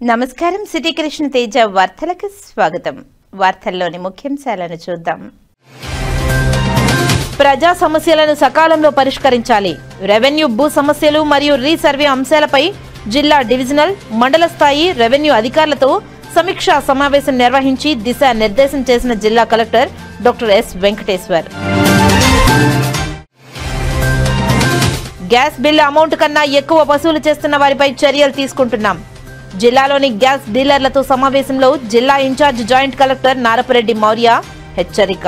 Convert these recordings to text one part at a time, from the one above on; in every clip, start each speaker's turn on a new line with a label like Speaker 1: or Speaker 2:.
Speaker 1: నమస్కారం సిటీ కృష్ణ తేజ వార్తలకు స్వాగతం. వార్తల్లోని ముఖ్యాంశాలను చూద్దాం. ప్రజా సమస్యలను సకాలంలో పరిష్కరించాలి. రెవెన్యూ భూ సమస్యలు మరియు రీసర్వే అంశాలపై జిల్లా డివిజనల్ మండల స్థాయి రెవెన్యూ అధికారులతో సమీక్షా సమావేశం నిర్వహించి దిశా నిర్దేశం చేసిన జిల్లా collector doctor yes Venkateshwar. Gas bill amount కన్నా ఎక్కువ వసూలు చేస్తున్న వారిపై చర్యలు తీసుకుంటున్నాం. జిల్లాలోని గ్యాస్ డీలర్లతో సమావేశంలో జిల్లా incharge joint collector Narapareddy Maurya హెచ్చరిక.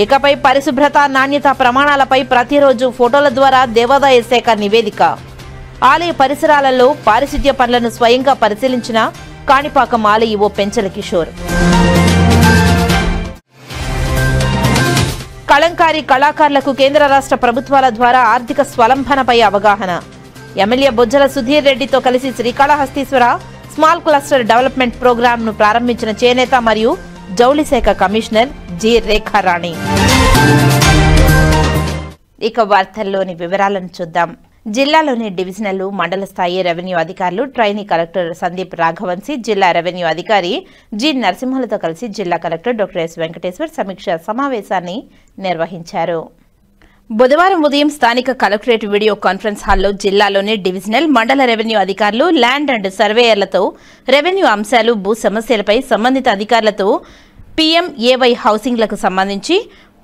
Speaker 1: ఇకపై పరిశుభ్రత నాణ్యత ప్రమాణాలపై ప్రతిరోజు ఫోటోల ద్వారా దేవాదాయ శాఖ నివేదిక. ఆలయ పరిసరాలలో పారిశుద్ధ్య పనులను స్వయంగా పరిశీలించిన కాణిపాకం ఆలయ ఈవో పెంచల కిషోర్. కళంకారీ కళాకారులకు కేంద్ర రాష్ట్ర ప్రభుత్వాల ద్వారా ఆర్థిక స్వలంబనపై అవగాహన. ఎమ్మెల్యే బొజ్జల సుధీర్ రెడ్డితో కలిసి శ్రీకాళహస్తీశ్వర స్మాల్ క్లస్టర్ డెవలప్మెంట్ ప్రోగ్రాంను ప్రారంభించిన చేనేత మరియు జౌళి శాఖ కమిషనర్ జి రేఖారాణి. ఇక వార్తల్లోని వివరాలను చూద్దాం. జిల్లాలోని డివిజనల్ మండల స్థాయి రెవెన్యూ అధికారులు ట్రైనీ కలెక్టర్ సందీప్ రాఘవన్సి, జిల్లా రెవెన్యూ అధికారి జి నరసింహులతో కలిసి జిల్లా కలెక్టర్ డాక్టర్ ఎస్ వెంకటేశ్వర్ సమీక్షా సమావేశాన్ని నిర్వహించారు. బుధవారం ఉదయం స్థానిక కలెక్టరేట్ వీడియో కాన్ఫరెన్స్ హాల్లో జిల్లాలోని డివిజనల్ మండల రెవెన్యూ అధికారులు, ల్యాండ్ అండ్ సర్వేయర్లతో రెవెన్యూ అంశాలు, భూ సమస్యలపై సంబంధిత అధికారులతో పీఎంఏవై హౌసింగ్లకు సంబంధించి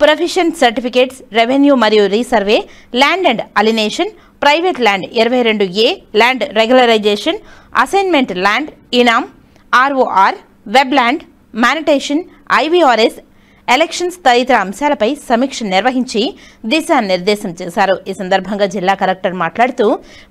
Speaker 1: ప్రొఫెషన్ సర్టిఫికేట్స్, రెవెన్యూ మరియు resurvey, land and alienation, private land 22A, land regularisation, assignment land, ఇనామ్, ఆర్ఓఆర్, వెబ్ ల్యాండ్, మానిటేషన్, ఐవీఆర్ఎస్, ఎలక్షన్స్ తదితర అంశాలపై సమీక్ష నిర్వహించి దిశా నిర్దేశం చేశారు. ఈ సందర్భంగా జిల్లా కలెక్టర్ మాట్లాడుతూ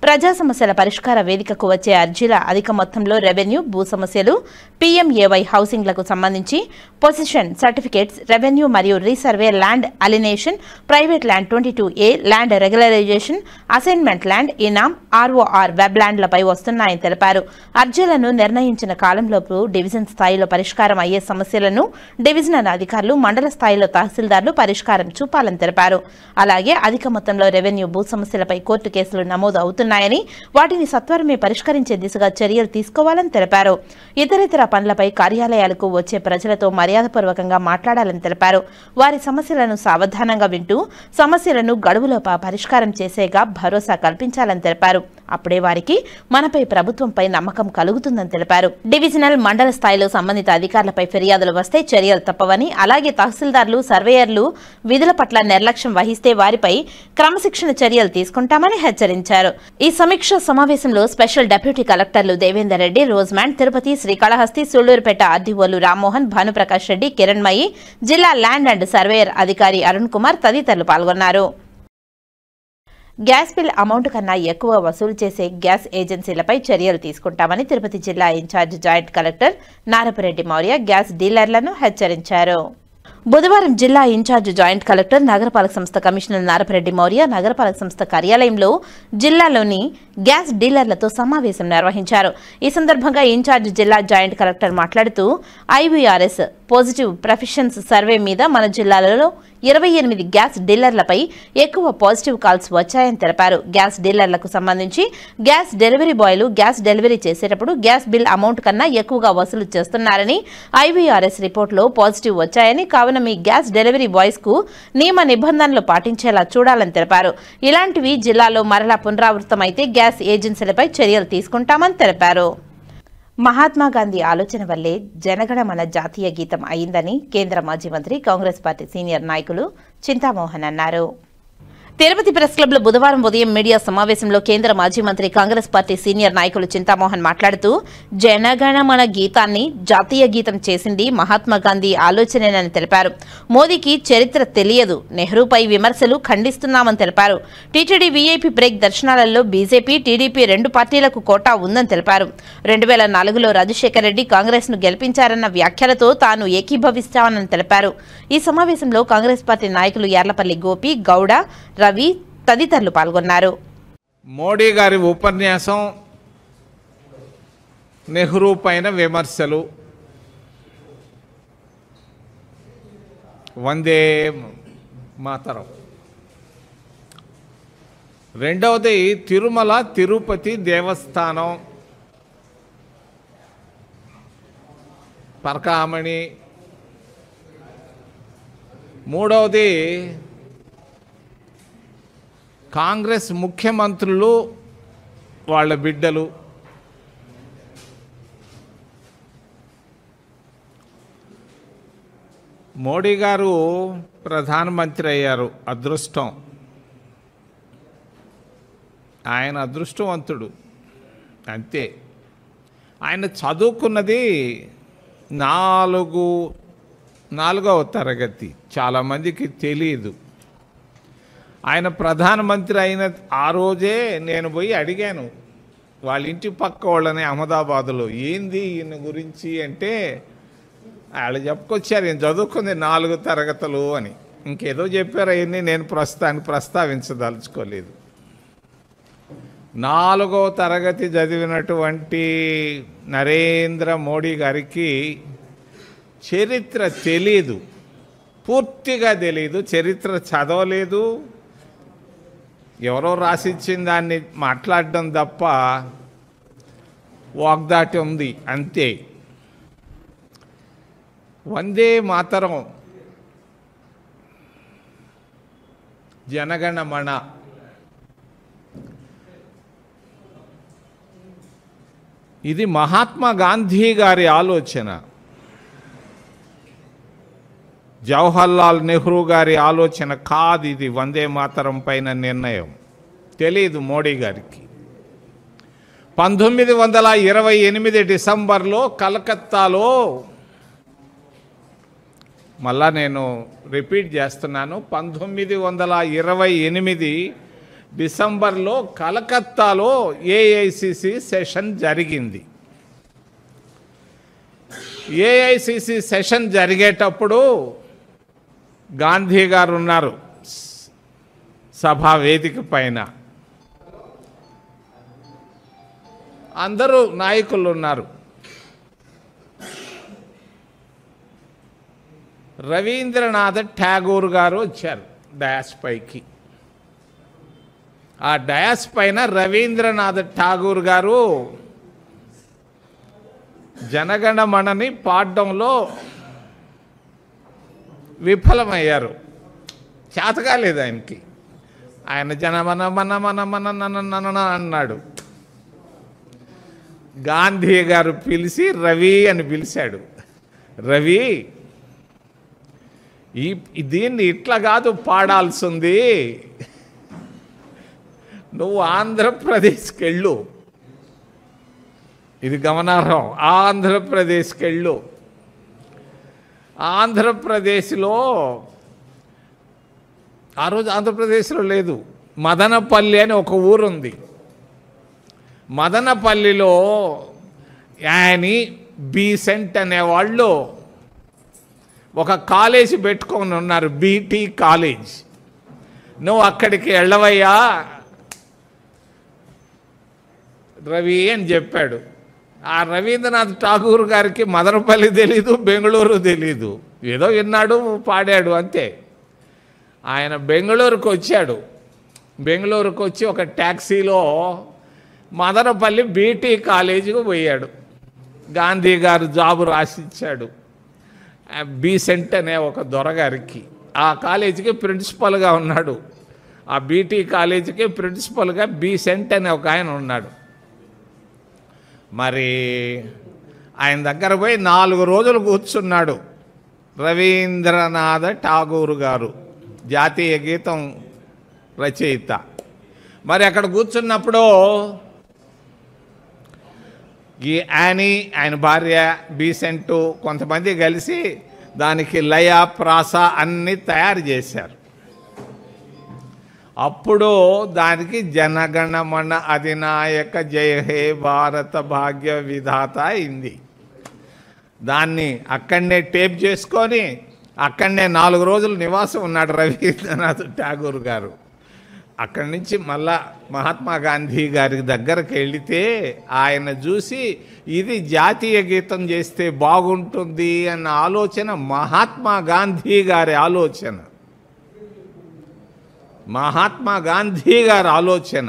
Speaker 1: ప్రజా సమస్యల పరిష్కార వేదికకు వచ్చే అర్జీల అధిక మొత్తంలో రెవెన్యూ, భూ సమస్యలు, పీఎంఏవై హౌసింగ్లకు సంబంధించి పొజిషన్ సర్టిఫికేట్స్, రెవెన్యూ మరియు resurvey, land alienation, private land 22A, land regularisation, assignment land, ఇనామ్, ఆర్ఓఆర్, వెబ్ ల్యాండ్లపై వస్తున్నాయని తెలిపారు. అర్జీలను నిర్ణయించిన కాలంలోపు డివిజన్ స్థాయిలో పరిష్కారం అయ్యే సమస్యలను డివిజనల్ అధికారులు, మండల స్థాయిలో తహసీల్దార్లు పరిష్కారం చూపాలని తెలిపారు. అలాగే అధిక మొత్తంలో రెవెన్యూ, భూ సమస్యలపై కోర్టు కేసులు నమోదు అవుతున్నాయని వాటిని సత్వరమే పరిష్కరించే దిశగా చర్యలు తీసుకోవాలని తెలిపారు. ఇతరితర పనులపై కార్యాలయాలకు వచ్చే ప్రజలతో మర్యాదపూర్వకంగా మాట్లాడాలని తెలిపారు. వారి సమస్యలను సావధానంగా వింటూ సమస్యలను గడువులోపా పరిష్కారం చేసేగా భరోసా కల్పించాలని తెలిపారు. అప్పుడే వారికి మనపై ప్రభుత్వంపై నమ్మకం కలుగుతుందని తెలిపారు. డివిజనల్, మండల స్థాయిలో సంబంధిత అధికారులపై ఫిర్యాదులు వస్తే చర్యలు తప్పవని, అలాగే తహసీల్దార్లు, సర్వేయర్లు విధుల పట్ల నిర్లక్ష్యం వహిస్తే వారిపై క్రమశిక్షణ చర్యలు తీసుకుంటామని హెచ్చరించారు. ఈ సమీక్ష సమావేశంలో స్పెషల్ డిప్యూటీ కలెక్టర్లు దేవేందర్ రెడ్డి, రోజ్మ్యాన్, తిరుపతి, శ్రీకాళహస్తి, సూళ్లూరుపేట ఆర్డీఓలు రామ్మోహన్, భానుప్రకాష్ రెడ్డి, కిరణ్మయి, జిల్లా ల్యాండ్ అండ్ సర్వేయర్ అధికారి అరుణ్ కుమార్ తదితరులు పాల్గొన్నారు. గ్యాస్ బిల్ అమౌంట్ కన్నా ఎక్కువ వసూలు చేసే గ్యాస్ ఏజెన్సీలపై చర్యలు తీసుకుంటామని తిరుపతి జిల్లా incharge joint collector Narapareddy Maurya gas డీలర్లను హెచ్చరించారు. బుధవారం జిల్లా ఇన్ఛార్జ్ జాయింట్ కలెక్టర్, నగరపాలక సంస్థ కమిషనర్ నారపరెడ్డి మౌర్య నగరపాలక సంస్థ కార్యాలయంలో జిల్లాలోని గ్యాస్ డీలర్లతో సమావేశం నిర్వహించారు. ఈ సందర్భంగా ఇన్ఛార్జ్ జిల్లా జాయింట్ కలెక్టర్ మాట్లాడుతూ ఐవీఆర్ఎస్ పాజిటివ్ ప్రొఫెషన్స్ సర్వే మీద మన జిల్లాలో 28 గ్యాస్ డీలర్లపై ఎక్కువ పాజిటివ్ కాల్స్ వచ్చాయని తెలిపారు. గ్యాస్ డీలర్లకు సంబంధించి గ్యాస్ డెలివరీ బాయ్లు గ్యాస్ డెలివరీ చేసేటప్పుడు గ్యాస్ బిల్ అమౌంట్ కన్నా ఎక్కువగా వసూలు చేస్తున్నారని, ఐవీఆర్ఎస్ రిపోర్టులో పాజిటివ్ వచ్చాయని, కావున మీ గ్యాస్ డెలివరీ బాయ్స్ కు నియమ నిబంధనలు పాటించేలా చూడాలని తెలిపారు. ఇలాంటివి జిల్లాలో మరలా పునరావృతమైతే గ్యాస్ ఏజెన్సీలపై చర్యలు తీసుకుంటామని తెలిపారు. మహాత్మా గాంధీ ఆలోచన వల్లే జనగణమన జాతీయ గీతం అయిందని కేంద్ర మాజీ మంత్రి, కాంగ్రెస్ పార్టీ సీనియర్ నాయకులు చింతామోహన్ అన్నారు. తిరుపతి ప్రెస్ క్లబ్లో బుధవారం ఉదయం మీడియా సమావేశంలో కేంద్ర మాజీ మంత్రి, కాంగ్రెస్ పార్టీ సీనియర్ నాయకులు చింతామోహన్ మాట్లాడుతూ జనగణమన గీతాన్ని జాతీయ గీతం చేసింది మహాత్మా గాంధీ ఆలోచనేనని తెలిపారు. మోదీకి చరిత్ర తెలియదు, నెహ్రూపై విమర్శలు ఖండిస్తున్నామని తెలిపారు. టీటీడీ వీఐపీ బ్రేక్ దర్శనాలలో బీజేపీ, టీడీపీ రెండు పార్టీలకు కోటా ఉందని తెలిపారు. 2004లో రాజశేఖర రెడ్డి కాంగ్రెస్ ను గెలిపించారన్న వ్యాఖ్యలతో తాను ఏకీభవిస్తానని తెలిపారు. ఈ సమావేశంలో కాంగ్రెస్ పార్టీ నాయకులు యార్లపల్లి గోపి, గౌడ, రవి తదితరులు పాల్గొన్నారు.
Speaker 2: మోడీ గారి ఉపన్యాసం నెహ్రూ పైన విమర్శలు, వందే మాతరం రెండవది తిరుమల తిరుపతి దేవస్థానం పరకామణి. మూడవది కాంగ్రెస్ ముఖ్యమంత్రులు వాళ్ళ బిడ్డలు. మోడీ గారు ప్రధానమంత్రి అయ్యారు, అదృష్టం. ఆయన అదృష్టవంతుడు అంతే. ఆయన చదువుకున్నది నాలుగవ తరగతి, చాలామందికి తెలియదు. ఆయన ప్రధానమంత్రి అయిన ఆ రోజే నేను పోయి అడిగాను వాళ్ళ ఇంటి పక్క వాళ్ళని అహ్మదాబాదులో, ఏంది ఈయన గురించి అంటే వాళ్ళు చెప్పుకొచ్చారు ఈయన చదువుకుంది 4 తరగతులు అని. ఇంకేదో చెప్పారు, అవన్నీ నేను ప్రస్తావించదలుచుకోలేదు. 4వ తరగతి చదివినటువంటి నరేంద్ర మోడీ గారికి చరిత్ర తెలీదు, పూర్తిగా తెలీదు, చరిత్ర చదవలేదు. ఎవరో రాసిచ్చిన దాన్ని మాట్లాడడం తప్ప వాగ్దాటి ఉంది అంతే. వందే మాతరం, జనగణమన, ఇది మహాత్మా గాంధీ గారి ఆలోచన, జవహర్లాల్ నెహ్రూ గారి ఆలోచన కాదు. ఇది వందే మాతరం పైన నిర్ణయం తెలీదు మోడీ గారికి. 1928 డిసెంబర్లో కలకత్తాలో, మళ్ళా నేను రిపీట్ చేస్తున్నాను, 1928 డిసెంబర్లో కలకత్తాలో ఏఐసిసి సెషన్ జరిగింది. ఏఐసిసి సెషన్ జరిగేటప్పుడు గాంధీ గారు ఉన్నారు సభా వేదిక పైన, అందరూ నాయకులు ఉన్నారు. రవీంద్రనాథ్ ఠాగూర్ గారు వచ్చారు డయాస్ పైకి. ఆ డయాస్ పైన రవీంద్రనాథ్ ఠాగూర్ గారు జనగణమనని పాడడంలో విఫలమయ్యారు, చేతకాలేదు ఆయనకి. ఆయన జనమన మన మన మన నన్న అన్నాడు. గాంధీ గారు పిలిచి రవి అని పిలిచాడు. రవి, దీన్ని ఇట్లా కాదు పాడాల్సింది, నువ్వు ఆంధ్రప్రదేశ్కి వెళ్ళు, ఇది గమనార్హం, ఆంధ్రప్రదేశ్కి వెళ్ళు. ఆంధ్రప్రదేశ్లో ఆ రోజు ఆంధ్రప్రదేశ్లో లేదు, మదనపల్లి అని ఒక ఊరుంది. మదనపల్లిలో యాని బీసెంట్ అనేవాళ్ళు ఒక కాలేజీ పెట్టుకొని ఉన్నారు, బీటీ కాలేజ్. నువ్వు అక్కడికి వెళ్ళవయ్యా రవి అని చెప్పాడు. ఆ రవీంద్రనాథ్ ఠాగూర్ గారికి మదనపల్లి తెలీదు, బెంగళూరు తెలీదు, ఏదో విన్నాడు పాడాడు అంతే. ఆయన బెంగళూరుకు వచ్చాడు. బెంగళూరుకు వచ్చి ఒక ట్యాక్సీలో మదనపల్లి బీటీ కాలేజీకి పోయాడు. గాంధీ గారు జాబు రాసిచ్చాడు బీసెంట్ అనే ఒక దొరగారికి. ఆ కాలేజీకి ప్రిన్సిపల్గా ఉన్నాడు. ఆ బీటీ కాలేజీకి ప్రిన్సిపల్గా బీసెంట్ అనే ఒక ఆయన ఉన్నాడు. మరి ఆయన దగ్గర పోయి 4 రోజులు కూర్చున్నాడు రవీంద్రనాథ్ ఠాగూర్ గారు, జాతీయ గీతం రచయిత. మరి అక్కడ కూర్చున్నప్పుడు ఈ యానీ, ఆయన భార్య బీసెంటు, కొంతమంది కలిసి దానికి లయ ప్రాస అన్నీ తయారు చేశారు. అప్పుడు దానికి జనగణమన అధినాయక జయ హే భారత భాగ్య విధాత అయింది. దాన్ని అక్కడనే టేప్ చేసుకొని అక్కడనే 4 రోజులు నివాసం ఉన్నాడు రవీంద్రనాథ్ ఠాగూర్ గారు. అక్కడి నుంచి మళ్ళా మహాత్మా గాంధీ గారి దగ్గరకు వెళితే ఆయన చూసి ఇది జాతీయ గీతం చేస్తే బాగుంటుంది అన్న ఆలోచన మహాత్మా గాంధీ గారి ఆలోచన. మహాత్మా గాంధీ గారి ఆలోచన.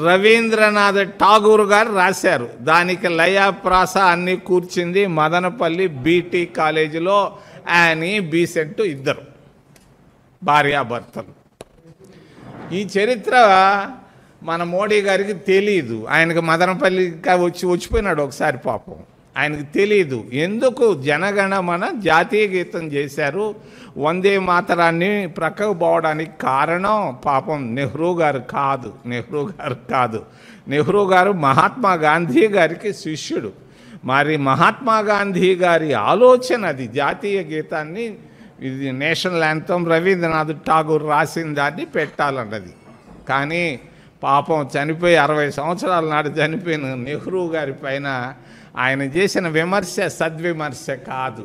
Speaker 2: రవీంద్రనాథ్ ఠాగూర్ గారు రాశారు. దానికి లయప్రాస అన్నీ కూర్చింది మదనపల్లి బీటీ కాలేజీలో యానీ బీసెంట్ ఇద్దరు భార్యాభర్తలు. ఈ చరిత్ర మన మోడీ గారికి తెలీదు. ఆయనకు మదనపల్లి వచ్చిపోయినాడు ఒకసారి పాపం. ఆయనకు తెలీదు ఎందుకు జనగణమన జాతీయ గీతం చేశారు. వందే మాతరాన్ని ప్రక్కకు పోవడానికి కారణం పాపం నెహ్రూ గారు కాదు. నెహ్రూ గారు మహాత్మా గాంధీ గారికి శిష్యుడు. మరి మహాత్మా గాంధీ గారి ఆలోచన అది. జాతీయ గీతాన్ని, ఇది నేషనల్ యాంథమ్ రవీంద్రనాథ్ ఠాగూర్ రాసిన దాన్ని పెట్టాలన్నది. కానీ పాపం చనిపోయి 60 సంవత్సరాల నాడు చనిపోయిన నెహ్రూ గారి పైన ఆయన చేసిన విమర్శ సద్విమర్శ కాదు.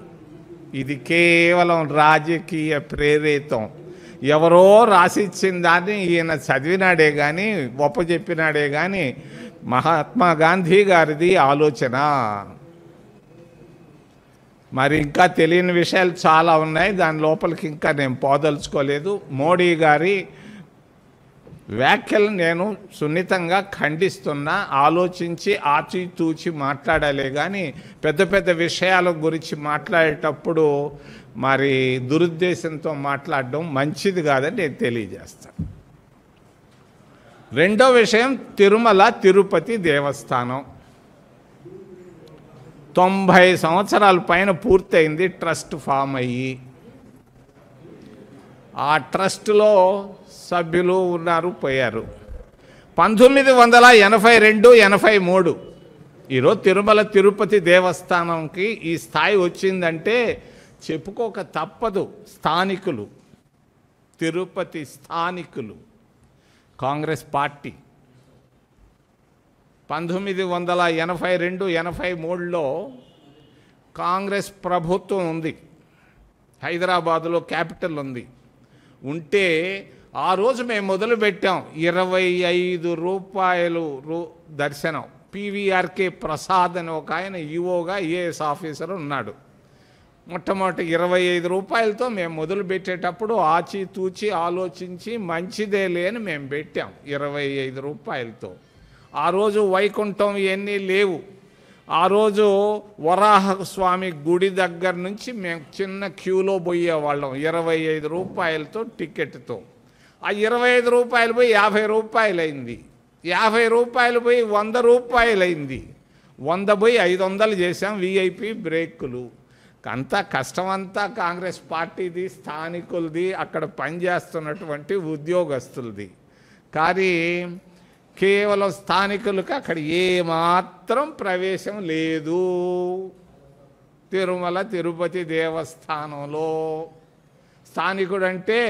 Speaker 2: ఇది కేవలం రాజకీయ ప్రేరితం. ఎవరో రాసిచ్చిన దాన్ని ఈయన చదివినాడే కానీ ఒప్పచెప్పినాడే కానీ మహాత్మా గాంధీ గారిది ఆలోచన. మరి ఇంకా తెలియని విషయాలు చాలా ఉన్నాయి. దాని లోపలికి ఇంకా నేను పోదలుచుకోలేదు. మోడీ గారి వ్యాఖ్యలు నేను సున్నితంగా ఖండిస్తున్నా. ఆలోచించి ఆచితూచి మాట్లాడాలి కానీ పెద్ద పెద్ద విషయాల గురించి మాట్లాడేటప్పుడు మరి దురుద్దేశంతో మాట్లాడడం మంచిది కాదని నేను తెలియజేస్తాను. రెండో విషయం, తిరుమల తిరుపతి దేవస్థానం 90 సంవత్సరాల పైన పూర్తయింది ట్రస్ట్ ఫామ్ అయ్యి. ఆ ట్రస్ట్లో సభ్యులు ఉన్నారు, పోయారు. 1982-83 ఈరోజు తిరుమల తిరుపతి దేవస్థానంకి ఈ స్థాయి వచ్చిందంటే చెప్పుకోక తప్పదు. స్థానికులు, తిరుపతి స్థానికులు, కాంగ్రెస్ పార్టీ 1982-83లో కాంగ్రెస్ ప్రభుత్వం ఉంది. హైదరాబాదులో క్యాపిటల్ ఉంది. ఉంటే ఆ రోజు మేము మొదలుపెట్టాం 25 రూపాయలు దర్శనం. పీవీఆర్కే ప్రసాద్ అని ఒక ఆయన ఈఓగా ఐఏఎస్ ఆఫీసర్ ఉన్నాడు. మొట్టమొదటి 25 రూపాయలతో మేము మొదలు పెట్టేటప్పుడు ఆచితూచి ఆలోచించి మంచిదే లేని మేము పెట్టాం 25 రూపాయలతో. ఆ రోజు వైకుంఠం ఇవన్నీ లేవు. ఆ రోజు వరాహ స్వామి గుడి దగ్గర నుంచి మేము చిన్న క్యూలో పోయేవాళ్ళం 25 రూపాయలతో టికెట్తో. ఆ 25 రూపాయలు పోయి 50 రూపాయలు అయింది. 50 రూపాయలు పోయి 100 రూపాయలు అయింది. 100 పోయి 500 చేసాం. విఐపి బ్రేకులు. అంతా కష్టమంతా కాంగ్రెస్ పార్టీది, స్థానికులది, అక్కడ పనిచేస్తున్నటువంటి ఉద్యోగస్తులది. కానీ కేవలం స్థానికులకు అక్కడ ఏమాత్రం ప్రవేశం లేదు. తిరుమల తిరుపతి దేవస్థానంలో స్థానికుడంటే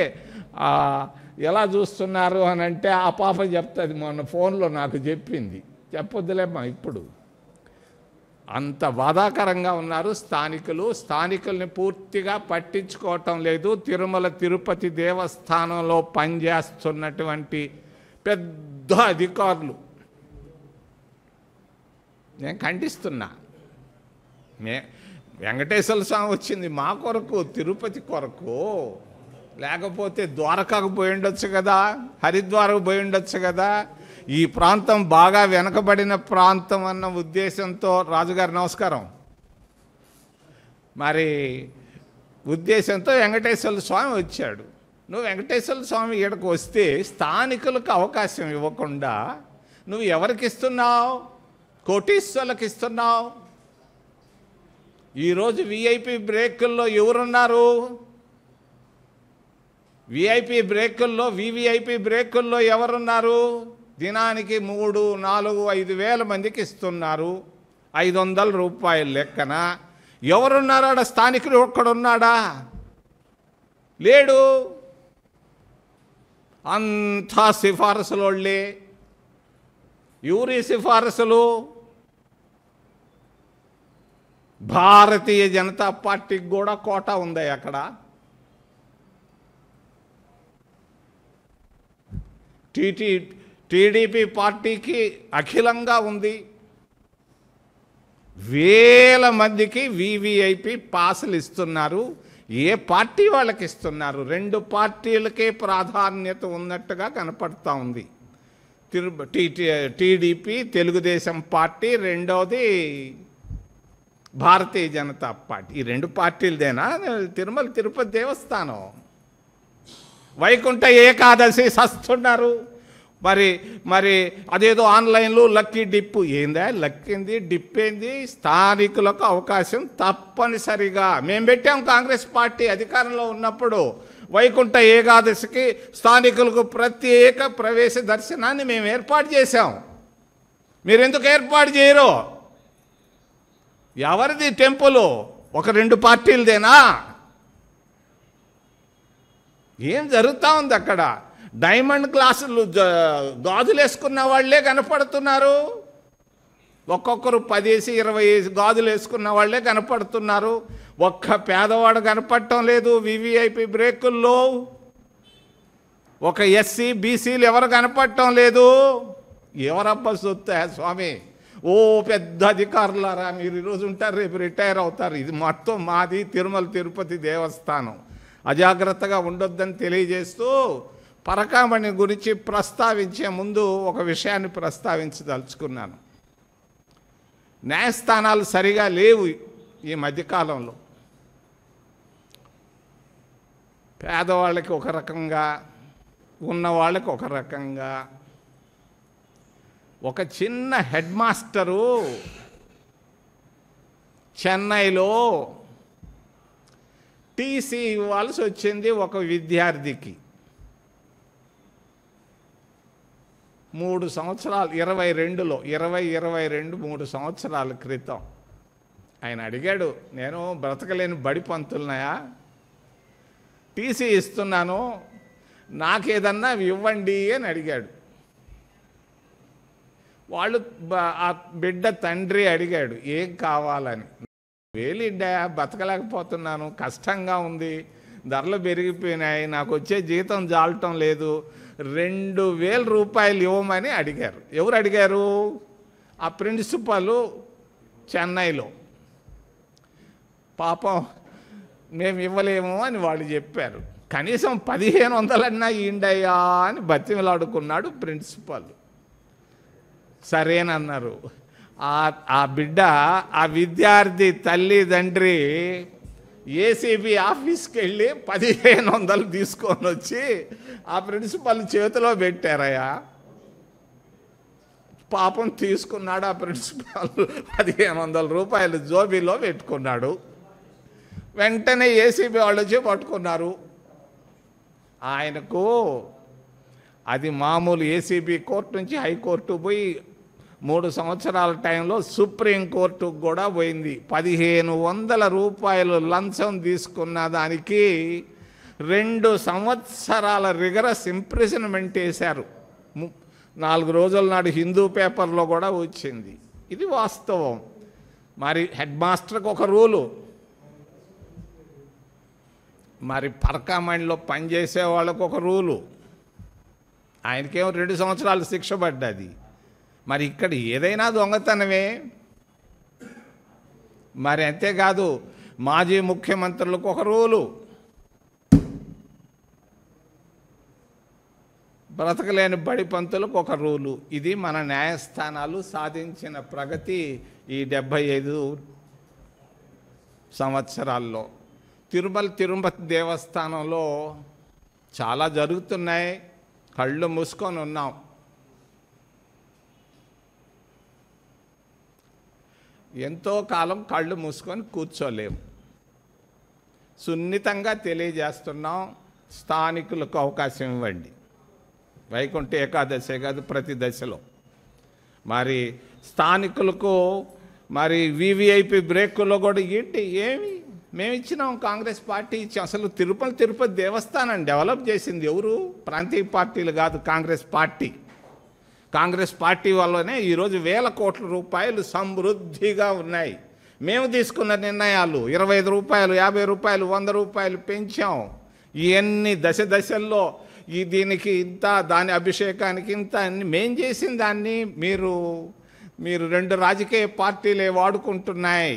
Speaker 2: ఎలా చూస్తున్నారు అని అంటే ఆ పాప చెప్తుంది. మొన్న ఫోన్లో నాకు చెప్పింది. చెప్పొద్దులేమ్మా ఇప్పుడు. అంత బాధాకరంగా ఉన్నారు స్థానికులు. స్థానికుల్ని పూర్తిగా పట్టించుకోవటం లేదు. తిరుమల తిరుపతి దేవస్థానంలో పనిచేస్తున్నటువంటి పెద్ద అధికారులు నేను ఖండిస్తున్నా. వెంకటేశ్వర స్వామి వచ్చింది మా కొరకు, తిరుపతి కొరకు. లేకపోతే ద్వారకాకు పోయి ఉండొచ్చు కదా, హరిద్వారకు పోయి ఉండొచ్చు కదా. ఈ ప్రాంతం బాగా వెనకబడిన ప్రాంతం అన్న ఉద్దేశంతో రాజుగారు నమస్కారం. మరి ఉద్దేశంతో వెంకటేశ్వర స్వామి వచ్చాడు. నువ్వు వెంకటేశ్వర స్వామి ఇక్కడికి వస్తే స్థానికులకు అవకాశం ఇవ్వకుండా నువ్వు ఎవరికి ఇస్తున్నావు? కోటీశ్వర్లకు ఇస్తున్నావు. ఈరోజు విఐపి బ్రేకుల్లో ఎవరున్నారు? విఐపి బ్రేకుల్లో, వివిఐపి బ్రేకుల్లో ఎవరున్నారు? దినానికి 3, 4, 5 వేల మందికి ఇస్తున్నారు 500 రూపాయల లెక్కన. ఎవరున్నారా? స్థానికుడు ఒక్కడున్నాడా? లేడు. అంతా సిఫారసులోళ్ళే. ఎవరి సిఫారసులు? భారతీయ జనతా పార్టీకి కూడా కోటా ఉంది అక్కడ. టీడీపీ పార్టీకి అఖిలంగా ఉంది. వేల మందికి వివిఐపి పాసులు ఇస్తున్నారు. ఏ పార్టీ వాళ్ళకి ఇస్తున్నారు? 2 పార్టీలకే ప్రాధాన్యత ఉన్నట్టుగా కనపడతా ఉంది. టీడీపీ, తెలుగుదేశం పార్టీ, రెండవది భారతీయ జనతా పార్టీ. ఈ 2 పార్టీలదేనా తిరుమల తిరుపతి దేవస్థానం? వైకుంఠ ఏకాదశి సస్తున్నారు. మరి అదేదో ఆన్లైన్లో లక్కీ డిప్పు. ఏందా లక్కింది, డిప్పేంది? స్థానికులకు అవకాశం తప్పనిసరిగా మేము పెట్టాం. కాంగ్రెస్ పార్టీ అధికారంలో ఉన్నప్పుడు వైకుంఠ ఏకాదశికి స్థానికులకు ప్రత్యేక ప్రవేశ దర్శనాన్ని మేము ఏర్పాటు చేశాం. మీరెందుకు ఏర్పాటు చేయరు? ఎవరిది టెంపుల్? ఒక 2 పార్టీలదేనా? ఏం జరుగుతూ ఉంది అక్కడ? డైమండ్ గ్లాసులు గాజులు వేసుకున్న వాళ్ళే కనపడుతున్నారు. ఒక్కొక్కరు 10-20 గాజులు వేసుకున్న వాళ్ళే కనపడుతున్నారు. ఒక్క పేదవాడు కనపడటం లేదు. వివిఐపి బ్రేకుల్లో ఒక ఎస్సీ బీసీలు ఎవరు కనపడటం లేదు. ఎవరబ్బా సొత్తా స్వామి? ఓ పెద్ద అధికారులారా, మీరు ఈరోజు ఉంటారు, రేపు రిటైర్ అవుతారు. ఇది మొత్తం మాది తిరుమల తిరుపతి దేవస్థానం. అజాగ్రత్తగా ఉండొద్దని తెలియజేస్తూ పరకామణి గురించి ప్రస్తావించే ముందు ఒక విషయాన్ని ప్రస్తావించదలుచుకున్నాను. న్యాయస్థానాలు సరిగా లేవు ఈ మధ్యకాలంలో. పేదవాళ్ళకి ఒక రకంగా, ఉన్నవాళ్ళకి ఒక రకంగా. ఒక చిన్న హెడ్ మాస్టరు చెన్నైలో టీసీ ఇవ్వాల్సి వచ్చింది ఒక విద్యార్థికి. 3 సంవత్సరాలు 2022 3 సంవత్సరాల క్రితం ఆయన అడిగాడు, నేను బ్రతకలేని బడి పంతులున్నాయా, టీసీ ఇస్తున్నాను, నాకేదన్నా ఇవ్వండి అని అడిగాడు. వాళ్ళు ఆ బిడ్డ తండ్రి అడిగాడు, ఏం కావాలని. వేలిడ్డా, బతకలేకపోతున్నాను, కష్టంగా ఉంది, ధరలు పెరిగిపోయినాయి, నాకు వచ్చే జీతం జాలటం లేదు, 2000 రూపాయలు ఇవ్వమని అడిగారు. ఎవరు అడిగారు? ఆ ప్రిన్సిపల్ చెన్నైలో. పాపం మేము ఇవ్వలేము అని వాళ్ళు చెప్పారు. కనీసం 1500 ఇండయ్యా అని బతిమలాడుకున్నాడు ప్రిన్సిపల్. సరేనన్నారు. ఆ బిడ్డ, ఆ విద్యార్థి తల్లిదండ్రి ఏసీబీ ఆఫీస్కి వెళ్ళి 1500 తీసుకొని వచ్చి ఆ ప్రిన్సిపల్ చేతిలో పెట్టారయ్యా. పాపం తీసుకున్నాడు ఆ ప్రిన్సిపల్. 1500 రూపాయలు జోబీలో పెట్టుకున్నాడు. వెంటనే ఏసీబీ వాళ్ళు వచ్చి పట్టుకున్నారు. ఆయనకు అది మామూలు ఏసీబీ కోర్టు నుంచి హైకోర్టు పోయి 3 సంవత్సరాల టైంలో సుప్రీంకోర్టుకు కూడా పోయింది. 1500 రూపాయలు లంచం తీసుకున్న దానికి 2 సంవత్సరాల రిగరస్ ఇంప్రిజన్మెంట్ వేశారు. 4 రోజుల నాడు హిందూ పేపర్లో కూడా వచ్చింది. ఇది వాస్తవం. మరి హెడ్ మాస్టర్కి ఒక రూలు, మరి పరకామణిలో పనిచేసే వాళ్ళకు ఒక రూలు. ఆయనకేమో 2 సంవత్సరాలు శిక్ష పడ్డది. మరి ఇక్కడ ఏదైనా దొంగతనమే. మరి అంతేకాదు, మాజీ ముఖ్యమంత్రులకు ఒక రూలు, బ్రతకలేని బడి పంతులకు ఒక రూలు. ఇది మన న్యాయస్థానాలు సాధించిన ప్రగతి ఈ 75 సంవత్సరాల్లో. తిరుపతి దేవస్థానంలో చాలా జరుగుతున్నాయి. కళ్ళు మూసుకొని ఉన్నాం. ఎంతో కాలం కళ్ళు మూసుకొని కూర్చోలేము. సున్నితంగా తెలియజేస్తున్నాం, స్థానికులకు అవకాశం ఇవ్వండి. వైకుంఠ ఏకాదశే కాదు, ప్రతి దశలో మరి స్థానికులకు మరి వివిఐపి బ్రేకుల్లో కూడా ఏంటి ఏమి మేము ఇచ్చినాం. కాంగ్రెస్ పార్టీ ఇచ్చి అసలు తిరుపతి దేవస్థానం డెవలప్ చేసింది ఎవరు? ప్రాంతీయ పార్టీలు కాదు, కాంగ్రెస్ పార్టీ వల్లనే ఈరోజు 1000 కోట్ల రూపాయలు సమృద్ధిగా ఉన్నాయి. మేము తీసుకున్న నిర్ణయాలు 25 రూపాయలు, 50 రూపాయలు, 100 రూపాయలు పెంచాం. ఇవన్నీ దశల్లో దీనికి ఇంత, దాని అభిషేకానికి ఇంత అన్ని మేం చేసిన దాన్ని మీరు 2 రాజకీయ పార్టీలే వాడుకుంటున్నాయి.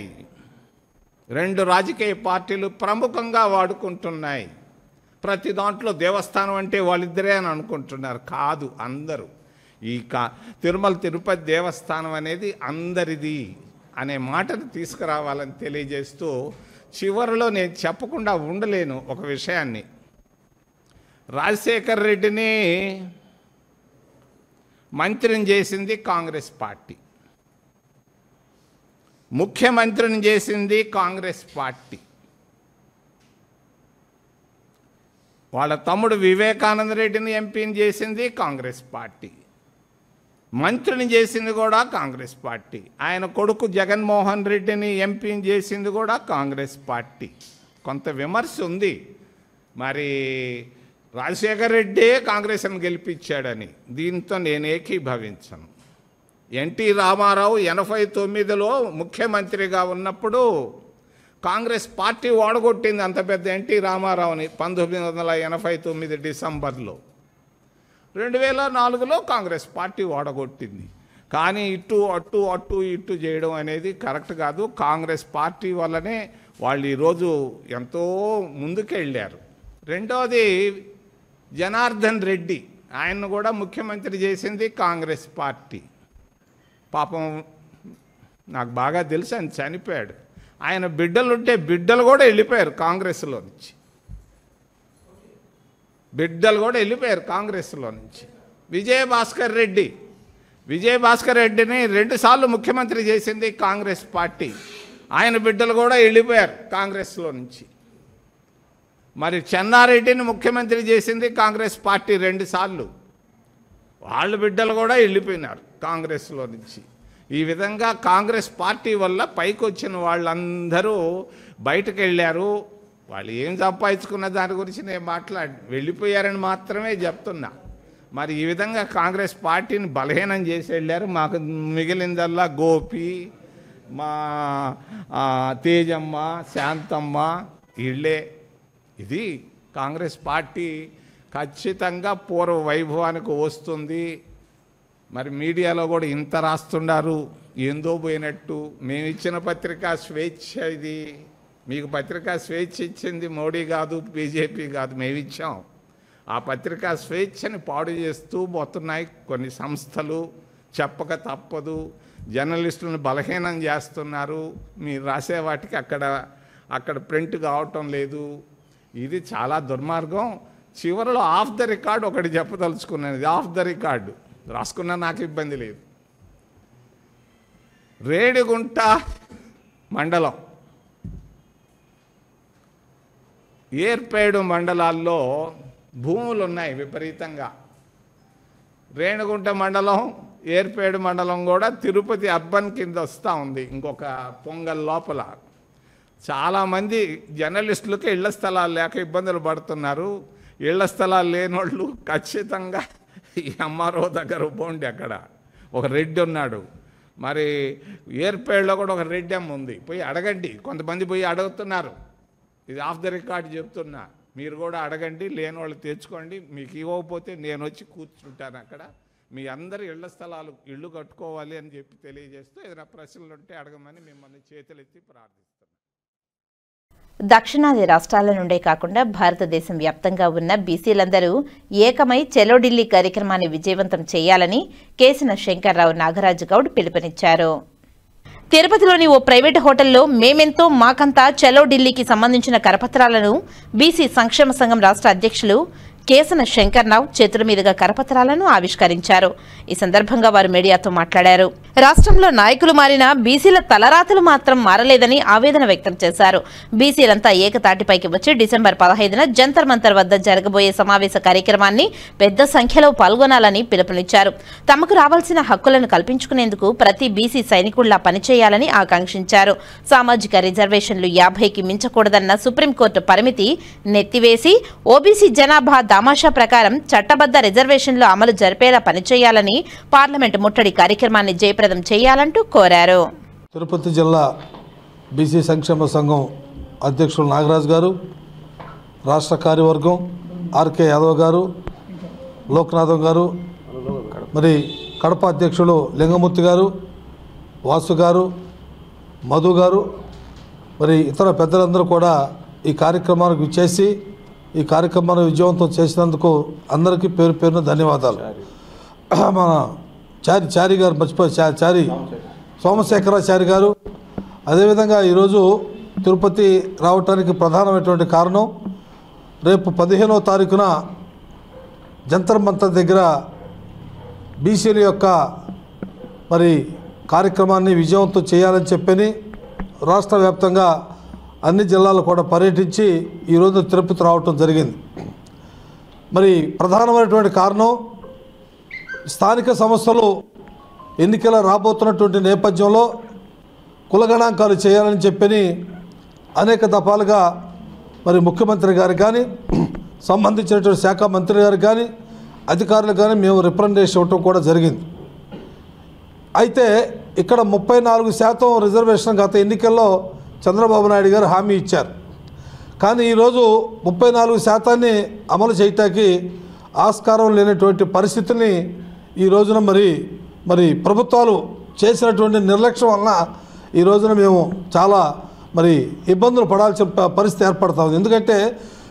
Speaker 2: 2 రాజకీయ పార్టీలు ప్రముఖంగా వాడుకుంటున్నాయి. ప్రతి దాంట్లో దేవస్థానం అంటే వాళ్ళిద్దరే అని అనుకుంటున్నారు. కాదు, అందరూ. ఈ తిరుమల తిరుపతి దేవస్థానం అనేది అందరిది అనే మాటను తీసుకురావాలని తెలియజేస్తూ చివరిలో నేను చెప్పకుండా ఉండలేను ఒక విషయాన్ని. రాజశేఖర్ రెడ్డిని మంత్రిని చేసింది కాంగ్రెస్ పార్టీ, ముఖ్యమంత్రిని చేసింది కాంగ్రెస్ పార్టీ. వాళ్ళ తమ్ముడు వివేకానంద రెడ్డిని ఎంపీని చేసింది కాంగ్రెస్ పార్టీ, మంత్రిని చేసింది కూడా కాంగ్రెస్ పార్టీ. ఆయన కొడుకు జగన్మోహన్ రెడ్డిని ఎంపీని చేసింది కూడా కాంగ్రెస్ పార్టీ. కొంత విమర్శ ఉంది, మరి రాజశేఖర్ రెడ్డే కాంగ్రెస్ని గెలిపించాడని. దీంతో నేను ఏకీభవించను. ఎన్టీ రామారావు 89లో ముఖ్యమంత్రిగా ఉన్నప్పుడు కాంగ్రెస్ పార్టీ ఓడగొట్టింది అంత పెద్ద ఎన్టీ రామారావుని 1989 డిసెంబర్లో. 2004లో కాంగ్రెస్ పార్టీ ఓడగొట్టింది. కానీ ఇటు అటు అటు ఇటు చేయడం అనేది కరెక్ట్ కాదు. కాంగ్రెస్ పార్టీ వల్లనే వాళ్ళు ఈరోజు ఎంతో ముందుకెళ్ళారు. రెండోది జనార్దన్ రెడ్డి, ఆయన్ను కూడా ముఖ్యమంత్రి చేసింది కాంగ్రెస్ పార్టీ. పాపం నాకు బాగా తెలుసు, ఆయన చనిపోయాడు. ఆయన బిడ్డలుంటే బిడ్డలు కూడా వెళ్ళిపోయారు కాంగ్రెస్లో నుంచి, బిడ్డలు కూడా వెళ్ళిపోయారు కాంగ్రెస్లో నుంచి. విజయభాస్కర్ రెడ్డిని 2 సార్లు ముఖ్యమంత్రి చేసింది కాంగ్రెస్ పార్టీ, ఆయన బిడ్డలు కూడా వెళ్ళిపోయారు కాంగ్రెస్లో నుంచి. మరి చెన్నారెడ్డిని ముఖ్యమంత్రి చేసింది కాంగ్రెస్ పార్టీ 2 సార్లు, వాళ్ళ బిడ్డలు కూడా వెళ్ళిపోయినారు కాంగ్రెస్లో నుంచి. ఈ విధంగా కాంగ్రెస్ పార్టీ వల్ల పైకి వచ్చిన వాళ్ళందరూ బయటకు వెళ్ళారు. వాళ్ళు ఏం సంపాదించుకున్న దాని గురించి నేను వెళ్ళిపోయారని మాత్రమే చెప్తున్నా. మరి ఈ విధంగా కాంగ్రెస్ పార్టీని బలహీనం చేసి వెళ్ళారు. మాకు మిగిలిందల్లా గోపి, మా తేజమ్మ, శాంతమ్మ, వీళ్ళే. ఇది కాంగ్రెస్ పార్టీ ఖచ్చితంగా పూర్వ వైభవానికి వస్తుంది. మరి మీడియాలో కూడా ఇంత రాస్తున్నారు, ఏందో పోయినట్టు. మేము ఇచ్చిన పత్రికా స్వేచ్ఛ ఇది. మీకు పత్రికా స్వేచ్ఛ ఇచ్చింది మోడీ కాదు, బీజేపీ కాదు, మేము ఇచ్చాం. ఆ పత్రికా స్వేచ్ఛని పాడు చేస్తూ పోతున్నాయి కొన్ని సంస్థలు. చెప్పక తప్పదు. జర్నలిస్టులను బలహీనం చేస్తున్నారు. మీరు రాసే వాటికి అక్కడ ప్రింట్ కావటం లేదు. ఇది చాలా దుర్మార్గం. చివరిలో ఆఫ్ ద రికార్డ్ ఒకటి చెప్పదలుచుకున్నాను. ఆఫ్ ద రికార్డు రాసుకున్నా నాకు ఇబ్బంది లేదు. రేణిగుంట మండలం, ఏర్పేడు మండలాల్లో భూములు ఉన్నాయి విపరీతంగా. రేణిగుంట మండలం, ఏర్పేడు మండలం కూడా తిరుపతి అర్బన్ కింద వస్తూ ఉంది. ఇంకొక పొంగల్ లోపల చాలామంది జర్నలిస్టులకి ఇళ్ల స్థలాలు లేక ఇబ్బందులు పడుతున్నారు. ఇళ్ల స్థలాలు లేని వాళ్ళు ఖచ్చితంగా ఈ ఎంఆర్ఓ దగ్గర పోండి. అక్కడ ఒక రెడ్డి ఉన్నాడు. మరి ఏర్పేడులో కూడా ఒక రెడ్డి అమ్మ ఉంది, పోయి అడగండి. కొంతమంది పోయి అడుగుతున్నారు. ఇది ఆఫ్ ద రికార్డ్ చెప్తున్నా, మీరు కూడా అడగండి. లేని వాళ్ళు తెచ్చుకోండి. మీకు ఇవ్వకపోతే నేను వచ్చి కూర్చుంటాను అక్కడ. మీ అందరి ఇళ్ల స్థలాలు ఇళ్ళు కట్టుకోవాలి అని చెప్పి తెలియజేస్తూ ఏదైనా ప్రశ్నలు ఉంటే అడగమని మిమ్మల్ని చేతులెత్తి ప్రార్థిస్తున్నాను.
Speaker 1: దక్షిణాది రాష్ట్రాల నుండే కాకుండా భారతదేశం వ్యాప్తంగా ఉన్న బీసీలందరూ ఏకమై చలో ఢిల్లీ కార్యక్రమాన్ని విజయవంతం చేయాలని కేసిన శంకర్రావు నాగరాజు గౌడ్ పిలుపునిచ్చారు. తిరుపతిలోని ఓ ప్రైవేటు హోటల్లో మేమెంతో మాకంతా చలో ఢిల్లీకి సంబంధించిన కరపత్రాలను బీసీ సంక్షేమ సంఘం రాష్ట్ర అధ్యక్షులు కేసన శంకర్రావు చేతుల మీదుగా కరపత్రాలను ఆవిష్కరించారు. ఈ సందర్భంగా వారు మీడియాతో మాట్లాడారు. రాష్ట్రంలో నాయకులు మారినా బీసీల తలరాతలు మాత్రం మారలేదని ఆవేదన వ్యక్తం చేశారు. బీసీలంతా ఏకతాటిపైకి వచ్చి డిసెంబర్ 15న జంతర్ మంతర్ వద్ద జరగబోయే సమావేశ కార్యక్రమాన్ని పెద్ద సంఖ్యలో పాల్గొనాలని పిలుపునిచ్చారు. తమకు రావాల్సిన హక్కులను కల్పించుకునేందుకు ప్రతి బీసీ సైనికుల్లా పనిచేయాలని ఆకాంక్షించారు. సామాజిక రిజర్వేషన్లు 50కి మించకూడదన్న సుప్రీంకోర్టు పరిమితి నెత్తివేసి ఓబీసీ జనాభా దామాషా ప్రకారం చట్టబద్ధ రిజర్వేషన్లు అమలు జరిపేలా పనిచేయాలని పార్లమెంటు ముట్టడి కార్యక్రమాన్ని జయప్రదం చేయాలంటూ కోరారు.
Speaker 3: తిరుపతి జిల్లా బీసీ సంక్షేమ సంఘం అధ్యక్షులు నాగరాజు గారు, రాష్ట్ర కార్యవర్గం ఆర్కే యాదవ్ గారు, లోక్నాథం గారు, మరి కడప అధ్యక్షులు లింగమూర్తి గారు, వాసు గారు, మధు గారు, మరి ఇతర పెద్దలందరూ కూడా ఈ కార్యక్రమానికి విచ్చేసి ఈ కార్యక్రమాన్ని విజయవంతం చేసినందుకు అందరికీ పేరు పేరున ధన్యవాదాలు. మన చారి గారు మర్చిపోయి సోమశేఖరాచారి గారు, అదేవిధంగా ఈరోజు తిరుపతి రావటానికి ప్రధానమైనటువంటి కారణం రేపు 15వ తారీఖున జంతర్ మంతర్ దగ్గర బీసీల యొక్క మరి కార్యక్రమాన్ని విజయవంతం చేయాలని చెప్పని రాష్ట్ర వ్యాప్తంగా అన్ని జిల్లాలు కూడా పర్యటించి ఈరోజు తిరుపతి రావటం జరిగింది. మరి ప్రధానమైనటువంటి కారణం స్థానిక సంస్థలు ఎన్నికలు రాబోతున్నటువంటి నేపథ్యంలో కులగణాంకాలు చేయాలని చెప్పని అనేక దఫాలుగా మరి ముఖ్యమంత్రి గారు కానీ సంబంధించినటువంటి శాఖ మంత్రి గారు కానీ అధికారులు కానీ మేము రిప్రజెంటేషన్ ఇవ్వటం కూడా జరిగింది. అయితే ఇక్కడ 34% రిజర్వేషన్ గత ఎన్నికల్లో చంద్రబాబు నాయుడు గారు హామీ ఇచ్చారు. కానీ ఈరోజు 34% అమలు చేయటానికి ఆస్కారం లేనటువంటి పరిస్థితుల్ని ఈ రోజున మరి ప్రభుత్వాలు చేసినటువంటి నిర్లక్ష్యం వలన ఈ రోజున మేము చాలా మరి ఇబ్బందులు పడాల్సిన పరిస్థితి ఏర్పడతా ఉంది. ఎందుకంటే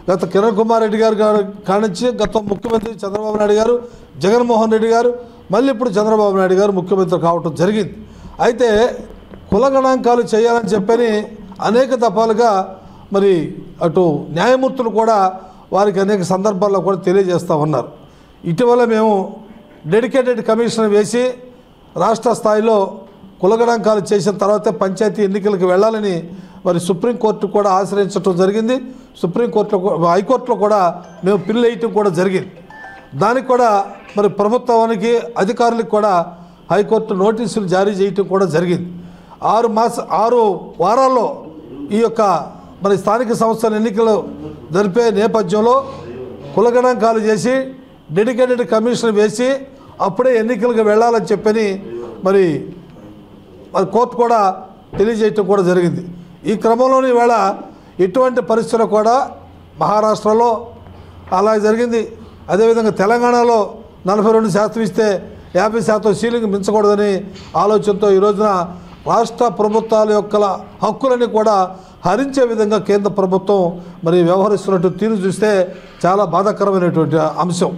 Speaker 3: గత కిరణ్ కుమార్ రెడ్డి గారు కానించి గత ముఖ్యమంత్రి చంద్రబాబు నాయుడు గారు, జగన్మోహన్ రెడ్డి గారు, మళ్ళీ ఇప్పుడు చంద్రబాబు నాయుడు గారు ముఖ్యమంత్రి కావటం జరిగింది. అయితే కుల గణాంకాలు చేయాలని చెప్పని అనేక దఫాలుగా మరి అటు న్యాయమూర్తులు కూడా వారికి అనేక సందర్భాల్లో కూడా తెలియజేస్తూ ఉన్నారు. ఇటీవల మేము డెడికేటెడ్ కమిషన్ వేసి రాష్ట్ర స్థాయిలో కుల గణాంకాలు చేసిన తర్వాతే పంచాయతీ ఎన్నికలకు వెళ్ళాలని మరి సుప్రీంకోర్టు కూడా ఆశ్రయించడం జరిగింది. సుప్రీంకోర్టులో హైకోర్టులో కూడా మేము పిల్లు వేయటం కూడా జరిగింది. దానికి కూడా మరి ప్రభుత్వానికి అధికారులకు కూడా హైకోర్టు నోటీసులు జారీ చేయటం కూడా జరిగింది. 6 వారాల్లో ఈ యొక్క మరి స్థానిక సంస్థల ఎన్నికలు జరిపే నేపథ్యంలో కులగణాంకాలు చేసి డెడికేటెడ్ కమిషన్ వేసి అప్పుడే ఎన్నికలకు వెళ్ళాలని చెప్పని మరి కోర్టు కూడా తెలియజేయటం కూడా జరిగింది. ఈ క్రమంలోని ఈవేళ ఎటువంటి పరిస్థితులు కూడా మహారాష్ట్రలో అలా జరిగింది. అదేవిధంగా తెలంగాణలో 42% ఇస్తే 50% సీలింగ్ మించకూడదని ఆలోచనతో ఈ రోజున రాష్ట్ర ప్రభుత్వాల యొక్క హక్కులని కూడా హరించే విధంగా కేంద్ర ప్రభుత్వం మరి వ్యవహరిస్తున్నట్టు తీరు చూస్తే చాలా బాధాకరమైనటువంటి అంశం.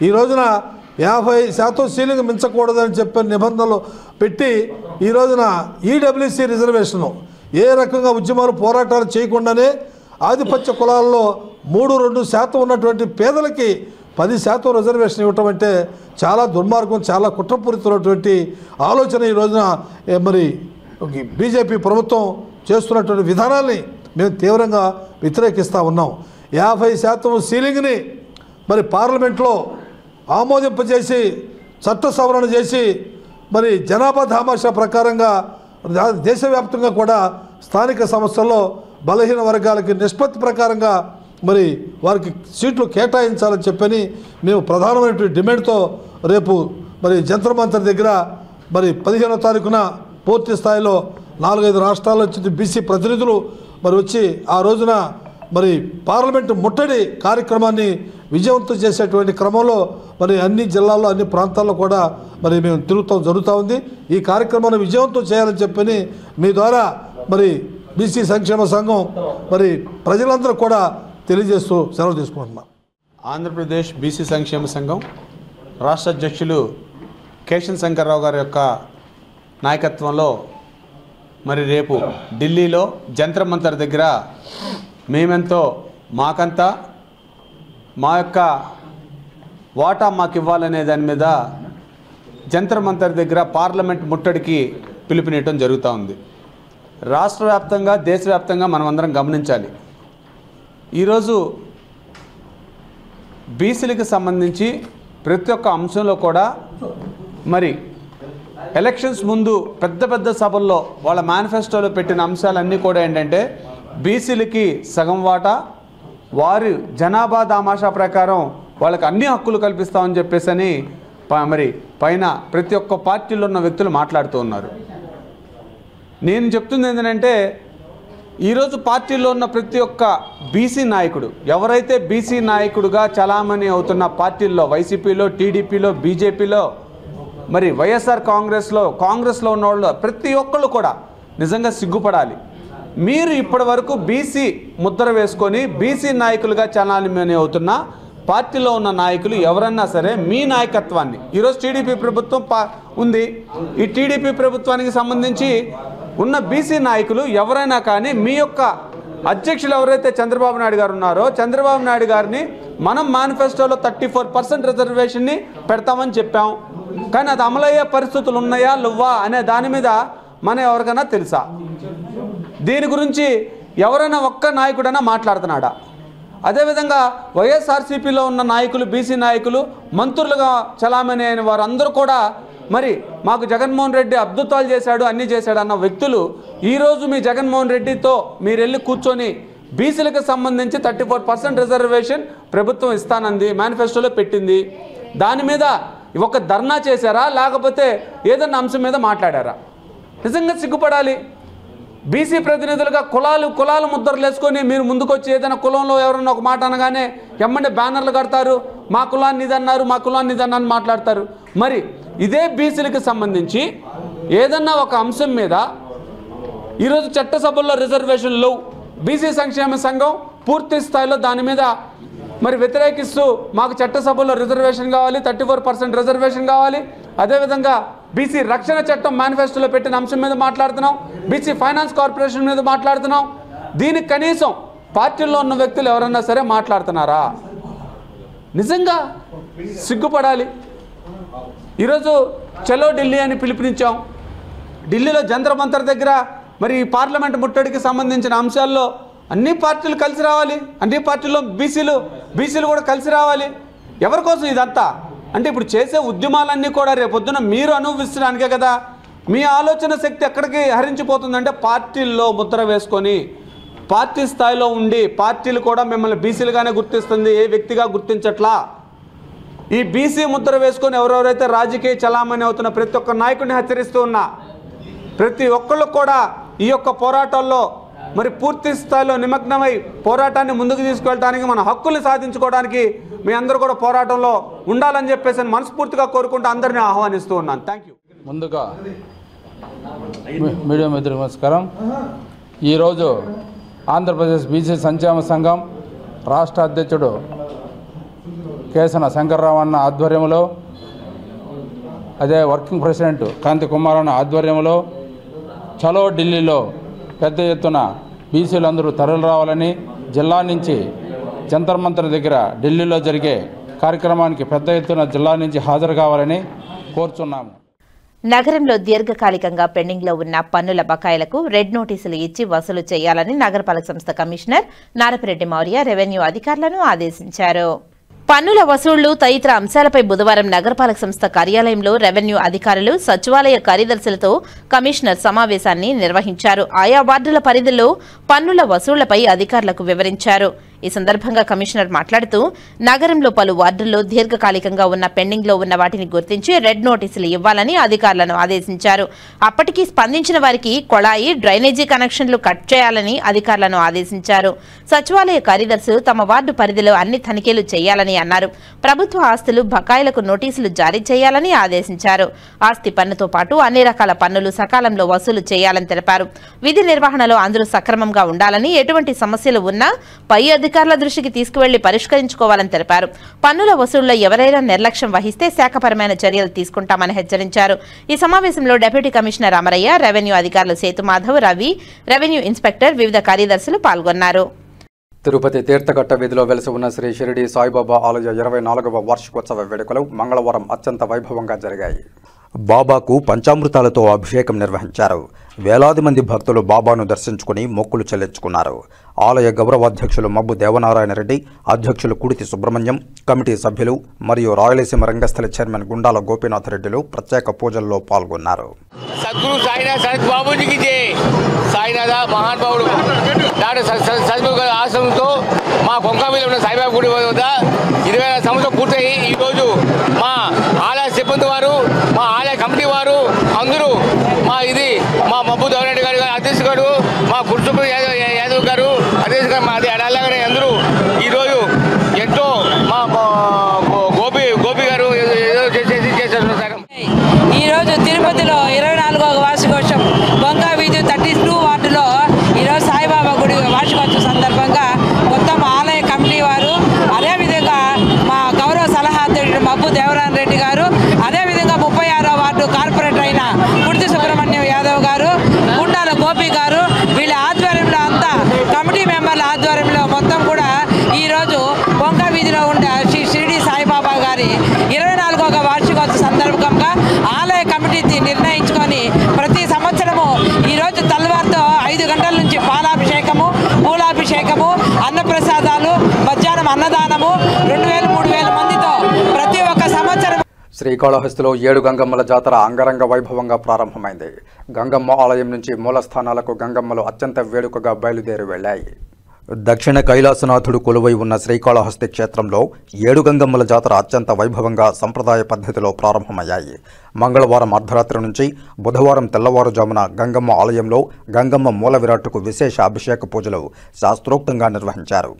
Speaker 3: ఈ రోజున 50% సీలింగ్ మించకూడదని చెప్పే నిబంధనలు పెట్టి ఈ రోజున ఈడబ్ల్యూసీ రిజర్వేషను ఏ రకంగా ఉద్యమాలు పోరాటాలు చేయకుండానే ఆధిపత్య కులాల్లో 3-2% ఉన్నటువంటి పేదలకి 10% రిజర్వేషన్ ఇవ్వటం అంటే చాలా దుర్మార్గం, చాలా కుట్రపూరితమైనటువంటి ఆలోచన ఈ రోజున మరి బీజేపీ ప్రభుత్వం చేస్తున్నటువంటి విధానాల్ని మేము తీవ్రంగా వ్యతిరేకిస్తూ ఉన్నాం. 50% సీలింగ్ని మరి పార్లమెంట్లో ఆమోదింపజేసి చట్ట సవరణ చేసి మరి జనాభా దామాషా ప్రకారంగా దేశవ్యాప్తంగా కూడా స్థానిక సంస్థల్లో బలహీన వర్గాలకి నిష్పత్తి ప్రకారంగా మరి వారికి సీట్లు కేటాయించాలని చెప్పని మేము ప్రధానమైనటువంటి డిమాండ్తో రేపు మరి జంతర్ మంతర్ దగ్గర మరి 15వ తారీఖున పూర్తి స్థాయిలో 4-5 రాష్ట్రాల నుంచి బీసీ ప్రతినిధులు మరి వచ్చి ఆ రోజున మరి పార్లమెంటు ముట్టడి కార్యక్రమాన్ని విజయవంతం చేసేటువంటి క్రమంలో మరి అన్ని జిల్లాల్లో అన్ని ప్రాంతాల్లో కూడా మరి మేము తిరుగుతాం జరుగుతూ ఉంది. ఈ కార్యక్రమాన్ని విజయవంతం చేయాలని చెప్పని మీ ద్వారా మరి బీసీ సంక్షేమ సంఘం మరి ప్రజలందరూ కూడా తెలియజేస్తూ సెలవు తీసుకుంటున్నాం.
Speaker 4: ఆంధ్రప్రదేశ్ బీసీ సంక్షేమ సంఘం రాష్ట్ర అధ్యక్షులు కేశన్ శంకర్రావు గారి యొక్క నాయకత్వంలో మరి రేపు ఢిల్లీలో జంతర్ మంతర్ దగ్గర మేమెంతో మాకంతా మా యొక్క వాటా మాకు ఇవ్వాలనే దాని మీద జంతర్ మంతర్ దగ్గర పార్లమెంట్ ముట్టడికి పిలుపునివ్వడం జరుగుతూ ఉంది. రాష్ట్ర వ్యాప్తంగా దేశవ్యాప్తంగా మనమందరం గమనించాలి. ఈరోజు బీసీలకు సంబంధించి ప్రతి ఒక్క అంశంలో కూడా మరి ఎలక్షన్స్ ముందు పెద్ద పెద్ద సభల్లో వాళ్ళ మేనిఫెస్టోలో పెట్టిన అంశాలన్నీ కూడా ఏంటంటే బీసీలకి సగం వాటా, వారి జనాభా దామాషా ప్రకారం వాళ్ళకి అన్ని హక్కులు కల్పిస్తామని చెప్పేసి మరి పైన ప్రతి ఒక్క పార్టీలో ఉన్న వ్యక్తులు మాట్లాడుతూ ఉన్నారు. నేను చెప్తుంది ఏంటంటే ఈరోజు పార్టీలో ఉన్న ప్రతి ఒక్క బీసీ నాయకుడు ఎవరైతే బీసీ నాయకుడుగా చలామణి అవుతున్న పార్టీల్లో వైసీపీలో, టీడీపీలో, బీజేపీలో, మరి వైఎస్ఆర్ కాంగ్రెస్లో ఉన్న వాళ్ళు ప్రతి ఒక్కళ్ళు కూడా నిజంగా సిగ్గుపడాలి. మీరు ఇప్పటి వరకు బీసీ ముద్ర వేసుకొని బీసీ నాయకులుగా చలామణి అవుతున్న పార్టీలో ఉన్న నాయకులు ఎవరన్నా సరే మీ నాయకత్వాన్ని, ఈరోజు టీడీపీ ప్రభుత్వం ఉంది, ఈ టీడీపీ ప్రభుత్వానికి సంబంధించి ఉన్న బీసీ నాయకులు ఎవరైనా కానీ మీ యొక్క అధ్యక్షులు ఎవరైతే చంద్రబాబు నాయుడు గారు ఉన్నారో చంద్రబాబు నాయుడు గారిని మనం మేనిఫెస్టోలో 34% రిజర్వేషన్ని పెడతామని చెప్పాం, కానీ అది అమలయ్యే పరిస్థితులు ఉన్నాయా లేవా అనే దాని మీద మనం ఎవరికైనా తెలుసా? దీని గురించి ఎవరైనా ఒక్క నాయకుడైనా మాట్లాడుతున్నాడా? అదేవిధంగా వైఎస్ఆర్సీపీలో ఉన్న నాయకులు, బీసీ నాయకులు, మంత్రులుగా చలామణి అయిన వారందరూ కూడా మరి మాకు జగన్మోహన్ రెడ్డి అద్భుతాలు చేశాడు, అన్నీ చేశాడు అన్న వ్యక్తులు ఈరోజు మీ జగన్మోహన్ రెడ్డితో మీరు వెళ్ళి కూర్చొని బీసీలకు సంబంధించి 34% రిజర్వేషన్ ప్రభుత్వం ఇస్తానంది, మేనిఫెస్టోలో పెట్టింది, దాని మీద ఒక ధర్నా చేశారా లేకపోతే ఏదన్నా అంశం మీద మాట్లాడారా? నిజంగా సిగ్గుపడాలి. బీసీ ప్రతినిధులుగా కులాలు ముద్రలు వేసుకొని మీరు ముందుకొచ్చి ఏదైనా కులంలో ఎవరన్నా ఒక మాట అనగానే ఎమ్మంటే బ్యానర్లు కడతారు, మా కులాన్ని ఇదన్నారు, మా కులాన్ని ఇదన్నారు మాట్లాడతారు. మరి ఇదే బీసీలకు సంబంధించి ఏదన్నా ఒక అంశం మీద ఈరోజు చట్టసభల్లో రిజర్వేషన్లు, బీసీ సంక్షేమ సంఘం పూర్తి స్థాయిలో దాని మీద మరి వ్యతిరేకిస్తూ మాకు చట్టసభల్లో రిజర్వేషన్ కావాలి, 34% రిజర్వేషన్ కావాలి, అదేవిధంగా బీసీ రక్షణ చట్టం మేనిఫెస్టోలో పెట్టిన అంశం మీద మాట్లాడుతున్నాం, బీసీ ఫైనాన్స్ కార్పొరేషన్ మీద మాట్లాడుతున్నాం. దీనికి కనీసం పార్టీల్లో ఉన్న వ్యక్తులు ఎవరన్నా సరే మాట్లాడుతున్నారా? నిజంగా సిగ్గుపడాలి. ఈరోజు చలో ఢిల్లీ అని పిలుపునిచ్చాం. ఢిల్లీలో జంతర్ మంతర్ దగ్గర మరి ఈ పార్లమెంట్ ముట్టడికి సంబంధించిన అంశాల్లో అన్ని పార్టీలు కలిసి రావాలి, అన్ని పార్టీల్లో బీసీలు కూడా కలిసి రావాలి. ఎవరి కోసం ఇదంతా అంటే ఇప్పుడు చేసే ఉద్యమాలన్నీ కూడా రేపొద్దున మీరు అనుభవించడానికే కదా. మీ ఆలోచన శక్తి ఎక్కడికి హరించిపోతుందంటే పార్టీల్లో ముద్ర వేసుకొని పార్టీ స్థాయిలో ఉండి పార్టీలు కూడా మిమ్మల్ని బీసీలుగానే గుర్తిస్తుంది, ఏ వ్యక్తిగా గుర్తించట్లా. ఈ బీసీ ముద్ర వేసుకొని ఎవరెవరైతే రాజకీయ చలామణి అవుతున్న ప్రతి ఒక్క నాయకుడిని హెచ్చరిస్తూ ఉన్నా, ప్రతి ఒక్కళ్ళు కూడా ఈ యొక్క పోరాటాల్లో మరి పూర్తి స్థాయిలో నిమగ్నమై పోరాటాన్ని ముందుకు తీసుకెళ్ళడానికి, మన హక్కుల్ని సాధించుకోవడానికి మీ అందరూ కూడా పోరాటంలో ఉండాలని చెప్పేసి మనస్ఫూర్తిగా కోరుకుంటూ అందరినీ ఆహ్వానిస్తూ ఉన్నాను. Thank you.
Speaker 5: ముందుగా మీడియా మిత్రులకు నమస్కారం. ఈరోజు ఆంధ్రప్రదేశ్ బీసీ సంక్షేమ సంఘం రాష్ట్ర అధ్యక్షుడు కేసన శంకర్రావు అన్న ఆధ్వర్యంలో, అదే వర్కింగ్ ప్రెసిడెంట్ కాంతి కుమార్ అన్న ఆధ్వర్యంలో చలో ఢిల్లీలో పెద్ద ఎత్తున బీసీలందరూ తరలి రావాలని, జిల్లా నుంచి జంతర్ మంతర్ దగ్గర ఢిల్లీలో జరిగే కార్యక్రమానికి పెద్ద ఎత్తున జిల్లా నుంచి హాజరు కావాలని కోరుచున్నాము.
Speaker 1: నగరంలో దీర్ఘకాలికంగా పెండింగ్లో ఉన్న పన్నుల బకాయిలకు రెడ్ నోటీసులు ఇచ్చి వసూలు చేయాలని నగరపాలక సంస్థ కమిషనర్ నారపిరెడ్డి మౌర్య రెవెన్యూ అధికారులను ఆదేశించారు. పన్నుల వసూళ్లు తదితర అంశాలపై బుధవారం నగరపాలక సంస్థ కార్యాలయంలో రెవెన్యూ అధికారులు, సచివాలయ కార్యదర్శులతో కమిషనర్ సమావేశాన్ని నిర్వహించారు. ఆయా వార్డుల పరిధిలో పన్నుల వసూళ్లపై అధికారులకు వివరించారు. ఈ సందర్భంగా కమిషనర్ మాట్లాడుతూ నగరంలో పలు వార్డుల్లో దీర్ఘకాలికంగా ఉన్న పెండింగ్లో ఉన్న వాటిని గుర్తించి రెడ్ నోటీసులు ఇవ్వాలని అధికారులను ఆదేశించారు. అప్పటికి స్పందించిన వారికి కొళాయి, డ్రైనేజీ కనెక్షన్లు కట్ చేయాలని అధికారులను ఆదేశించారు. సచివాలయ కార్యదర్శులు తమ వార్డు పరిధిలో అన్ని తనిఖీలు చేయాలని అన్నారు. ప్రభుత్వ ఆస్తులు బకాయిలకు నోటీసులు జారీ చేయాలని ఆదేశించారు. ఆస్తి పన్నుతో పాటు అన్ని రకాల పన్నులు సకాలంలో వసూలు చేయాలని తెలిపారు. విధి నిర్వహణలో అందరూ సక్రమంగా ఉండాలని, ఎటువంటి సమస్యలు ఉన్నా పై అధికారుల దృష్టికి తీసుకువెళ్లి పరిష్కరించుకోవాలని తెలిపారు. పన్నుల వసూళ్లో ఎవరైనా నిర్లక్ష్యం వహిస్తే శాఖపరమైన చర్యలు తీసుకుంటామని హెచ్చరించారు. ఈ సమావేశంలో డిప్యూటీ కమిషనర్ అమరయ్య, రెవెన్యూ అధికారులు సేతుమాధవ్, రవి, రెవెన్యూ ఇన్స్పెక్టర్, వివిధ కార్యదర్శులు పాల్గొన్నారు.
Speaker 6: తిరుపతి తీర్థఘట్ట వీధిలో వెలసి ఉన్న శ్రీ షిరిడి సాయిబాబా ఆలయ 24వ వార్షికోత్సవ వేడుకలు మంగళవారం అత్యంత వైభవంగా జరిగాయి. బాబాకు పంచామృతాలతో అభిషేకం నిర్వహించారు. వేలాది మంది భక్తులు బాబాను దర్శించుకుని మొక్కులు చెల్లించుకున్నారు. ఆలయ గౌరవాధ్యక్షులు మబ్బు దేవనారాయణ రెడ్డి, అధ్యక్షులు కుడితి సుబ్రహ్మణ్యం, కమిటీ సభ్యులు మరియు రాయలసీమ రంగస్థల చైర్మన్ గుండాల గోపీనాథ్ రెడ్డిలు ప్రత్యేక పూజల్లో పాల్గొన్నారు.
Speaker 7: సద్గురు సాయినాథ్ సనత్ బాబూజీకి జై. సాయినాథ మహానుభావుడు డాక్టర్ సద్గురు గారి ఆశ్రమంతో మా కొంకామీలో ఉన్న సాయిబాబా గుడి వద్ద 20 సంవత్సరాలు పూర్తయి ఈరోజు మా ఆలయ సిబ్బంది వారు, మా ఆలయ కమిటీ వారు అందరూ మా మబ్బు దేవరెడ్డి గారు అధ్యక్షుడు, మా కుర్చుపు యాదవ్ గారు అధ్యక్షుడు, మాది అడాలగానే అందరూ ఈరోజు ఎంతో మా గోపి గారు ఏదో చేసేస్తున్నారు.
Speaker 8: ఈరోజు తిరుపతిలో 24వ వార్షికోత్సవం బొంగా వీధి 32 వార్డులో ఈరోజు
Speaker 6: శ్రీకాళహస్తిలో 7 గంగమ్మల జాతర అంగరంగ వైభవంగా ప్రారంభమైంది. గంగమ్మ ఆలయం నుంచి మూలస్థానాలకు గంగమ్మలు అత్యంత వేడుకగా బయలుదేరి వెళ్లాయి. దక్షిణ కైలాసనాథుడు కొలువై ఉన్న శ్రీకాళహస్తి క్షేత్రంలో 7 గంగమ్మల జాతర అత్యంత వైభవంగా సంప్రదాయ పద్ధతిలో ప్రారంభమయ్యాయి. మంగళవారం అర్ధరాత్రి నుంచి బుధవారం తెల్లవారుజామున గంగమ్మ ఆలయంలో గంగమ్మ మూల విరాట్టుకు విశేష అభిషేక పూజలు శాస్త్రోక్తంగా నిర్వహించారు.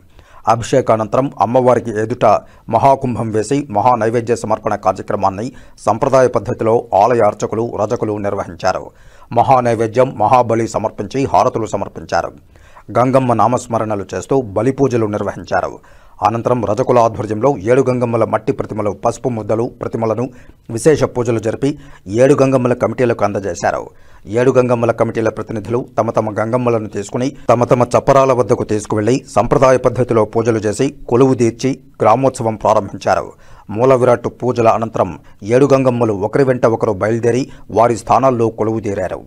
Speaker 6: అభిషేకానంతరం అమ్మవారికి ఎదుట మహాకుంభం వేసి మహా నైవేద్య సమర్పణ కార్యక్రమాన్ని సంప్రదాయ పద్ధతిలో ఆలయ అర్చకులు రజకులు నిర్వహించారు. మహా నైవేద్యం మహాబలి సమర్పించి హారతులు సమర్పించారు. గంగమ్మ నామస్మరణలు చేస్తూ బలి పూజలు నిర్వహించారు. అనంతరం రజకుల ఆధ్వర్యంలో 7 గంగమ్మల మట్టి ప్రతిమలు పసుపు ముద్దలు ప్రతిమలను విశేష పూజలు జరిపి 7 గంగమ్మల కమిటీలకు అందజేశారు. 7 గంగమ్మల కమిటీల ప్రతినిధులు తమ తమ గంగమ్మలను తీసుకుని తమ తమ చప్పరాల వద్దకు తీసుకువెళ్లి సంప్రదాయ పద్ధతిలో పూజలు చేసి కొలువు తీర్చి గ్రామోత్సవం ప్రారంభించారు. మూల విరాట్టు పూజల అనంతరం 7 గంగమ్మలు ఒకరి వెంట ఒకరు బయలుదేరి వారి స్థానాల్లో కొలువు తీరారు.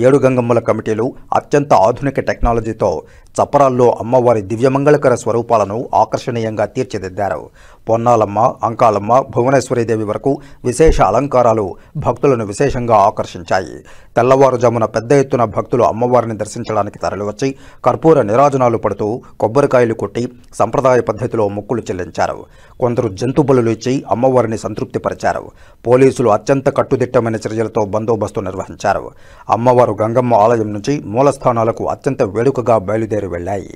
Speaker 6: 7 గంగమ్మల కమిటీలు అత్యంత ఆధునిక టెక్నాలజీతో చప్పరాల్లో అమ్మవారి దివ్యమంగళకర స్వరూపాలను ఆకర్షణీయంగా తీర్చిదిద్దారు. పొన్నాలమ్మ, అంకాలమ్మ, భువనేశ్వరీదేవి వరకు విశేష అలంకారాలు భక్తులను విశేషంగా ఆకర్షించాయి. తెల్లవారుజామున పెద్ద ఎత్తున భక్తులు అమ్మవారిని దర్శించడానికి తరలివచ్చి కర్పూర నిరాజనాలు పడుతూ కొబ్బరికాయలు కొట్టి సంప్రదాయ పద్ధతిలో మొక్కులు చెల్లించారు. కొందరు జంతు బలులు ఇచ్చి అమ్మవారిని సంతృప్తిపరిచారు. పోలీసులు అత్యంత కట్టుదిట్టమైన చర్యలతో బందోబస్తు నిర్వహించారు. అమ్మవారు గంగమ్మ ఆలయం నుంచి మూలస్థానాలకు అత్యంత వేడుకగా బయలుదేరి వెళ్లాయి.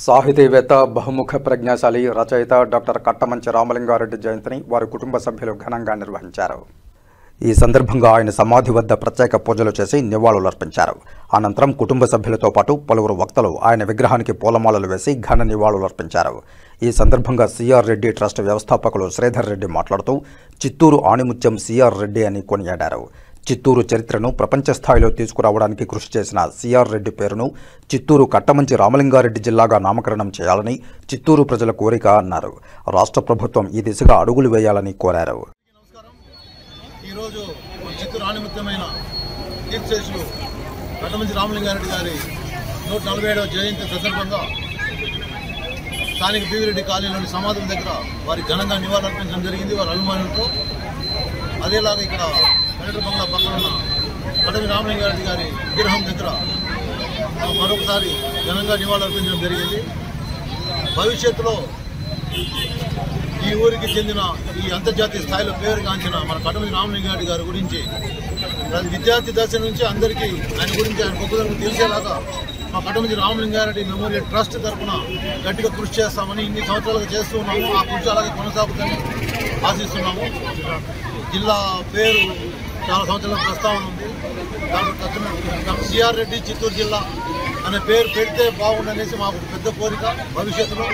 Speaker 6: సాహితీవేత్త బహుముఖ ప్రజ్ఞాశాలి రచయిత డాక్టర్ కట్టమంచి రామలింగారెడ్డి జయంతిని వారి కుటుంబ సభ్యులు ఘనంగా నిర్వహించారు. ఈ సందర్భంగా ఆయన సమాధి వద్ద ప్రత్యేక పూజలు చేసి నివాళులర్పించారు. అనంతరం కుటుంబ సభ్యులతో పాటు పలువురు వక్తలు ఆయన విగ్రహానికి పూలమాలలు వేసి ఘన నివాళులర్పించారు. ఈ సందర్భంగా సిఆర్ రెడ్డి ట్రస్ట్ వ్యవస్థాపకులు శ్రీధర్ రెడ్డి మాట్లాడుతూ చిత్తూరు ఆణిముత్యం సిఆర్ రెడ్డి అని కొనియాడారు. చిత్తూరు చరిత్రను ప్రపంచ స్థాయిలో తీసుకురావడానికి కృషి చేసిన సిఆర్ రెడ్డి పేరును చిత్తూరు కట్టమంచి రామలింగారెడ్డి జిల్లాగా నామకరణం చేయాలని చిత్తూరు ప్రజల కోరిక అన్నారు. రాష్ట్ర ప్రభుత్వం ఈ దిశగా అడుగులు వేయాలని కోరారు.
Speaker 8: ఈరోజు చిత్తూరు ఆణిముత్యమైన కట్టమంచి రామలింగారెడ్డి గారి 147వ జయంతి సందర్భంగా స్థానిక బీవిరెడ్డి కాలనీలోని సమాధుల దగ్గర వారికి ఘనంగా నివాళులర్పించడం జరిగింది వారి అభిమానులతో. అదేలాగా ఇక్కడ కలెక్టర్ బంగ్లా పక్కన ఉన్న కటమి రామలింగారెడ్డి గారి విగ్రహం దగ్గర మరొకసారి ఘనంగా నివాళులర్పించడం జరిగింది. భవిష్యత్తులో ఈ ఊరికి చెందిన ఈ అంతర్జాతీయ స్థాయిలో పేరుగాంచిన మన కటమి రామలింగారెడ్డి గారి గురించి విద్యార్థి దశ నుంచి అందరికీ ఆయన గురించి ఆయన గొప్పదనం తెలిసేలాగా మా కటమి రామలింగారెడ్డి మెమోరియల్ ట్రస్ట్ తరఫున గట్టిగా కృషి చేస్తామని ఇన్ని సంవత్సరాలుగా చేస్తూ ఉన్నాము. ఆ కృషి అలాగే కొనసాగుతుందని ఆశిస్తున్నాము. జిల్లా పేరు చాలా సంవత్సరాల ప్రస్తావన ఉంది. డాక్టర్ సిఆర్ రెడ్డి చిత్తూరు జిల్లా అనే పేరు పెడితే బాగుండనేసి మాకు పెద్ద కోరిక. భవిష్యత్తులో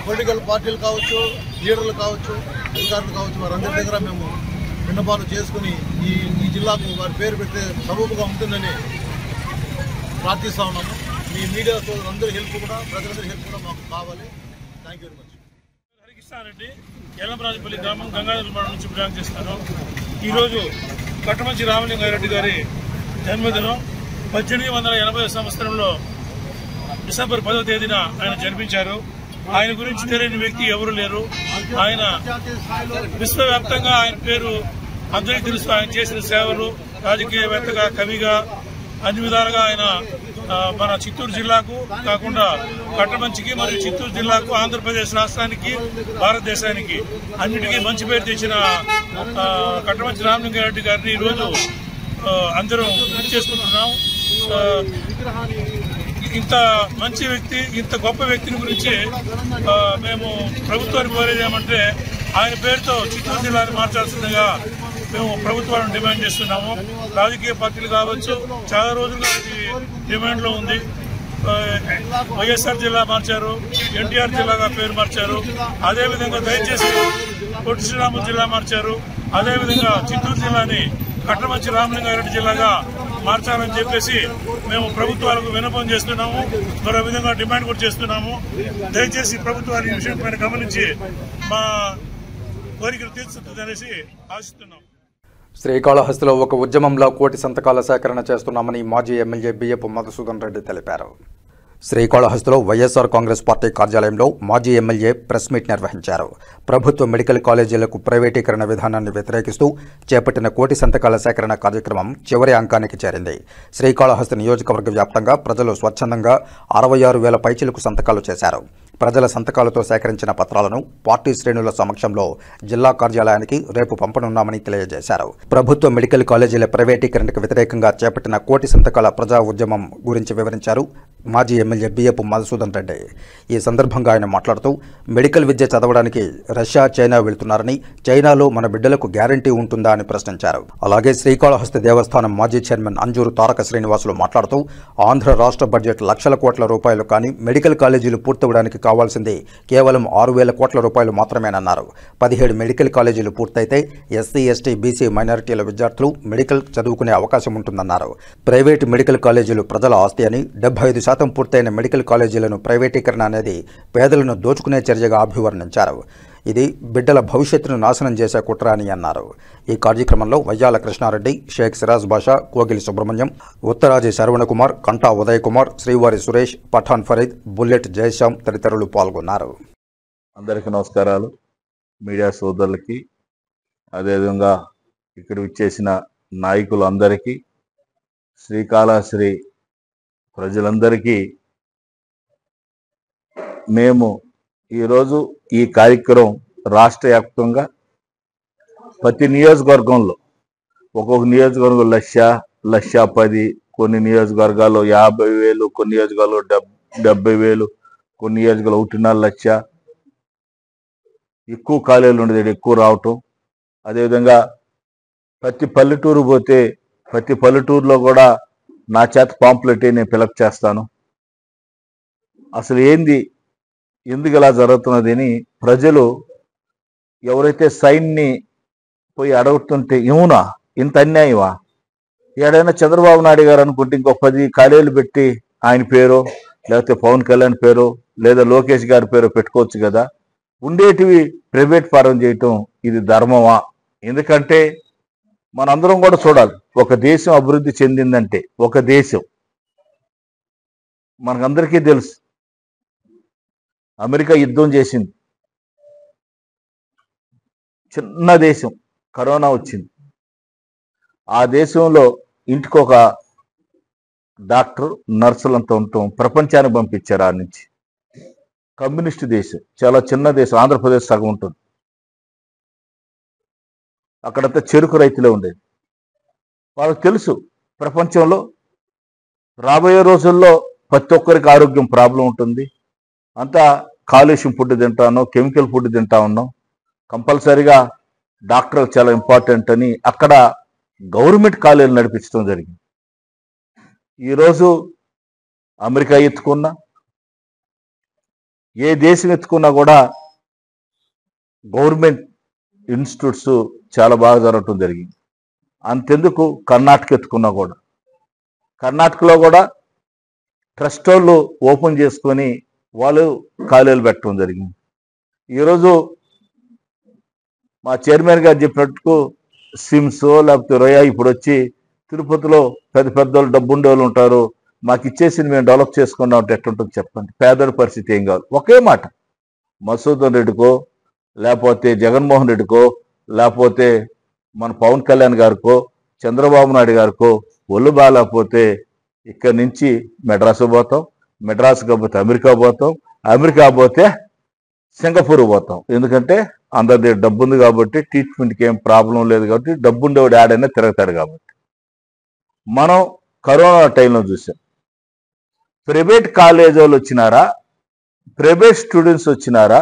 Speaker 8: పొలిటికల్ పార్టీలు కావచ్చు, లీడర్లు కావచ్చు, అధికారులు కావచ్చు, వారందరి దగ్గర మేము విన్నపాలు చేసుకుని ఈ జిల్లాకు వారి పేరు పెడితే సబబుగా ఉంటుందని ప్రార్థిస్తూ ఉన్నాము. మీ మీడియా సోదరులందరి హెల్ప్ కూడా, ప్రజలందరి హెల్ప్ కూడా మాకు కావాలి. Thank you very much.
Speaker 9: Harikrishnareddy Ellamrajupalli గ్రామం గంగాధర మండలం నుంచి బిలాంగ్ చేస్తాను. ఈరోజు కట్టమంచి రామలింగారెడ్డి గారి జన్మదినం. 1880 సంవత్సరంలో డిసెంబర్ 10వ తేదీన ఆయన జన్మించారు. ఆయన గురించి తెలియని వ్యక్తి ఎవరు లేరు. ఆయన విశ్వవ్యాప్తంగా ఆయన పేరు అందరికీ తెలుసు. ఆయన చేసిన సేవలు రాజకీయవేత్తగా, కవిగా అన్ని విధాలుగా ఆయన మన చిత్తూరు జిల్లాకు కాకుండా కట్టమంచికి మరియు చిత్తూరు జిల్లాకు, ఆంధ్రప్రదేశ్ రాష్ట్రానికి, భారతదేశానికి అన్నిటికీ మంచి పేరు తెచ్చిన కట్టమంచి రామలింగారెడ్డి గారిని ఈరోజు అందరం గుర్తు చేసుకుంటున్నాం. ఇంత మంచి వ్యక్తి, ఇంత గొప్ప వ్యక్తిని గురించి మేము ప్రభుత్వాన్ని కోరేది ఏమంటే ఆయన పేరుతో చిత్తూరు జిల్లాని మార్చాల్సిందిగా మేము ప్రభుత్వాన్ని డిమాండ్ చేస్తున్నాము. రాజకీయ పార్టీలు కావచ్చు, చాలా రోజులుగా ఇది డిమాండ్లో ఉంది. వైఎస్ఆర్ జిల్లా మార్చారు, ఎన్టీఆర్ జిల్లాగా పేరు మార్చారు. అదేవిధంగా దయచేసి పొట్టి శ్రీరాములు జిల్లా మార్చారు. అదేవిధంగా చిత్తూరు జిల్లాని కట్టమంచి రామలింగారెడ్డి జిల్లాగా మార్చాలని చెప్పేసి మేము ప్రభుత్వాలకు విన్నపం చేస్తున్నాము. మరో విధంగా డిమాండ్ కూడా చేస్తున్నాము. దయచేసి ప్రభుత్వాలు ఈ విషయం పైన గమనించి మా కోరికలు తీర్చుతుందనేసి ఆశిస్తున్నాం.
Speaker 6: శ్రీకాళహస్తిలో ఒక ఉద్యమంలో కోటి సంతకాల సేకరణ చేస్తున్నామని మాజీ ఎమ్మెల్యే బియ్యపు మధుసూదన్ రెడ్డి తెలిపారు. శ్రీకాళహస్తిలో వైఎస్ఆర్ కాంగ్రెస్ పార్టీ కార్యాలయంలో మాజీ ఎమ్మెల్యే ప్రెస్ మీట్ నిర్వహించారు. ప్రభుత్వ మెడికల్ కాలేజీలకు ప్రైవేటీకరణ విధానాన్ని వ్యతిరేకిస్తూ చేపట్టిన కోటి సంతకాల సేకరణ కార్యక్రమం చివరి అంకానికి చేరింది. శ్రీకాళహస్తి నియోజకవర్గ వ్యాప్తంగా ప్రజలు స్వచ్ఛందంగా 66,000 పైచిలకు సంతకాలు చేశారు. ప్రజల సంతకాలతో సేకరించిన పత్రాలను పార్టీ శ్రేణుల సమక్షంలో జిల్లా కార్యాలయానికి రేపు పంపనున్నామని తెలియజేశారు. ప్రభుత్వ మెడికల్ కాలేజీల ప్రైవేటీకరణకు వ్యతిరేకంగా చేపట్టిన కోటి సంతకాల ప్రజా ఉద్యమం గురించి వివరించారు మాజీ ఎమ్మెల్యే బియ్యపు మధుసూదన్ రెడ్డి. ఈ సందర్భంగా ఆయన మాట్లాడుతూ మెడికల్ విద్య చదవడానికి రష్యా, చైనా వెళ్తున్నారని, చైనాలో మన బిడ్డలకు గ్యారంటీ ఉంటుందా అని ప్రశ్నించారు. అలాగే శ్రీకాళహస్తి దేవస్థానం మాజీ చైర్మన్ అంజూరు తారక శ్రీనివాసులు మాట్లాడుతూ ఆంధ్ర రాష్ట్ర బడ్జెట్ లక్షల కోట్ల రూపాయలు కానీ మెడికల్ కాలేజీలు పూర్తవడానికి కావాల్సింది కేవలం 6,000 కోట్ల రూపాయలు మాత్రమేనన్నారు. 17 మెడికల్ కాలేజీలు పూర్తయితే ఎస్సీ, ఎస్టీ, బీసీ మైనారిటీల విద్యార్థులు మెడికల్ చదువుకునే అవకాశం ఉంటుందన్నారు. ప్రైవేటు మెడికల్ కాలేజీలు ప్రజల ఆస్తి అని, 75% పూర్తయిన మెడికల్ కాలేజీలను ప్రైవేటీకరణ అనేది పేదలను దోచుకునే చర్యగా అభివర్ణించారు. ఇది బిడ్డల భవిష్యత్తును నాశనం చేసే కుట్ర అని అన్నారు. ఈ కార్యక్రమంలో వయ్యాల కృష్ణారెడ్డి, షేక్ సిరాజ్ బాషా, కోగిలి సుబ్రహ్మణ్యం, ఉత్తరాజి శరవణకుమార్, కంటా ఉదయ్ కుమార్, శ్రీవారి సురేష్, పఠాన్ ఫరీద్, బుల్లెట్ జయశ్యామ్ తదితరులు పాల్గొన్నారు.
Speaker 10: అందరికీ నమస్కారాలు. మీడియా సోదరులకి, అదేవిధంగా ఇక్కడ విచ్చేసిన నాయకులందరికీ, శ్రీకాళహస్తి ప్రజలందరికీ మేము ఈరోజు ఈ కార్యక్రమం రాష్ట్ర వ్యాప్తంగా ప్రతి నియోజకవర్గంలో ఒక్కొక్క నియోజకవర్గం 1,10,000, కొన్ని నియోజకవర్గాల్లో 50,000, కొన్ని నియోజకవర్గాల్లో 70,000, కొన్ని నియోజకవర్గాలు 1,4 లక్ష ఎక్కువ ఖాళీలు ఉండేది ఎక్కువ రావటం. అదేవిధంగా ప్రతి పల్లెటూరు పోతే ప్రతి పల్లెటూరులో కూడా నా చేత పాంప్లెట్ నేను ఫిలప్ చేస్తాను. అసలు ఎందుకు ఇలా జరుగుతున్నది అని ప్రజలు ఎవరైతే సైన్ని పోయి అడుగుతుంటే, ఏమునా ఇంత అన్యాయమా, ఏడైనా చంద్రబాబు నాయుడు గారు అనుకుంటే ఇంకో 10 ఖాళీలు పెట్టి ఆయన పేరు, లేకపోతే పవన్ కళ్యాణ్ పేరు, లేదా లోకేష్ గారి పేరు పెట్టుకోవచ్చు కదా. ఉండేటివి ప్రైవేట్ ఫారం చేయటం ఇది ధర్మమా? ఎందుకంటే మనందరం కూడా చూడాలి, ఒక దేశం అభివృద్ధి చెందిందంటే, ఒక దేశం మనకందరికీ తెలుసు అమెరికా యుద్ధం చేసింది, చిన్న దేశం, కరోనా వచ్చింది. ఆ దేశంలో ఇంటికొక డాక్టర్, నర్సులంతా ఉండటం ప్రపంచానికి పంపించారు. ఆ నుంచి కమ్యూనిస్ట్ దేశం, చాలా చిన్న దేశం, ఆంధ్రప్రదేశ్ సగం ఉంటుంది. అక్కడంతా చెరుకు రైతులే ఉండేది. వాళ్ళకి తెలుసు ప్రపంచంలో రాబోయే రోజుల్లో ప్రతి ఒక్కరికి ఆరోగ్యం ప్రాబ్లం ఉంటుంది. అంతా కాలుష్యం ఫుడ్ తింటాను, కెమికల్ ఫుడ్ తింటా ఉన్నాం, కంపల్సరీగా డాక్టర్లు చాలా ఇంపార్టెంట్ అని అక్కడ గవర్నమెంట్ కాలేజీలు నడిపించడం జరిగింది. ఈరోజు అమెరికా ఎత్తుకున్నా, ఏ దేశం ఎత్తుకున్నా కూడా గవర్నమెంట్ ఇన్స్టిట్యూట్స్ చాలా బాగా జరగటం జరిగింది. అంతెందుకు కర్ణాటక ఎత్తుకున్నా కూడా, కర్ణాటకలో కూడా ట్రస్ట్ వాళ్ళు ఓపెన్ చేసుకొని వాళ్ళు కాలేజీలు పెట్టడం జరిగింది. ఈరోజు మా చైర్మన్ గారు చెప్పినట్టు సిమ్స్ లేకపోతే రొయా ఇప్పుడు వచ్చి తిరుపతిలో పెద్ద పెద్ద వాళ్ళు, డబ్బు ఉండేవాళ్ళు ఉంటారు, మాకు ఇచ్చేసి మేము డెవలప్ చేసుకున్నాం అంటే ఎట్లుంటుంది చెప్పండి? పేదల పరిస్థితి ఏం కావాలి? ఒకే మాట, మసూదన్ రెడ్డికో లేకపోతే జగన్మోహన్ రెడ్డికో లేకపోతే మన పవన్ కళ్యాణ్ గారికో చంద్రబాబు నాయుడు గారికో ఒళ్ళు బాగాలేకపోతే ఇక్కడి నుంచి మెడ్రాస్ పోతాం, మెడ్రాస్ కాకపోతే అమెరికా పోతాం, అమెరికా పోతే సింగపూర్ పోతాం. ఎందుకంటే అందరి డబ్బు ఉంది కాబట్టి, ట్రీట్మెంట్కి ఏం ప్రాబ్లం లేదు కాబట్టి, డబ్బు ఉండేవాడు ఆడైనా తిరుగుతాడు కాబట్టి. మనం కరోనా టైంలో చూసాం, ప్రైవేట్ కాలేజ్ వాళ్ళు వచ్చినారా, ప్రైవేట్ స్టూడెంట్స్ వచ్చినారా,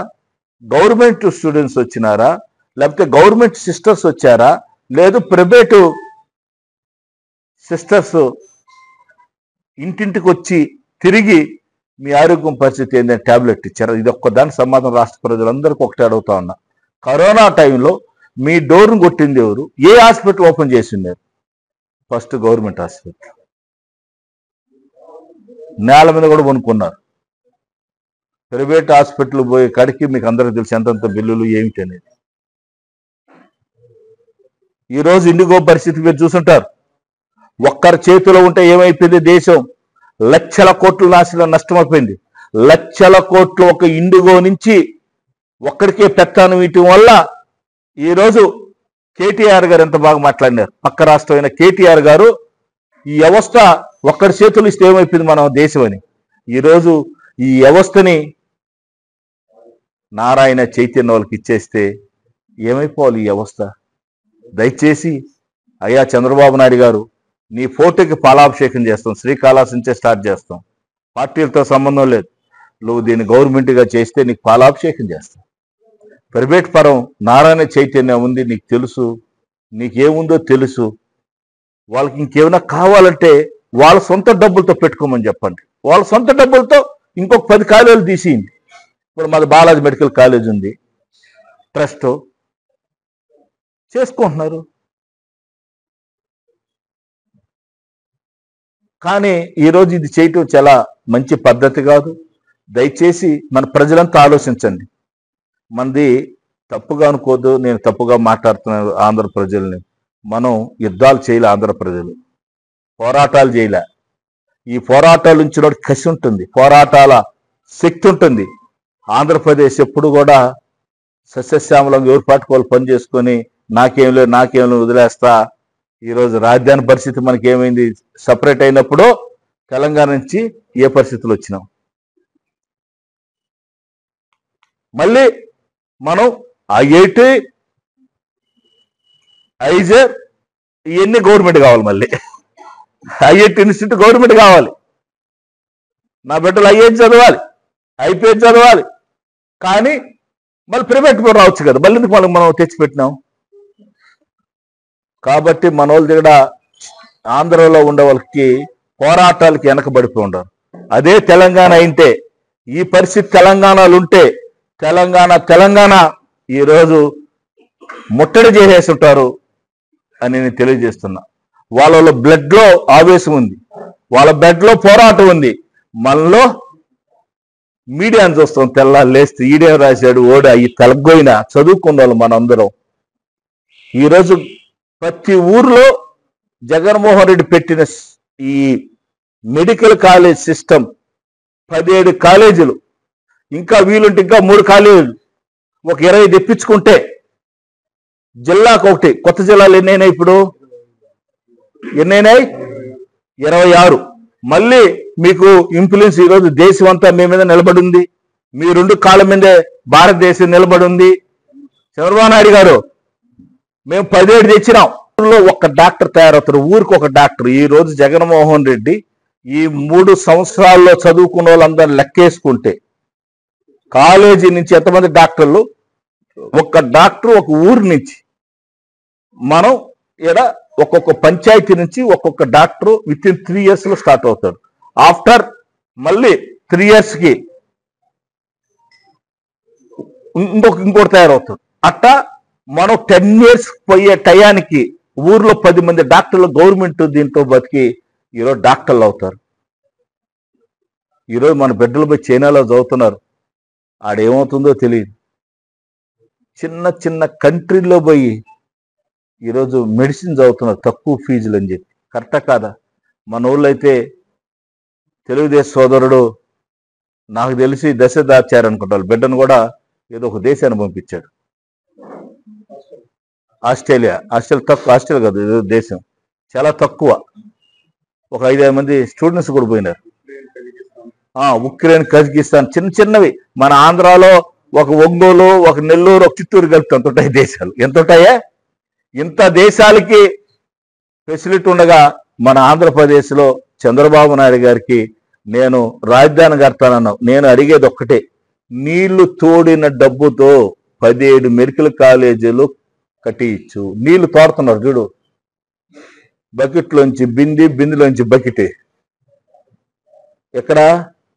Speaker 10: గవర్నమెంట్ స్టూడెంట్స్ వచ్చినారా, లేకపోతే గవర్నమెంట్ సిస్టర్స్ వచ్చారా, లేదు ప్రైవేటు సిస్టర్స్ ఇంటింటికి వచ్చి తిరిగి మీ ఆరోగ్యం పరిస్థితి ఏంటంటే ట్యాబ్లెట్ ఇచ్చారు? ఇది ఒక్కదానికి సమాధానం రాష్ట్ర ప్రజలందరికీ ఒకటే అడుగుతా ఉన్నా. కరోనా టైంలో మీ డోర్ను కొట్టింది ఎవరు? ఏ హాస్పిటల్ ఓపెన్ చేసిండారు? First government hospital. నేల మీద కూడా కొనుక్కున్నారు. ప్రైవేట్ హాస్పిటల్ పోయే కాడికి మీకు అందరికీ తెలిసి ఎంతంత బిల్లులు ఏమిటి అనేది. ఈరోజు ఇండిగో పరిస్థితి మీరు చూసుంటారు. ఒక్కరి చేతిలో ఉంటే ఏమైపోయింది? దేశం లక్షల కోట్ల నష్టమైపోయింది. లక్షల కోట్లు ఒక ఇండిగో నుంచి ఒక్కడికే పెత్తాను వీటి వల్ల ఈరోజు కేటీఆర్ గారు ఎంత బాగా మాట్లాడినారు. పక్క రాష్ట్రమైన కేటీఆర్ గారు ఈ వ్యవస్థ ఒక్కడి చేతులు ఇస్తే ఏమైపోయింది మన దేశం అని. ఈరోజు ఈ వ్యవస్థని నారాయణ చైతన్య వాళ్ళకి ఇచ్చేస్తే ఏమైపోవాలి ఈ వ్యవస్థ? దయచేసి అయ్యా చంద్రబాబు నాయుడు గారు, నీ ఫోటోకి పాలాభిషేకం చేస్తాం, శ్రీకాళహస్తి స్టార్ట్ చేస్తాం, పార్టీలతో సంబంధం లేదు, నువ్వు దీన్ని గవర్నమెంట్గా చేస్తే నీకు పాలాభిషేకం చేస్తాం. ప్రైవేట్ పరం నారాయణ చైతన్యం ఉంది, నీకు తెలుసు, నీకేముందో తెలుసు. వాళ్ళకి ఇంకేమైనా కావాలంటే వాళ్ళ సొంత డబ్బులతో పెట్టుకోమని చెప్పండి. వాళ్ళ సొంత డబ్బులతో ఇంకొక 10 కాలేజీలు తీసేయండి. ఇప్పుడు మాది బాలాజీ మెడికల్ కాలేజ్ ఉంది, ట్రస్ట్ చేసుకుంటున్నారు. కానీ ఈరోజు ఇది చేయటం చాలా మంచి పద్ధతి కాదు. దయచేసి మన ప్రజలంతా ఆలోచించండి. మనది తప్పుగా అనుకోదు, నేను తప్పుగా మాట్లాడుతున్నాను ఆంధ్ర ప్రజల్ని. మనం యుద్ధాలు చేయలే, ఆంధ్ర ప్రజలు పోరాటాలు చేయలే. ఈ పోరాటాలు నుంచి కసి ఉంటుంది, పోరాటాల శక్తి ఉంటుంది. ఆంధ్రప్రదేశ్ ఎప్పుడు కూడా సస్యశ్యామలంగా ఎవరి పాటికి వాళ్ళు పని చేసుకొని నాకేం లేదు వదిలేస్తా. ఈరోజు రాజధాని పరిస్థితి మనకి ఏమైంది? సపరేట్ అయినప్పుడు తెలంగాణ నుంచి ఏ పరిస్థితులు వచ్చినాం? మళ్ళీ మనం ఐఐటి, ఐజర్ ఇవన్నీ గవర్నమెంట్ కావాలి. మళ్ళీ ఐఐటి ఇన్స్టిట్యూట్ గవర్నమెంట్ కావాలి. నా బిడ్డలు ఐఐటి చదవాలి, ఐపీఎస్ చదవాలి. కానీ మళ్ళీ ప్రైవేట్ కూడా రావచ్చు కదా, మళ్ళీ ఎందుకు మనం తెచ్చిపెట్టినాం? కాబట్టి మన వాళ్ళు దగ్గర ఆంధ్రలో ఉండే వాళ్ళకి పోరాటాలకి వెనకబడిపోయి ఉండరు. అదే తెలంగాణ అయింటే, ఈ పరిస్థితి తెలంగాణలో ఉంటే తెలంగాణ ఈరోజు ముట్టడి చేసేసి ఉంటారు అని నేను తెలియజేస్తున్నా. వాళ్ళ బ్లడ్లో ఆవేశం ఉంది, వాళ్ళ బ్లడ్లో పోరాటం ఉంది. మనలో మీడియాని చూస్తాం, తెల్లారు లేస్తే ఈడేం రాశాడు ఓడా ఈ తలగోయిన చదువుకున్న వాళ్ళు మనందరం. ఈరోజు ప్రతి ఊర్లో జగన్మోహన్ రెడ్డి పెట్టిన ఈ మెడికల్ కాలేజ్ సిస్టమ్ 17 కాలేజీలు ఇంకా వీలుంటే ఇంకా 3 కాలేజీలు ఒక 20 తెప్పించుకుంటే జిల్లాకు ఒకటి. కొత్త జిల్లాలు ఎన్నైనాయి ఇప్పుడు? ఎన్నైనాయి? 26. మళ్ళీ మీకు ఇన్ఫ్లుయెన్స్ ఈరోజు దేశం అంతా మీ మీద నిలబడి ఉంది. మీ 2 కాళ్ళ మీదే భారతదేశం నిలబడి ఉంది. చంద్రబాబు నాయుడు గారు మేము 17 తెచ్చినాం. ఒక్క డాక్టర్ తయారవుతారు, ఊరికి ఒక డాక్టర్. ఈ రోజు జగన్మోహన్ రెడ్డి ఈ 3 సంవత్సరాల్లో చదువుకున్న వాళ్ళందరూ లెక్కేసుకుంటే కాలేజీ నుంచి ఎంతమంది డాక్టర్లు, ఒక్క డాక్టర్ ఒక ఊరు నుంచి మనం ఇక్కడ ఒక్కొక్క పంచాయతీ నుంచి ఒక్కొక్క డాక్టర్ విత్ ఇన్ 3 years లో స్టార్ట్ అవుతాడు. ఆఫ్టర్ మళ్ళీ 3 yearsకి ఇంకోటి తయారవుతాడు. అట్టా మనం 10 years పోయే టయానికి ఊర్లో 10 మంది డాక్టర్లు గవర్నమెంట్ దీంతో బతికి ఈరోజు డాక్టర్లు అవుతారు. ఈరోజు మన బిడ్డలు పోయి చైనాలో చదువుతున్నారు. ఆడేమవుతుందో తెలియదు. చిన్న చిన్న కంట్రీల్లో పోయి ఈరోజు మెడిసిన్ చదువుతున్నారు తక్కువ ఫీజులు అని చెప్పి. కరెక్టా కాదా? మన ఊళ్ళో అయితే తెలుగుదేశం సోదరుడు నాకు తెలిసి దశ దాచారనుకుంటారు. బిడ్డను కూడా ఏదో ఒక దేశాన్ని పంపించాడు. ఆస్ట్రేలియా తక్కువ, ఆస్ట్రేలియా కాదు ఏదో దేశం, చాలా తక్కువ. ఒక 5-6 మంది స్టూడెంట్స్ కూడా పోయినారు. ఉక్రెయిన్, కజకిస్తాన్, చిన్న చిన్నవి. మన ఆంధ్రాలో ఒక ఒంగోలు, ఒక నెల్లూరు, ఒక చిత్తూరు కలిపి ఎంత ఉంటాయి దేశాలు? ఎంత ఉంటాయా? ఇంత దేశాలకి ఫెసిలిటీ ఉండగా మన ఆంధ్రప్రదేశ్లో చంద్రబాబు నాయుడు గారికి నేను రాజధాని కడతానన్నావు. నేను అడిగేది ఒక్కటే, నీళ్లు తోడిన డబ్బుతో 17 మెడికల్ కాలేజీలు కట్టించు. నీళ్లు తోడుతున్నారు చూడు, బకెట్లోంచి బిందెలోంచి బకెటే. ఎక్కడ?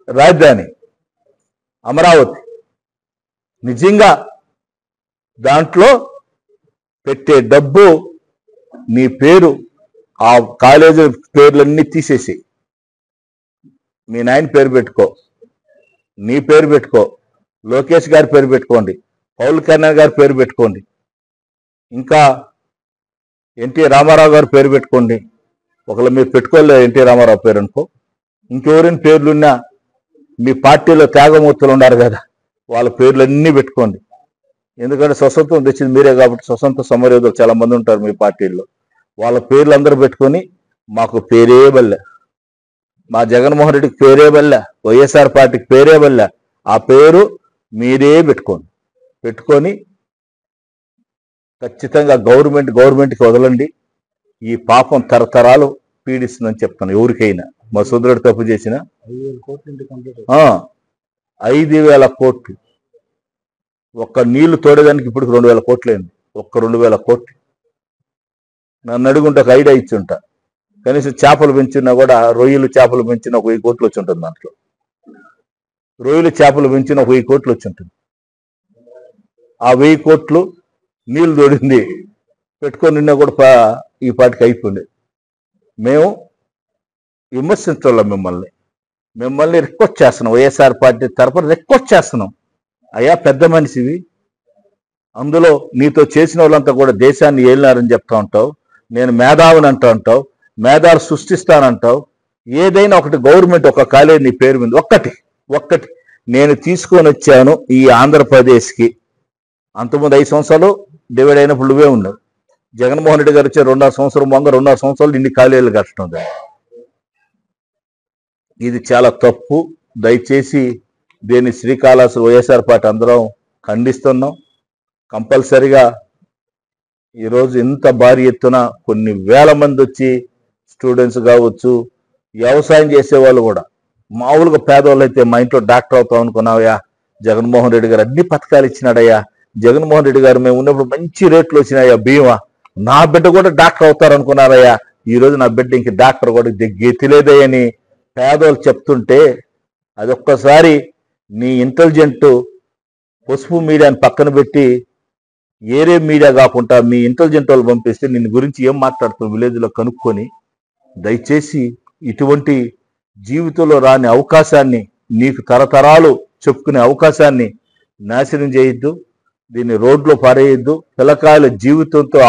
Speaker 10: రాజధాని అమరావతి. నిజంగా దాంట్లో పెట్టే డబ్బు నీ పేరు, ఆ కాలేజీ పేర్లన్నీ తీసేసి మీ నాయన పేరు పెట్టుకో, నీ పేరు పెట్టుకో, లోకేష్ గారి పేరు పెట్టుకోండి, పవన్ కళ్యాణ్ గారి పేరు పెట్టుకోండి, ఇంకా ఎన్టీ రామారావు గారి పేరు పెట్టుకోండి. ఒకవేళ మీరు పెట్టుకోలేదు ఎన్టీ రామారావు పేరు అనుకో, ఇంకెవరైనా పేర్లున్నా మీ పార్టీలో త్యాగమూర్తులు ఉన్నారు కదా, వాళ్ళ పేర్లన్నీ పెట్టుకోండి. ఎందుకంటే స్వతంత్రం తెచ్చింది మీరే కాబట్టి స్వతంత్ర సమరయోధులు చాలా మంది ఉంటారు మీ పార్టీల్లో. వాళ్ళ పేర్లు అందరూ పెట్టుకొని మాకు పేరే బల్లె, మా జగన్మోహన్ రెడ్డికి పేరే బల్లె, వైఎస్ఆర్ పార్టీకి పేరే బల్లె, ఆ పేరు మీరే పెట్టుకొని ఖచ్చితంగా గవర్నమెంట్కి వదలండి. ఈ పాపం తరతరాలు పీడిస్తుందని చెప్తాను ఎవరికైనా. మా సోదరుడు తప్పు చేసిన 5,000 కోట్లు ఒక్క నీళ్లు తోడేదానికి ఇప్పుడు 2,000 కోట్లు అయింది. ఒక్క 2,000 కోట్లు. నన్ను అడుగుంటే ఒక ఐడియా ఇచ్చి ఉంటా. కనీసం చేపలు పెంచినా కూడా, రొయ్యలు చేపలు పెంచిన 1,000 కోట్లు వచ్చి ఉంటుంది. దాంట్లో రొయ్యలు చేపలు పెంచిన 1,000 కోట్లు వచ్చి ఉంటుంది. ఆ 1000 కోట్లు నీళ్లు తోడింది పెట్టుకొని నిన్న కూడా ఈ పాటికి అయిపోయింది. మేము విమర్శించాల మిమ్మల్ని రిక్వెస్ట్ చేస్తున్నాం. వైఎస్ఆర్ పార్టీ తరఫున రిక్వెస్ట్ చేస్తున్నాం. అయ్యా పెద్ద మనిషివి, అందులో నీతో చేసిన వాళ్ళంతా కూడా దేశాన్ని ఏలినారని చెప్తా ఉంటావు, నేను మేధావిని అంటూ ఉంటావు, మేధావులు సృష్టిస్తానంటావు. ఏదైనా ఒకటి గవర్నమెంట్ ఒక కాలేజీ నీ పేరు మీద ఒక్కటి నేను తీసుకొని వచ్చాను ఈ ఆంధ్రప్రదేశ్కి. అంతకుముందు 5 సంవత్సరాలు డివైడ్ అయినప్పుడు నువ్వే ఉన్నావు. జగన్మోహన్ రెడ్డి గారు వచ్చే 2.5 సంవత్సరం 2.5 సంవత్సరాలు ఇన్ని కాలేజీలు కట్టడం. ఇది చాలా తప్పు. దయచేసి దీన్ని శ్రీకాళహస్తి వైఎస్ఆర్ పార్టీ అందరం ఖండిస్తున్నాం. కంపల్సరిగా ఈరోజు ఇంత భారీ ఎత్తున కొన్ని వేల మంది వచ్చి స్టూడెంట్స్ కావచ్చు, వ్యవసాయం చేసేవాళ్ళు కూడా, మామూలుగా పేదవాళ్ళు అయితే మా ఇంట్లో డాక్టర్ అవుతాం అనుకున్నావయ్యా, జగన్మోహన్ రెడ్డి గారు అన్ని పథకాలు ఇచ్చినాడయ్యా, జగన్మోహన్ రెడ్డి గారు మేము ఉన్నప్పుడు మంచి రేట్లు వచ్చినాయా బీమా, నా బిడ్డ కూడా డాక్టర్ అవుతారు అనుకున్నారయ్యా, ఈరోజు నా బిడ్డ ఇంక డాక్టర్ కూడా గెతిలేదయ్యని పేదవాళ్ళు చెప్తుంటే అదొక్కసారి నీ ఇంటెలిజెంట్ పసుపు మీడియాని పక్కన పెట్టి ఏరే మీడియా కాకుండా మీ ఇంటెలిజెంట్ వాళ్ళు పంపిస్తే నిన్ను గురించి ఏం మాట్లాడుతున్నావు విలేజ్లో కనుక్కొని, దయచేసి ఇటువంటి జీవితంలో రాని అవకాశాన్ని, నీకు తరతరాలు చెప్పుకునే అవకాశాన్ని నాశనం చేయొద్దు, దీన్ని రోడ్లో పారేయద్దు, పిల్లకాయల జీవితంతో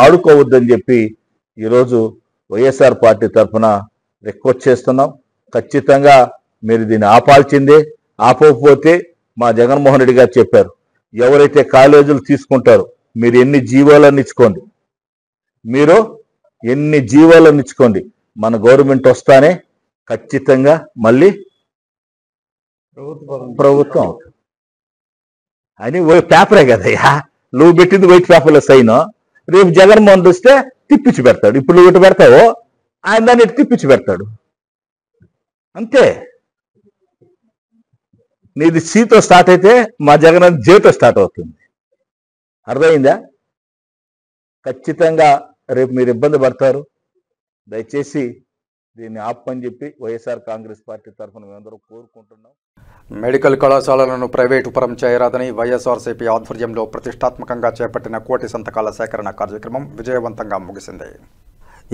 Speaker 10: ఆడుకోవద్దని చెప్పి ఈరోజు వైఎస్ఆర్ పార్టీ తరఫున రిక్వెస్ట్ చేస్తున్నాం. ఖచ్చితంగా మీరు దీన్ని ఆపాల్సిందే. ఆపకపోతే మా జగన్మోహన్ రెడ్డి గారు చెప్పారు, ఎవరైతే కాలేజీలు తీసుకుంటారో మీరు ఎన్ని జీవాలను ఇచ్చుకోండి, మీరు ఎన్ని జీవాలను ఇచ్చుకోండి, మన గవర్నమెంట్ వస్తానే ఖచ్చితంగా మళ్ళీ ప్రభుత్వం అని పేపరే కదయ్యా, నువ్వు పెట్టింది వైట్ పేపర్లో సైన్, రేపు జగన్మోహన్ వస్తే తిప్పించి పెడతాడు. ఇప్పుడు నువ్వు ఇటు పెడతావో ఆయన దాన్ని ఇటు తిప్పించి పెడతాడు, అంతే. నీది సీతో స్టార్ట్ అయితే మా జగన్ జేతో స్టార్ట్ అవుతుంది. అర్థమైందా? ఖచ్చితంగా రేపు మీరు ఇబ్బంది పడతారు. దయచేసి దీన్ని ఆపని చెప్పి వైఎస్ఆర్ కాంగ్రెస్ పార్టీ తరఫున మేమందరూ కోరుకుంటున్నాం.
Speaker 6: మెడికల్ కళాశాలలను ప్రైవేటు పరం చేయరాదని వైఎస్ఆర్సీపీ ఆధ్వర్యంలో ప్రతిష్టాత్మకంగా చేపట్టిన కోటి సంతకాల సేకరణ కార్యక్రమం విజయవంతంగా ముగిసింది.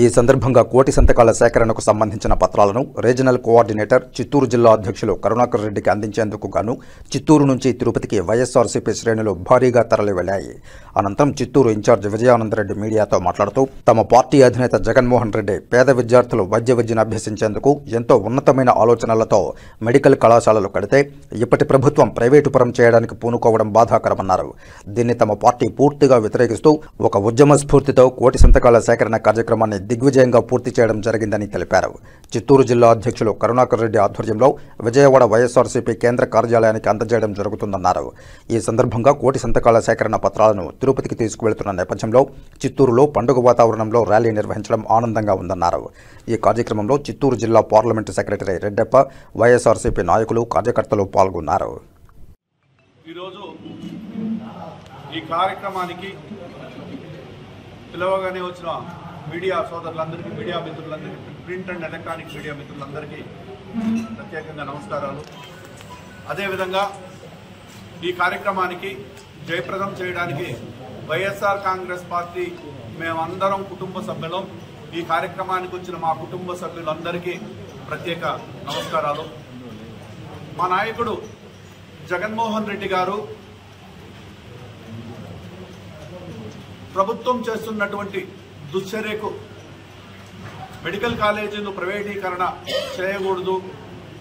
Speaker 6: ఈ సందర్భంగా కోటి సంతకాల సేకరణకు సంబంధించిన పత్రాలను రీజనల్ కోఆర్డినేటర్ చిత్తూరు జిల్లా అధ్యక్షులు కరుణాకర్ రెడ్డికి అందించేందుకు గాను చిత్తూరు నుంచి తిరుపతికి వైఎస్ఆర్సీపీ శ్రేణులు భారీగా తరలి వెళ్లాయి. అనంతరం చిత్తూరు ఇన్ఛార్జ్ విజయానందరెడ్డి మీడియాతో మాట్లాడుతూ తమ పార్టీ అధినేత జగన్మోహన్ రెడ్డి పేద విద్యార్థులు వైద్య విద్యను అభ్యసించేందుకు ఎంతో ఉన్నతమైన ఆలోచనలతో మెడికల్ కళాశాలలు కడితే ఇప్పటి ప్రభుత్వం ప్రైవేటు పరం చేయడానికి పూనుకోవడం బాధాకరమన్నారు. దీన్ని తమ పార్టీ పూర్తిగా వ్యతిరేకిస్తూ ఒక ఉద్యమ స్ఫూర్తితో కోటి సంతకాల సేకరణ కార్యక్రమాన్ని దిగ్విజయంగా పూర్తి చేయడం జరిగిందని తెలిపారు. చిత్తూరు జిల్లా అధ్యక్షులు కరుణాకర్ రెడ్డి ఆధ్వర్యంలో విజయవాడ వైఎస్ఆర్సీపీ కేంద్ర కార్యాలయానికి అందజేయడం జరుగుతుందన్నారు. ఈ సందర్భంగా కోటి సంతకాల సేకరణ పత్రాలను తిరుపతికి తీసుకువెళ్తున్న నేపథ్యంలో చిత్తూరులో పండుగ వాతావరణంలో ర్యాలీ నిర్వహించడం ఆనందంగా ఉందన్నారు. ఈ కార్యక్రమంలో చిత్తూరు జిల్లా పార్లమెంటు సెక్రటరీ రెడ్డప్ప, వైఎస్ఆర్సీపీ నాయకులు, కార్యకర్తలు పాల్గొన్నారు.
Speaker 11: ఈరోజు ఈ కార్యక్రమానికి పిలవగానే వచ్చిన మీడియా సోదరులందరికీ, మీడియా మిత్రులందరికీ, ప్రింట్ అండ్ ఎలక్ట్రానిక్ మీడియా మిత్రులందరికీ ప్రత్యేకంగా నమస్కారాలు. అదేవిధంగా ఈ కార్యక్రమానికి జయప్రదం చేయడానికి వైఎస్ఆర్ కాంగ్రెస్ పార్టీ మేమందరం కుటుంబ సభ్యులం. ఈ కార్యక్రమానికి వచ్చిన మా కుటుంబ సభ్యులందరికీ ప్రత్యేక నమస్కారాలు. మా నాయకుడు జగన్మోహన్ రెడ్డి గారు ప్రభుత్వం చేస్తున్నటువంటి దుశ్చర్యకు, మెడికల్ కాలేజీలు ప్రైవేటీకరణ చేయకూడదు,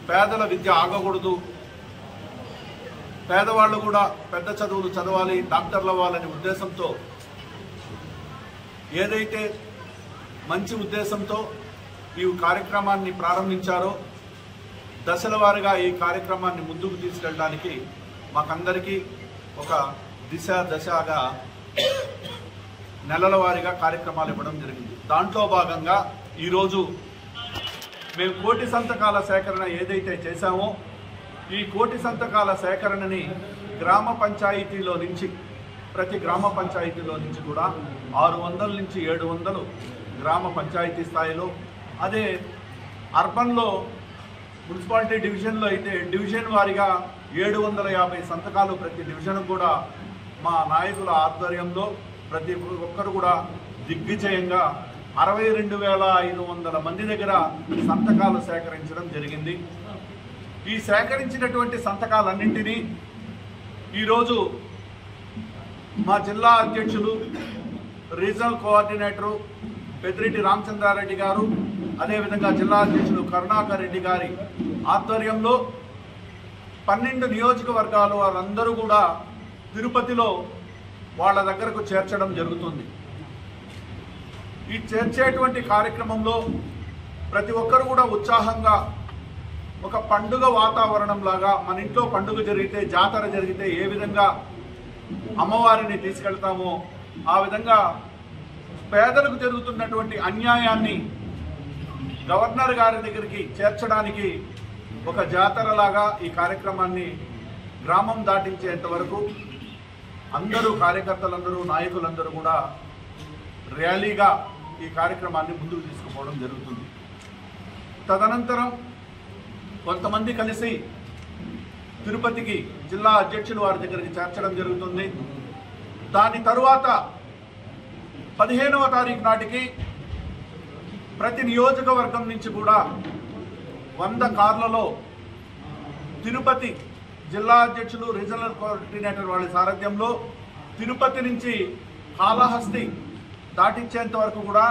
Speaker 11: పేదల విద్య ఆగకూడదు, పేదవాళ్ళు కూడా పెద్ద చదువులు చదవాలి, డాక్టర్లు అవ్వాలనే ఉద్దేశంతో, ఏదైతే మంచి ఉద్దేశంతో ఈ కార్యక్రమాన్ని ప్రారంభించారో దశల వారీగా ఈ కార్యక్రమాన్ని ముందుకు తీసుకెళ్ళడానికి మాకందరికీ ఒక దశగా నెలల వారీగా కార్యక్రమాలు ఇవ్వడం జరిగింది. దాంట్లో భాగంగా ఈరోజు మేము కోటి సంతకాల సేకరణ ఏదైతే చేశామో ఈ కోటి సంతకాల సేకరణని గ్రామ పంచాయతీలో నుంచి, ప్రతి గ్రామ పంచాయతీలో నుంచి కూడా 600 నుంచి 700 గ్రామ పంచాయతీ స్థాయిలో, అదే అర్బన్లో మున్సిపాలిటీ డివిజన్లో అయితే డివిజన్ వారీగా 750 సంతకాలు ప్రతి డివిజన్ కూడా మా నాయకుల ఆధ్వర్యంలో ప్రతి ఒక్కరు కూడా దిగ్విజయంగా 62,500 మంది దగ్గర సంతకాలు సేకరించడం జరిగింది. ఈ సేకరించినటువంటి సంతకాలన్నింటినీ ఈరోజు మా జిల్లా అధ్యక్షులు, రీజనల్ కోఆర్డినేటరు పెద్దిరెడ్డి రామచంద్రారెడ్డి గారు, అదేవిధంగా జిల్లా అధ్యక్షులు కరుణాకర్ రెడ్డి గారి ఆధ్వర్యంలో 12 నియోజకవర్గాలు వారందరూ కూడా తిరుపతిలో వాళ్ళ దగ్గరకు చేర్చడం జరుగుతుంది. ఈ చేర్చేటువంటి కార్యక్రమంలో ప్రతి ఒక్కరు కూడా ఉత్సాహంగా ఒక పండుగ వాతావరణం లాగా, మన ఇంట్లో పండుగ జరిగితే, జాతర జరిగితే ఏ విధంగా అమ్మవారిని తీసుకెళ్తామో ఆ విధంగా పేదలకు జరుగుతున్నటువంటి అన్యాయాన్ని గవర్నర్ గారి దగ్గరికి చేర్చడానికి ఒక జాతరలాగా ఈ కార్యక్రమాన్ని గ్రామం దాటించేంత వరకు అందరూ, కార్యకర్తలందరూ, నాయకులందరూ కూడా ర్యాలీగా ఈ కార్యక్రమాన్ని ముందుకు తీసుకుపోవడం జరుగుతుంది. తదనంతరం కొంతమంది కలిసి తిరుపతికి జిల్లా అధ్యక్షులు వారి దగ్గరికి చేర్చడం జరుగుతుంది. దాని తరువాత 15వ తారీఖు నాటికి ప్రతి నియోజకవర్గం నుంచి కూడా 100 కార్లలో తిరుపతి జిల్లా అధ్యక్షులు, రీజనల్ కోఆర్డినేటర్ వాళ్ళ సారథ్యంలో తిరుపతి నుంచి కాళహస్తి దాటించేంత వరకు కూడా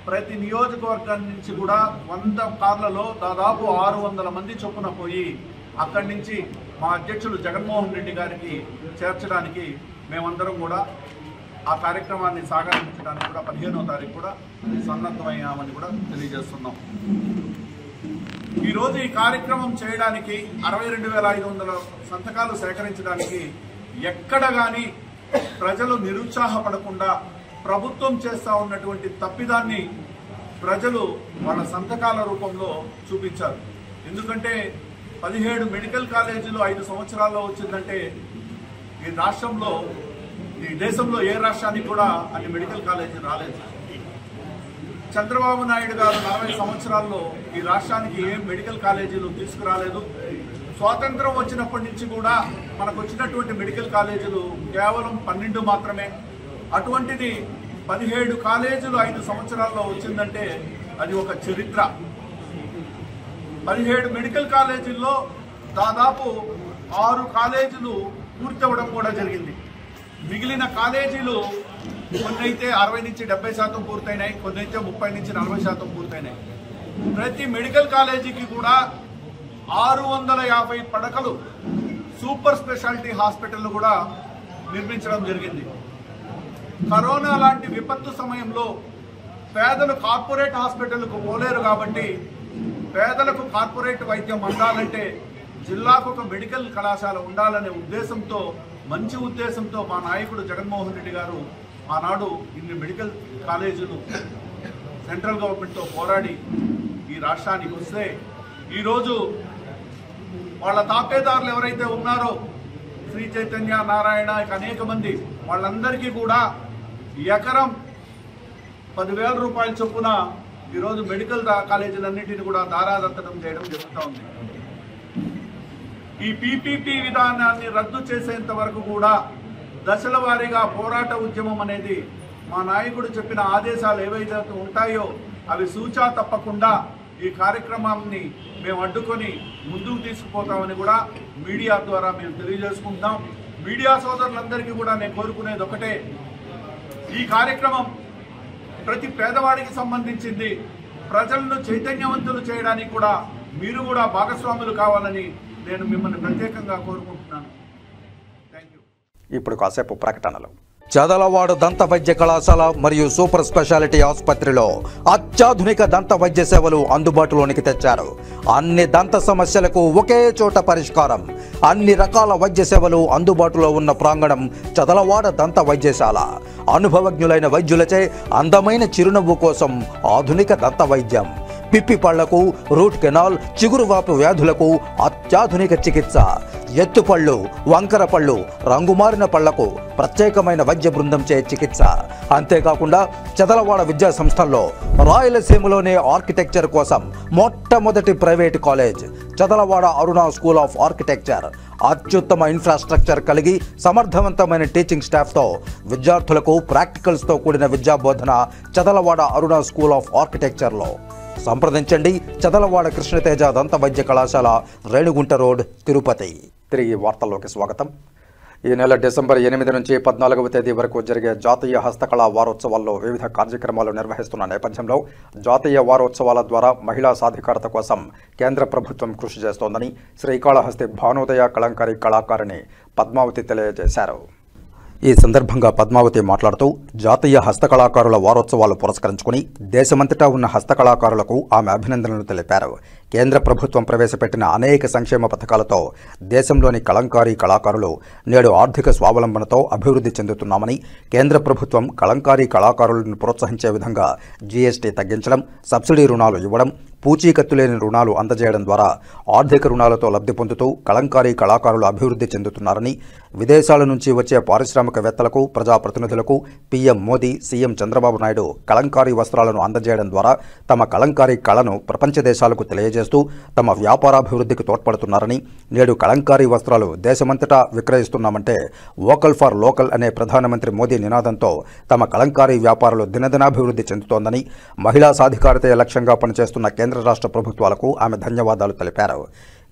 Speaker 11: ప్రతి నియోజకవర్గం నుంచి కూడా 100 కార్లలో దాదాపు 600 మంది చొప్పున పోయి అక్కడి నుంచి మా అధ్యక్షులు జగన్మోహన్ రెడ్డి గారికి చేర్చడానికి మేమందరం కూడా ఆ కార్యక్రమాన్ని సాగరించడానికి కూడా 15వ తారీఖు కూడా సన్నద్ధమయ్యామని కూడా తెలియజేస్తున్నాం. ఈరోజు ఈ కార్యక్రమం చేయడానికి 62,500 సంతకాలు సేకరించడానికి ఎక్కడ కానీ ప్రజలు నిరుత్సాహపడకుండా ప్రభుత్వం చేస్తూ ఉన్నటువంటి తప్పిదాన్ని ప్రజలు వాళ్ళ సంతకాల రూపంలో చూపించారు. ఎందుకంటే 17 మెడికల్ కాలేజీలు 5 సంవత్సరాల్లో వచ్చిందంటే ఈ రాష్ట్రంలో, ఈ దేశంలో ఏ రాష్ట్రానికి కూడా అన్ని మెడికల్ కాలేజీలు రాలేదు. చంద్రబాబు నాయుడు గారు 40 సంవత్సరాల్లో ఈ రాష్ట్రానికి ఏం మెడికల్ కాలేజీలు తీసుకురాలేదు. స్వాతంత్రం వచ్చినప్పటి నుంచి కూడా మనకు వచ్చినటువంటి మెడికల్ కాలేజీలు కేవలం 12 మాత్రమే. అటువంటిది 17 కాలేజీలు 5 సంవత్సరాల్లో వచ్చిందంటే అది ఒక చరిత్ర. 17 మెడికల్ కాలేజీల్లో దాదాపు 6 కాలేజీలు పూర్తవడం కూడా జరిగింది. మిగిలిన కాలేజీలు కొన్ని అయితే 60 నుంచి 70% పూర్తయినాయి, కొన్ని అయితే 30 నుంచి 40% పూర్తయినాయి. ప్రతి మెడికల్ కాలేజీకి కూడా 650 పడకలు సూపర్ స్పెషాలిటీ హాస్పిటల్ కూడా నిర్మించడం జరిగింది. కరోనా లాంటి విపత్తు సమయంలో పేదలు కార్పొరేట్ హాస్పిటల్కు పోలేరు కాబట్టి పేదలకు కార్పొరేట్ వైద్యం అందాలంటే జిల్లాకు ఒక మెడికల్ కళాశాల ఉండాలనే ఉద్దేశంతో, మంచి ఉద్దేశంతో మా నాయకుడు జగన్మోహన్ రెడ్డి గారు ఆనాడు ఇన్ని మెడికల్ కాలేజీలు సెంట్రల్ గవర్నమెంట్తో పోరాడి ఈ రాష్ట్రానికి వస్తే ఈరోజు వాళ్ళ తాపేదారులు ఎవరైతే ఉన్నారో శ్రీ చైతన్య, నారాయణ, అనేక మంది, వాళ్ళందరికీ కూడా ఎకరం 10,000 రూపాయల చొప్పున ఈరోజు మెడికల్ కాలేజీలన్నింటినీ కూడా దారాదత్తడం చేయడం జరుగుతూ ఉంది. ఈ పీపీపీ విధానాన్ని రద్దు చేసేంత వరకు కూడా దశల వారీగా పోరాట ఉద్యమం అనేది మా నాయకుడు చెప్పిన ఆదేశాలు ఏవైతే ఉంటాయో అవి సూచా తప్పకుండా ఈ కార్యక్రమాన్ని మేము అడ్డుకొని ముందుకు తీసుకుపోతామని కూడా మీడియా ద్వారా మేము తెలియజేసుకుంటాం. మీడియా సోదరులందరికీ కూడా నేను కోరుకునేది ఒకటే, ఈ కార్యక్రమం ప్రతి పేదవాడికి సంబంధించింది. ప్రజలను చైతన్యవంతులు చేయడానికి కూడా మీరు కూడా భాగస్వాములు కావాలని నేను మిమ్మల్ని ప్రత్యేకంగా కోరుకుంటున్నాను. Thank you.
Speaker 6: ఇప్పుడు కాసేపు ప్రకటనలు. చదలవాడ దంత వైద్య కళాశాల మరియు సూపర్ స్పెషాలిటీ ఆసుపత్రిలో అత్యాధునిక దంత వైద్య సేవలు అందుబాటులోనికి తెచ్చారు. అన్ని దంత సమస్యలకు ఒకే చోట పరిష్కారం. అన్ని రకాల వైద్య సేవలు అందుబాటులో ఉన్న ప్రాంగణం చదలవాడ దంత వైద్యశాల. అనుభవజ్ఞులైన వైద్యులచే అందమైన చిరునవ్వు కోసం ఆధునిక దంత వైద్యం. పిప్పి పళ్లకు, రూట్ కెనాల్, చిగురువాపు వ్యాధులకు అత్యాధునిక చికిత్స. ఎత్తుపళ్ళు, వంకర పళ్ళు, రంగుమారిన పళ్లకు ప్రత్యేకమైన వైద్య బృందంచే చికిత్స. అంతేకాకుండా చదలవాడ విద్యా సంస్థల్లో రాయలసీమలోనే ఆర్కిటెక్చర్ కోసం మొట్టమొదటి private college Chadalavada Aruna school of architecture. అత్యుత్తమ ఇన్ఫ్రాస్ట్రక్చర్ కలిగి సమర్థవంతమైన టీచింగ్ స్టాఫ్తో విద్యార్థులకు ప్రాక్టికల్స్తో కూడిన విద్యాబోధన చదలవాడ అరుణ స్కూల్ ఆఫ్ ఆర్కిటెక్చర్లో. సంప్రదించండి. చదలవాడ కృష్ణతేజ దంత వైద్య కళాశాల, రేణుగుంట రోడ్, తిరుపతి. తిరిగి వార్తల్లోకి స్వాగతం. ఈ నెల డిసెంబర్ 8 నుంచి 14వ తేదీ వరకు జరిగే జాతీయ హస్తకళా వారోత్సవాల్లో వివిధ కార్యక్రమాలు నిర్వహిస్తున్న నేపథ్యంలో జాతీయ వారోత్సవాల ద్వారా మహిళా సాధికారత కోసం కేంద్ర ప్రభుత్వం కృషి చేస్తోందని శ్రీకాళహస్తి భానోదయ కళంకారి కళాకారిణి పద్మావతి తెలియజేశారు. ఈ సందర్భంగా పద్మావతి మాట్లాడుతూ జాతీయ హస్తకళాకారుల వారోత్సవాలు పురస్కరించుకుని దేశమంతటా ఉన్న హస్తకళాకారులకు ఆమె అభినందనలు తెలిపారు. కేంద్ర ప్రభుత్వం ప్రవేశపెట్టిన అనేక సంక్షేమ పథకాలతో దేశంలోని కళంకారీ కళాకారులు నేడు ఆర్థిక స్వావలంబనతో అభివృద్ధి చెందుతున్నామని, కేంద్ర ప్రభుత్వం కళంకారీ కళాకారులను ప్రోత్సహించే విధంగా జీఎస్టీ తగ్గించడం, సబ్సిడీ రుణాలు ఇవ్వడం, పూచీకత్తు లేని రుణాలు అందజేయడం ద్వారా ఆర్థిక రుణాలతో లబ్ధి పొందుతూ కళంకారీ కళాకారులు అభివృద్ధి చెందుతున్నారని, విదేశాల నుంచి వచ్చే పారిశ్రామికవేత్తలకు, ప్రజాప్రతినిధులకు పీఎం మోదీ, సీఎం చంద్రబాబు నాయుడు కళంకారీ వస్త్రాలను అందజేయడం ద్వారా తమ కళంకారీ కళను ప్రపంచ దేశాలకు తెలియజేస్తూ తమ వ్యాపారాభివృద్ధికి తోడ్పడుతున్నారని, నేడు కళంకారీ వస్త్రాలు దేశమంతటా విక్రయిస్తున్నామంటే వోకల్ ఫర్ లోకల్ అనే ప్రధానమంత్రి మోదీ నినాదంతో తమ కళంకారీ వ్యాపారాలు దినదినాభివృద్ధి చెందుతోందని, మహిళా సాధికారతే లక్ష్యంగా పనిచేస్తున్న కేంద్ర రాష్ట్ర ప్రభుత్వాలకు ఆమె ధన్యవాదాలు తెలిపారు.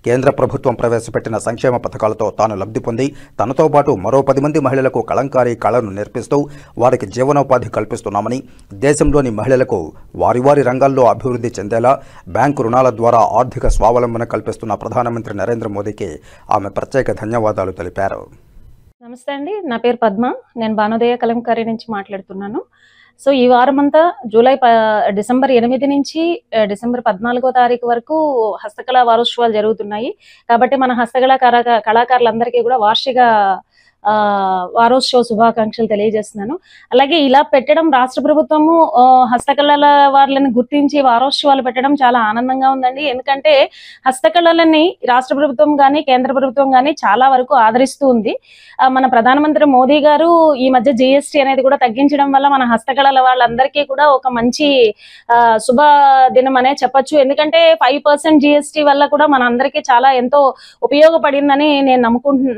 Speaker 6: కేంద్ర ప్రభుత్వం ప్రవేశపెట్టిన సంక్షేమ పథకాలతో తాను లబ్ధి పొంది తనతో పాటు మరో 10 మంది మహిళలకు కలంకారీ కళను నేర్పిస్తూ వారికి జీవనోపాధి కల్పిస్తున్నామని, దేశంలోని మహిళలకు వారి రంగాల్లో అభివృద్ధి చెందేలా బ్యాంకు రుణాల ద్వారా ఆర్థిక స్వావలంబన కల్పిస్తున్న ప్రధానమంత్రి నరేంద్ర మోదీకి ఆమె ప్రత్యేక ధన్యవాదాలు తెలిపారు.
Speaker 12: నమస్తే అండి, నా పేరు పద్మ. నేను భానోదయ కలంకారీ నుంచి మాట్లాడుతున్నాను. సో ఈ వారం అంతా డిసెంబర్ 8 నుంచి డిసెంబర్ 14వ తారీఖు వరకు హస్తకళా వారోత్సవాలు జరుగుతున్నాయి. కాబట్టి మన హస్తకళా కళాకారులందరికీ కూడా వార్షిక వారోత్సవ శుభాకాంక్షలు తెలియజేస్తున్నాను. అలాగే ఇలా పెట్టడం రాష్ట్ర ప్రభుత్వము హస్తకళల వాళ్ళని గుర్తించి వారోత్సవాలు పెట్టడం చాలా ఆనందంగా ఉందండి. ఎందుకంటే హస్తకళలని రాష్ట్ర ప్రభుత్వం కానీ కేంద్ర ప్రభుత్వం కానీ చాలా వరకు ఆదరిస్తూ ఉంది. మన ప్రధానమంత్రి మోదీ గారు ఈ మధ్య GST అనేది కూడా తగ్గించడం వల్ల మన హస్తకళల వాళ్ళందరికీ కూడా ఒక మంచి శుభ దినం అనే చెప్పొచ్చు. ఎందుకంటే 5% GST వల్ల కూడా మన అందరికీ చాలా ఎంతో ఉపయోగపడిందని నేను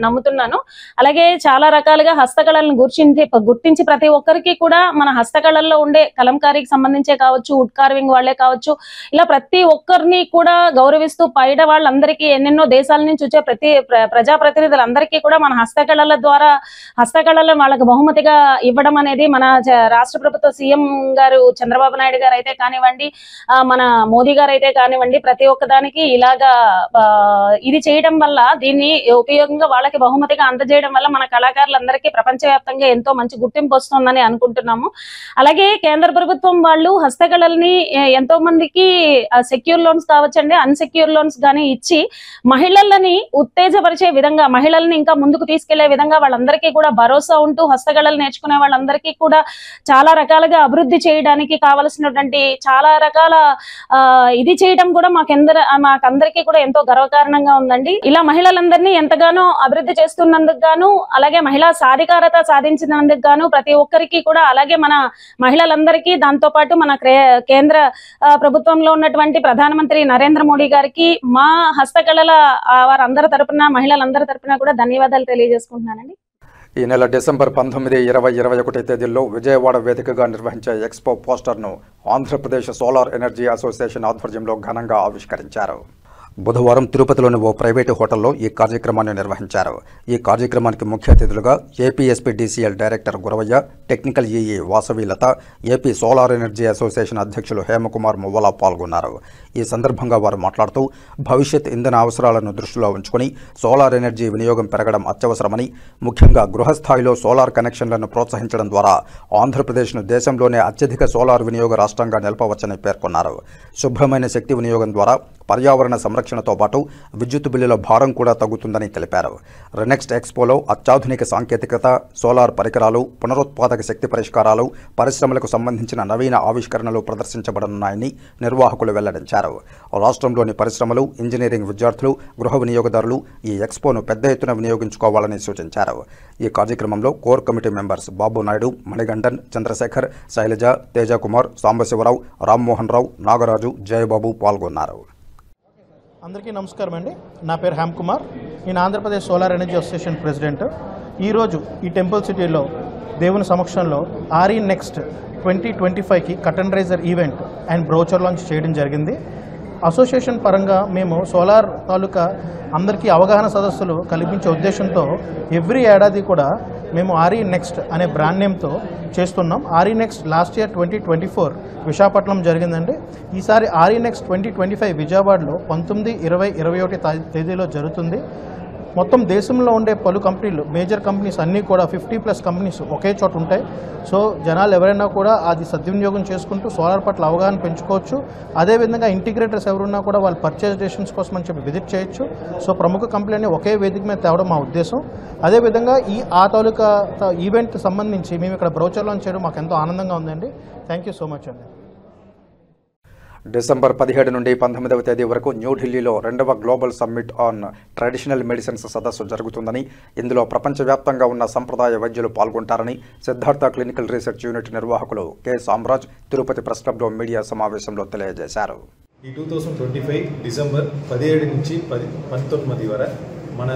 Speaker 12: నమ్ముతున్నాను. అలాగే చాలా రకాలుగా హస్తకళలను గుర్తించి ప్రతి ఒక్కరికి కూడా మన హస్తకళల్లో ఉండే కలంకారీకి సంబంధించే కావచ్చు, వుడ్ కార్వింగ్ వాళ్లే కావచ్చు, ఇలా ప్రతి ఒక్కరిని కూడా గౌరవిస్తూ బయట వాళ్ళందరికీ ఎన్నెన్నో దేశాల నుంచి వచ్చే ప్రజాప్రతినిధులందరికీ కూడా మన హస్తకళల ద్వారా హస్తకళలను వాళ్ళకి బహుమతిగా ఇవ్వడం అనేది మన రాష్ట్ర ప్రభుత్వ సీఎం గారు చంద్రబాబు నాయుడు గారు అయితే కానివ్వండి, మన మోదీ గారు అయితే కానివ్వండి, ప్రతి ఒక్కదానికి ఇలాగా ఇది చేయడం వల్ల, దీన్ని ఉపయోగంగా వాళ్ళకి బహుమతిగా అందజేయడం వల్ల మన కళాకారులందరికీ ప్రపంచవ్యాప్తంగా ఎంతో మంచి గుర్తింపు వస్తుందని అనుకుంటున్నాము. అలాగే కేంద్ర ప్రభుత్వం వాళ్ళు హస్తకళల్ని ఎంతో మందికి సెక్యూర్ లోన్స్ కావచ్చండి, అన్సెక్యూర్ లోన్స్ గానీ ఇచ్చి మహిళలని ఉత్తేజపరిచే విధంగా, మహిళల్ని ఇంకా ముందుకు తీసుకెళ్లే విధంగా వాళ్ళందరికీ కూడా భరోసా ఉంటూ హస్తకళలు నేర్చుకునే వాళ్ళందరికీ కూడా చాలా రకాలుగా అభివృద్ధి చేయడానికి కావలసినటువంటి చాలా రకాల ఇది చేయడం కూడా మాకందరికీ కూడా ఎంతో గర్వకారణంగా ఉందండి. ఇలా మహిళలందరినీ ఎంతగానో అభివృద్ధి చేస్తున్నందుకు గాను, అలాగే మహిళా సాధికారత సాధించినందుకు గాను ప్రతి ఒక్కరికి కూడా, అలాగే మన మహిళలందరికీ, దాంతో పాటు మన కేంద్ర ప్రభుత్వంలో ఉన్నటువంటి ప్రధానమంత్రి నరేంద్ర మోడీ గారికి మా హస్తకళల వారందరి తరపున, మహిళలందరి తరపున కూడా ధన్యవాదాలు తెలియజేసుకుంటున్నానండి.
Speaker 6: ఈ నెల డిసెంబర్ 19, 20, 21 తేదీల్లో విజయవాడ వేదికగా నిర్వహించే ఎక్స్పో పోస్టర్ను ఆంధ్రప్రదేశ్ సోలార్ ఎనర్జీ అసోసియేషన్ ఆధ్వర్యంలో ఘనంగా ఆవిష్కరించారు. బుధవారం తిరుపతిలోని ఓ ప్రైవేటు హోటల్లో ఈ కార్యక్రమాన్ని నిర్వహించారు. ఈ కార్యక్రమానికి ముఖ్య అతిథులుగా APSPDCL director Guravaiah, technical EE Vasavilatha, AP solar energy association అధ్యక్షులు హేమకుమార్ మువ్వల పాల్గొన్నారు. ఈ సందర్భంగా వారు మాట్లాడుతూ భవిష్యత్ ఇంధన అవసరాలను దృష్టిలో ఉంచుకుని సోలార్ ఎనర్జీ వినియోగం పెరగడం అత్యవసరమని, ముఖ్యంగా గృహస్థాయిలో సోలార్ కనెక్షన్లను ప్రోత్సహించడం ద్వారా ఆంధ్రప్రదేశ్ను దేశంలోనే అత్యధిక సోలార్ వినియోగ రాష్ట్రంగా నిలపవచ్చని పేర్కొన్నారు. శుభ్రమైన శక్తి వినియోగం ద్వారా పర్యావరణ సంరక్షణతో పాటు విద్యుత్ బిల్లుల భారం కూడా తగ్గుతుందని తెలిపారు. రెనెక్స్ట్ ఎక్స్పోలో అత్యాధునిక సాంకేతికత, సోలార్ పరికరాలు, పునరుత్పాదక శక్తి పరిష్కారాలు, పరిశ్రమలకు సంబంధించిన నవీన ఆవిష్కరణలు ప్రదర్శించబడనున్నాయని నిర్వాహకులు వెల్లడించారు. రాష్ట్రంలోని పరిశ్రమలు, ఇంజనీరింగ్ విద్యార్థులు, గృహ వినియోగదారులు ఈ ఎక్స్పోను పెద్ద ఎత్తున వినియోగించుకోవాలని సూచించారు. ఈ కార్యక్రమంలో కోర్ కమిటీ మెంబర్స్ బాబు నాయుడు, మణిగండన్, చంద్రశేఖర్, శైలజ, తేజకుమార్, సాంబశివరావు, రామ్మోహన్ రావు, నాగరాజు, జయబాబు పాల్గొన్నారు.
Speaker 13: అందరికీ నమస్కారం అండి. నా పేరు హేమ్ కుమార్. నేను Andhra Pradesh solar energy association president. ఈరోజు ఈ టెంపుల్ సిటీలో దేవుని సమక్షంలో RE next 2025కి curtain raiser event and brochure launch చేయడం జరిగింది. అసోసియేషన్ పరంగా మేము సోలార్ తాలూకా అందరికీ అవగాహన సదస్సులు కల్పించే ఉద్దేశంతో ఎవ్రీ ఏడాది కూడా మేము ఆర్ఈ నెక్స్ట్ అనే బ్రాండ్ నేమ్తో చేస్తున్నాం. RE next last year 2024 Visakhapatnam జరిగిందండి. ఈసారి ఆర్ఈ నెక్స్ట్ 2025 విజయవాడలో 19, 20, 21 తేదీలో జరుగుతుంది. మొత్తం దేశంలో ఉండే పలు కంపెనీలు, మేజర్ కంపెనీస్ అన్నీ కూడా 50+ కంపెనీస్ ఒకే చోట ఉంటాయి. సో జనాలు ఎవరైనా కూడా అది సద్వినియోగం చేసుకుంటూ సోలార్ పట్ల అవగాహన పెంచుకోవచ్చు. అదేవిధంగా ఇంటిగ్రేటర్స్ ఎవరున్నా కూడా వాళ్ళు పర్చేజ్ డెసిషన్స్ కోసం అని చెప్పి విజిట్ చేయొచ్చు. సో ప్రముఖ కంపెనీని ఒకే వేదిక మీద తేవడం మా ఉద్దేశం. అదేవిధంగా ఆ తాలూకా ఈవెంట్ సంబంధించి మేము ఇక్కడ బ్రోచర్ లాంచ్ చేయడం మాకు ఎంతో ఆనందంగా ఉందండి. థ్యాంక్ యూ సో మచ్ అండి.
Speaker 6: డిసెంబర్ 17 నుండి 19వ తేదీ వరకు న్యూఢిల్లీలో 2వ global summit on traditional medicines సదస్సు జరుగుతుందని, ఇందులో ప్రపంచవ్యాప్తంగా ఉన్న సంప్రదాయ వైద్యులు పాల్గొంటారని సిద్ధార్థ క్లినికల్ రీసెర్చ్ యూనిట్ నిర్వాహకులు కె సామ్రాజ్ తిరుపతి ప్రెస్ క్లబ్లో మీడియా సమావేశంలో తెలియజేశారు.
Speaker 14: ఈ 2025 డిసెంబర్ 17 నుంచి 19 వరకు మన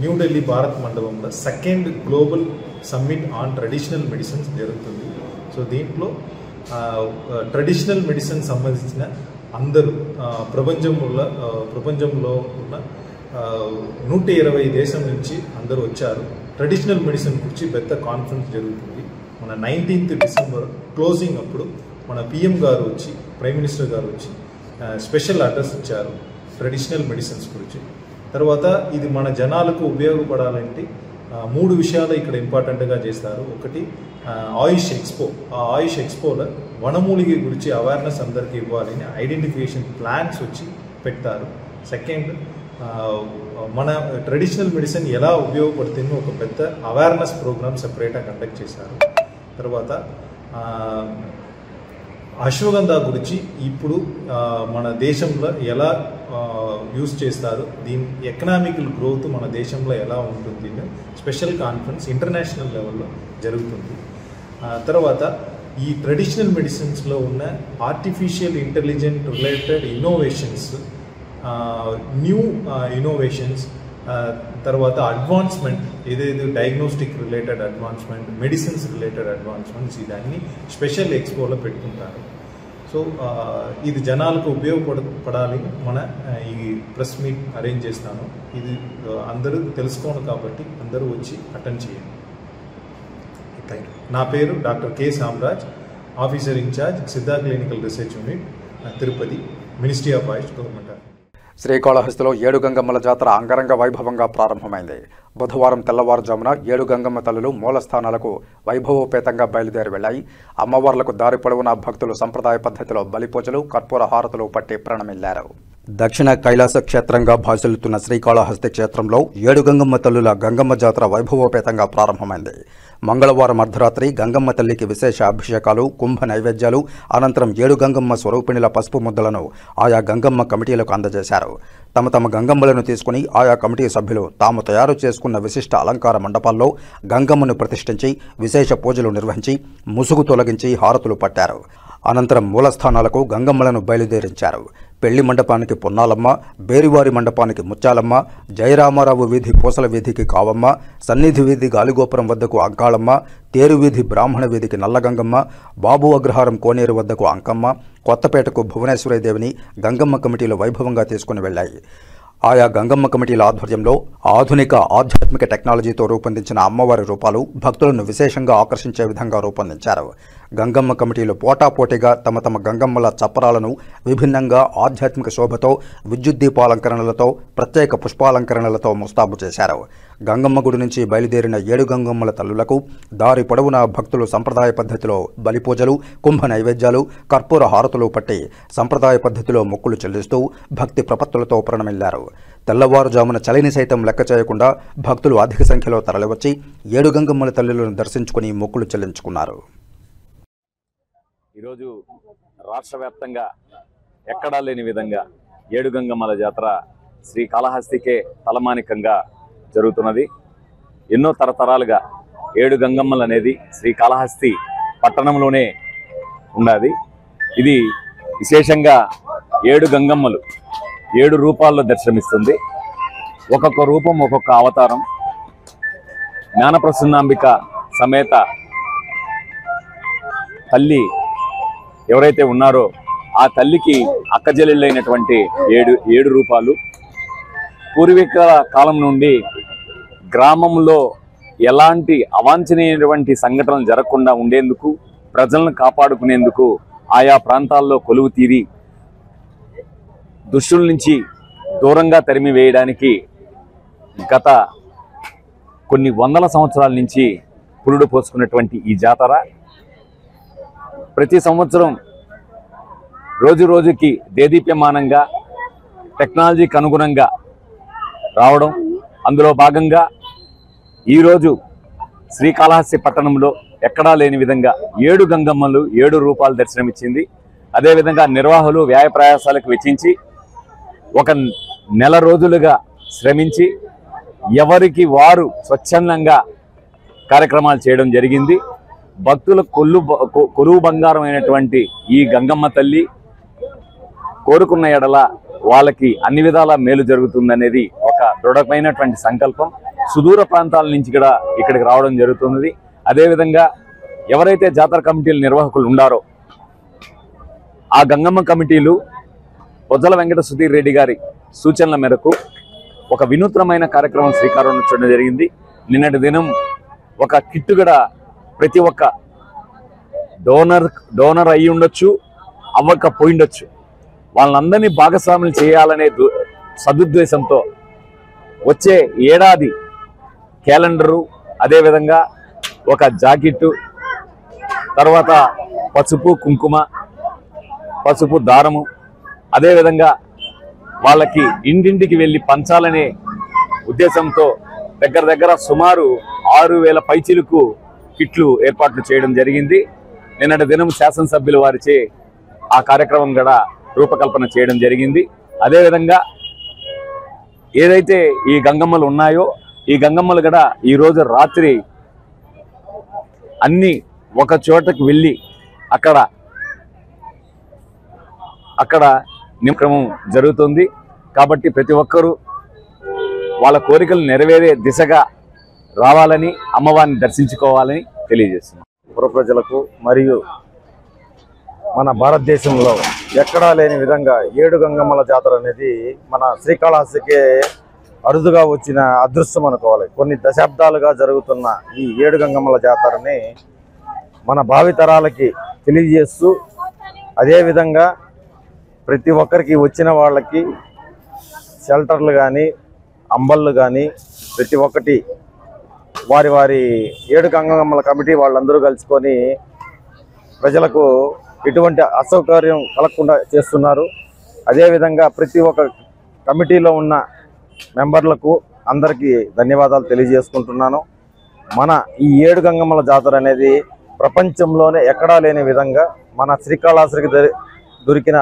Speaker 14: న్యూఢిల్లీ భారత్ మండపంలో 2nd global summit on traditional medicines జరుగుతుంది. సో దీంట్లో ట్రెడిషనల్ మెడిసిన్ సంబంధించిన అందరూ ప్రపంచంలో ఉన్న 120 దేశం నుంచి అందరూ వచ్చారు. ట్రెడిషనల్ మెడిసిన్ గురించి పెద్ద కాన్ఫరెన్స్ జరుగుతుంది. మన 19th డిసెంబర్ క్లోజింగ్ అప్పుడు మన పిఎం గారు వచ్చి, ప్రైమ్ మినిస్టర్ గారు వచ్చి స్పెషల్ అడ్రస్ ఇచ్చారు ట్రెడిషనల్ మెడిసిన్స్ గురించి. తర్వాత ఇది మన జనాలకు ఉపయోగపడాలంటే 3 విషయాలు ఇక్కడ ఇంపార్టెంట్గా చేస్తారు. ఒకటి ఆయుష్ ఎక్స్పో. ఆ ఆయుష్ ఎక్స్పోలో వనమూలిక గురించి అవేర్నెస్ అందరికీ ఇవ్వాలని ఐడెంటిఫికేషన్ ప్లాన్స్ వచ్చి పెట్టారు. సెకండ్, మన ట్రెడిషనల్ మెడిసిన్ ఎలా ఉపయోగపడుతుందో ఒక పెద్ద అవేర్నెస్ ప్రోగ్రామ్ సెపరేట్గా కండక్ట్ చేశారు. తర్వాత అశ్వగంధ గురించి ఇప్పుడు మన దేశంలో ఎలా యూజ్ చేస్తారు, దీని ఎకనామికల్ గ్రోత్ మన దేశంలో ఎలా ఉంటుంది స్పెషల్ కాన్ఫరెన్స్ ఇంటర్నేషనల్ లెవెల్లో జరుగుతుంది. తర్వాత ఈ ట్రెడిషనల్ మెడిసిన్స్లో ఉన్న artificial intelligent related innovations, new innovations, తర్వాత అడ్వాన్స్మెంట్, ఏదైతే diagnostic related advancement, medicines related advancements, ఇదన్నీ స్పెషల్ ఎక్స్పోలో పెట్టుకుంటారు. సో ఇది జనాలకు ఉపయోగపడాలి. మన ఈ ప్రెస్ మీట్ అరేంజ్ చేస్తాను. ఇది అందరూ తెలుసుకోను కాబట్టి అందరూ వచ్చి అటెండ్ చేయండి. Thank you. నా పేరు doctor K Samraj, officer incharge Siddha clinical research unit, Tirupati, ministry of Ayush, government of.
Speaker 6: శ్రీకాళహస్తిలో 7 గంగమ్మల జాతర అంగరంగ వైభవంగా ప్రారంభమైంది. బుధవారం తెల్లవారుజామున 7 గంగమ్మ తల్లులు మూలస్థానాలకు వైభవోపేతంగా బయలుదేరి వెళ్లాయి. అమ్మవార్లకు దారి పొడవునా భక్తులు సంప్రదాయ పద్ధతిలో బలిపూజలు, కర్పూర హారతులు పట్టి ప్రణమిల్లారు. దక్షిణ కైలాస క్షేత్రంగా భాసిల్లుతున్న శ్రీకాళహస్తి క్షేత్రంలో 7 గంగమ్మ తల్లుల గంగమ్మ జాతర వైభవోపేతంగా ప్రారంభమైంది. మంగళవారం అర్ధరాత్రి గంగమ్మ తల్లికి విశేష అభిషేకాలు, కుంభ నైవేద్యాలు, అనంతరం 7 గంగమ్మ స్వరూపిణుల పసుపు ముద్దలను ఆయా గంగమ్మ కమిటీలకు అందజేశారు. తమ తమ గంగమ్మలను తీసుకుని ఆయా కమిటీ సభ్యులు తాము తయారు చేసుకున్న విశిష్ట అలంకార మండపాల్లో గంగమ్మను ప్రతిష్ఠించి విశేష పూజలు నిర్వహించి ముసుగు తొలగించి హారతులు పట్టారు. అనంతరం మూలస్థానాలకు గంగమ్మలను బయలుదేరించారు. పెళ్లి మండపానికి పొన్నాలమ్మ, బేరివారి మండపానికి ముత్యాలమ్మ, జయరామారావు వీధి పూసల వీధికి కావమ్మ, సన్నిధి వీధి గాలిగోపురం వద్దకు అంకాళమ్మ, తేరు వీధి బ్రాహ్మణ వీధికి నల్లగంగమ్మ, బాబు అగ్రహారం కోనేరు వద్దకు అంకమ్మ, కొత్తపేటకు భువనేశ్వరీదేవిని గంగమ్మ కమిటీలు వైభవంగా తీసుకుని వెళ్లాయి. ఆయా గంగమ్మ కమిటీల ఆధ్వర్యంలో ఆధునిక ఆధ్యాత్మిక టెక్నాలజీతో రూపొందించిన అమ్మవారి రూపాలు భక్తులను విశేషంగా ఆకర్షించే విధంగా రూపొందించారు. గంగమ్మ కమిటీలు పోటాపోటీగా తమ తమ గంగమ్మల చప్పరాలను విభిన్నంగా ఆధ్యాత్మిక శోభతో, విద్యుత్ దీపాలంకరణలతో, ప్రత్యేక పుష్పాలంకరణలతో ముస్తాబు చేశారు. గంగమ్మ గుడి నుంచి బయలుదేరిన 7 గంగమ్మల తల్లులకు దారి పొడవునా భక్తులు సంప్రదాయ పద్ధతిలో బలిపూజలు, కుంభ నైవేద్యాలు, కర్పూర హారతులు పట్టి సంప్రదాయ పద్ధతిలో మొక్కులు చెల్లిస్తూ భక్తి ప్రపత్తులతో ప్రణమిల్లారు. తెల్లవారుజామున చలిని సైతం లెక్క చేయకుండా భక్తులు అధిక సంఖ్యలో తరలివచ్చి 7 గంగమ్మల తల్లులను దర్శించుకుని మొక్కులు చెల్లించుకున్నారు.
Speaker 15: ఈరోజు రాష్ట్ర వ్యాప్తంగా ఎక్కడా లేని విధంగా 7 గంగమ్మల జాతర శ్రీకాళహస్తికే తలమానికంగా జరుగుతున్నది. ఎన్నో తరతరాలుగా 7 గంగమ్మలు అనేది శ్రీకాళహస్తి పట్టణంలోనే ఉన్నది. ఇది విశేషంగా 7 గంగమ్మలు 7 రూపాల్లో దర్శనమిస్తుంది. ఒక్కొక్క రూపం ఒక్కొక్క అవతారం. జ్ఞానప్రసన్నాంబిక సమేత తల్లి ఎవరైతే ఉన్నారో ఆ తల్లికి అక్కజెల్లెళ్ళైనటువంటి 7 రూపాలు. పూర్వీకుల కాలం నుండి గ్రామంలో ఎలాంటి అవాంఛనీయమైనటువంటి సంఘటనలు జరగకుండా ఉండేందుకు, ప్రజలను కాపాడుకునేందుకు ఆయా ప్రాంతాల్లో కొలువు తీరి దుష్టుల నుంచి దూరంగా తరిమి వేయడానికి గత కొన్ని వందల సంవత్సరాల నుంచి పురుడు పోసుకున్నటువంటి ఈ జాతర ప్రతి సంవత్సరం రోజు రోజుకి దేదీప్యమానంగా టెక్నాలజీకి అనుగుణంగా రావడం, అందులో భాగంగా ఈరోజు శ్రీకాళహస్తి పట్టణంలో ఎక్కడా లేని విధంగా 7 గంగమ్మలు 7 రూపాలు దర్శనమిచ్చింది. అదేవిధంగా నిర్వాహకులు వ్యయ ప్రయాసాలకు వెచ్చించి ఒక నెల రోజులుగా శ్రమించి ఎవరికి వారు స్వచ్ఛందంగా కార్యక్రమాలు చేయడం జరిగింది. భక్తుల కొలువు బంగారం అయినటువంటి ఈ గంగమ్మ తల్లి కోరుకున్న ఎడల వాళ్ళకి అన్ని విధాల మేలు జరుగుతుందనేది ఒక దృఢమైనటువంటి సంకల్పం. సుదూర ప్రాంతాల నుంచి కూడా ఇక్కడికి రావడం జరుగుతున్నది. అదేవిధంగా ఎవరైతే జాతర కమిటీల నిర్వాహకులు ఉన్నారో ఆ గంగమ్మ కమిటీలు పొజ్జల వెంకట సుధీర్ రెడ్డి గారి సూచనల మేరకు ఒక వినూత్నమైన కార్యక్రమం శ్రీకారం చుట్టడం జరిగింది. నిన్నటి దినం ఒక కిట్టు కూడా ప్రతి ఒక్క డోనర్ అయి ఉండొచ్చు, అవ్వకపోయిండొచ్చు, వాళ్ళందరినీ భాగస్వాములు చేయాలనే సదుద్దేశంతో వచ్చే ఏడాది క్యాలెండరు, అదేవిధంగా ఒక జాకెట్టు, తర్వాత పసుపు కుంకుమ, పసుపు దారము, అదేవిధంగా వాళ్ళకి ఇంటింటికి వెళ్ళి పంచాలనే ఉద్దేశంతో దగ్గర సుమారు 6,000 పైచిలకు కిట్లు ఏర్పాట్లు చేయడం జరిగింది. నిన్నటి దినం శాసనసభ్యుల వారిచే ఆ కార్యక్రమం కూడా రూపకల్పన చేయడం జరిగింది. అదేవిధంగా ఏదైతే ఈ గంగమ్మలు ఉన్నాయో ఈ గంగమ్మలు కూడా ఈరోజు రాత్రి అన్ని ఒక చోటకు వెళ్ళి అక్కడ నిమ్క్రమం జరుగుతుంది. కాబట్టి ప్రతి ఒక్కరూ వాళ్ళ కోరికలు నెరవేరే దిశగా రావాలని, అమ్మవారిని దర్శించుకోవాలని తెలియజేస్తున్నాం.
Speaker 16: పుర ప్రజలకు మరియు మన భారతదేశంలో ఎక్కడా లేని విధంగా 7 గంగమ్మల జాతర అనేది మన శ్రీకాళహస్తికే అరుదుగా వచ్చిన అదృష్టం అనుకోవాలి. కొన్ని దశాబ్దాలుగా జరుగుతున్న ఈ 7 గంగమ్మల జాతరని మన భావితరాలకి తెలియజేస్తూ, అదేవిధంగా ప్రతి ఒక్కరికి వచ్చిన వాళ్ళకి షెల్టర్లు కానీ అంబళ్ళు కానీ ప్రతి ఒక్కటి వారి 7 గంగమ్మల కమిటీ వాళ్ళందరూ కలుసుకొని ప్రజలకు ఎటువంటి అసౌకర్యం కలగకుండా చేస్తున్నారు. అదేవిధంగా ప్రతి ఒక్క కమిటీలో ఉన్న మెంబర్లకు అందరికీ ధన్యవాదాలు తెలియజేసుకుంటున్నాను. మన ఈ 7 గంగమ్మల జాతర అనేది ప్రపంచంలోనే ఎక్కడా లేని విధంగా మన శ్రీకాళహస్తికి దొరికిన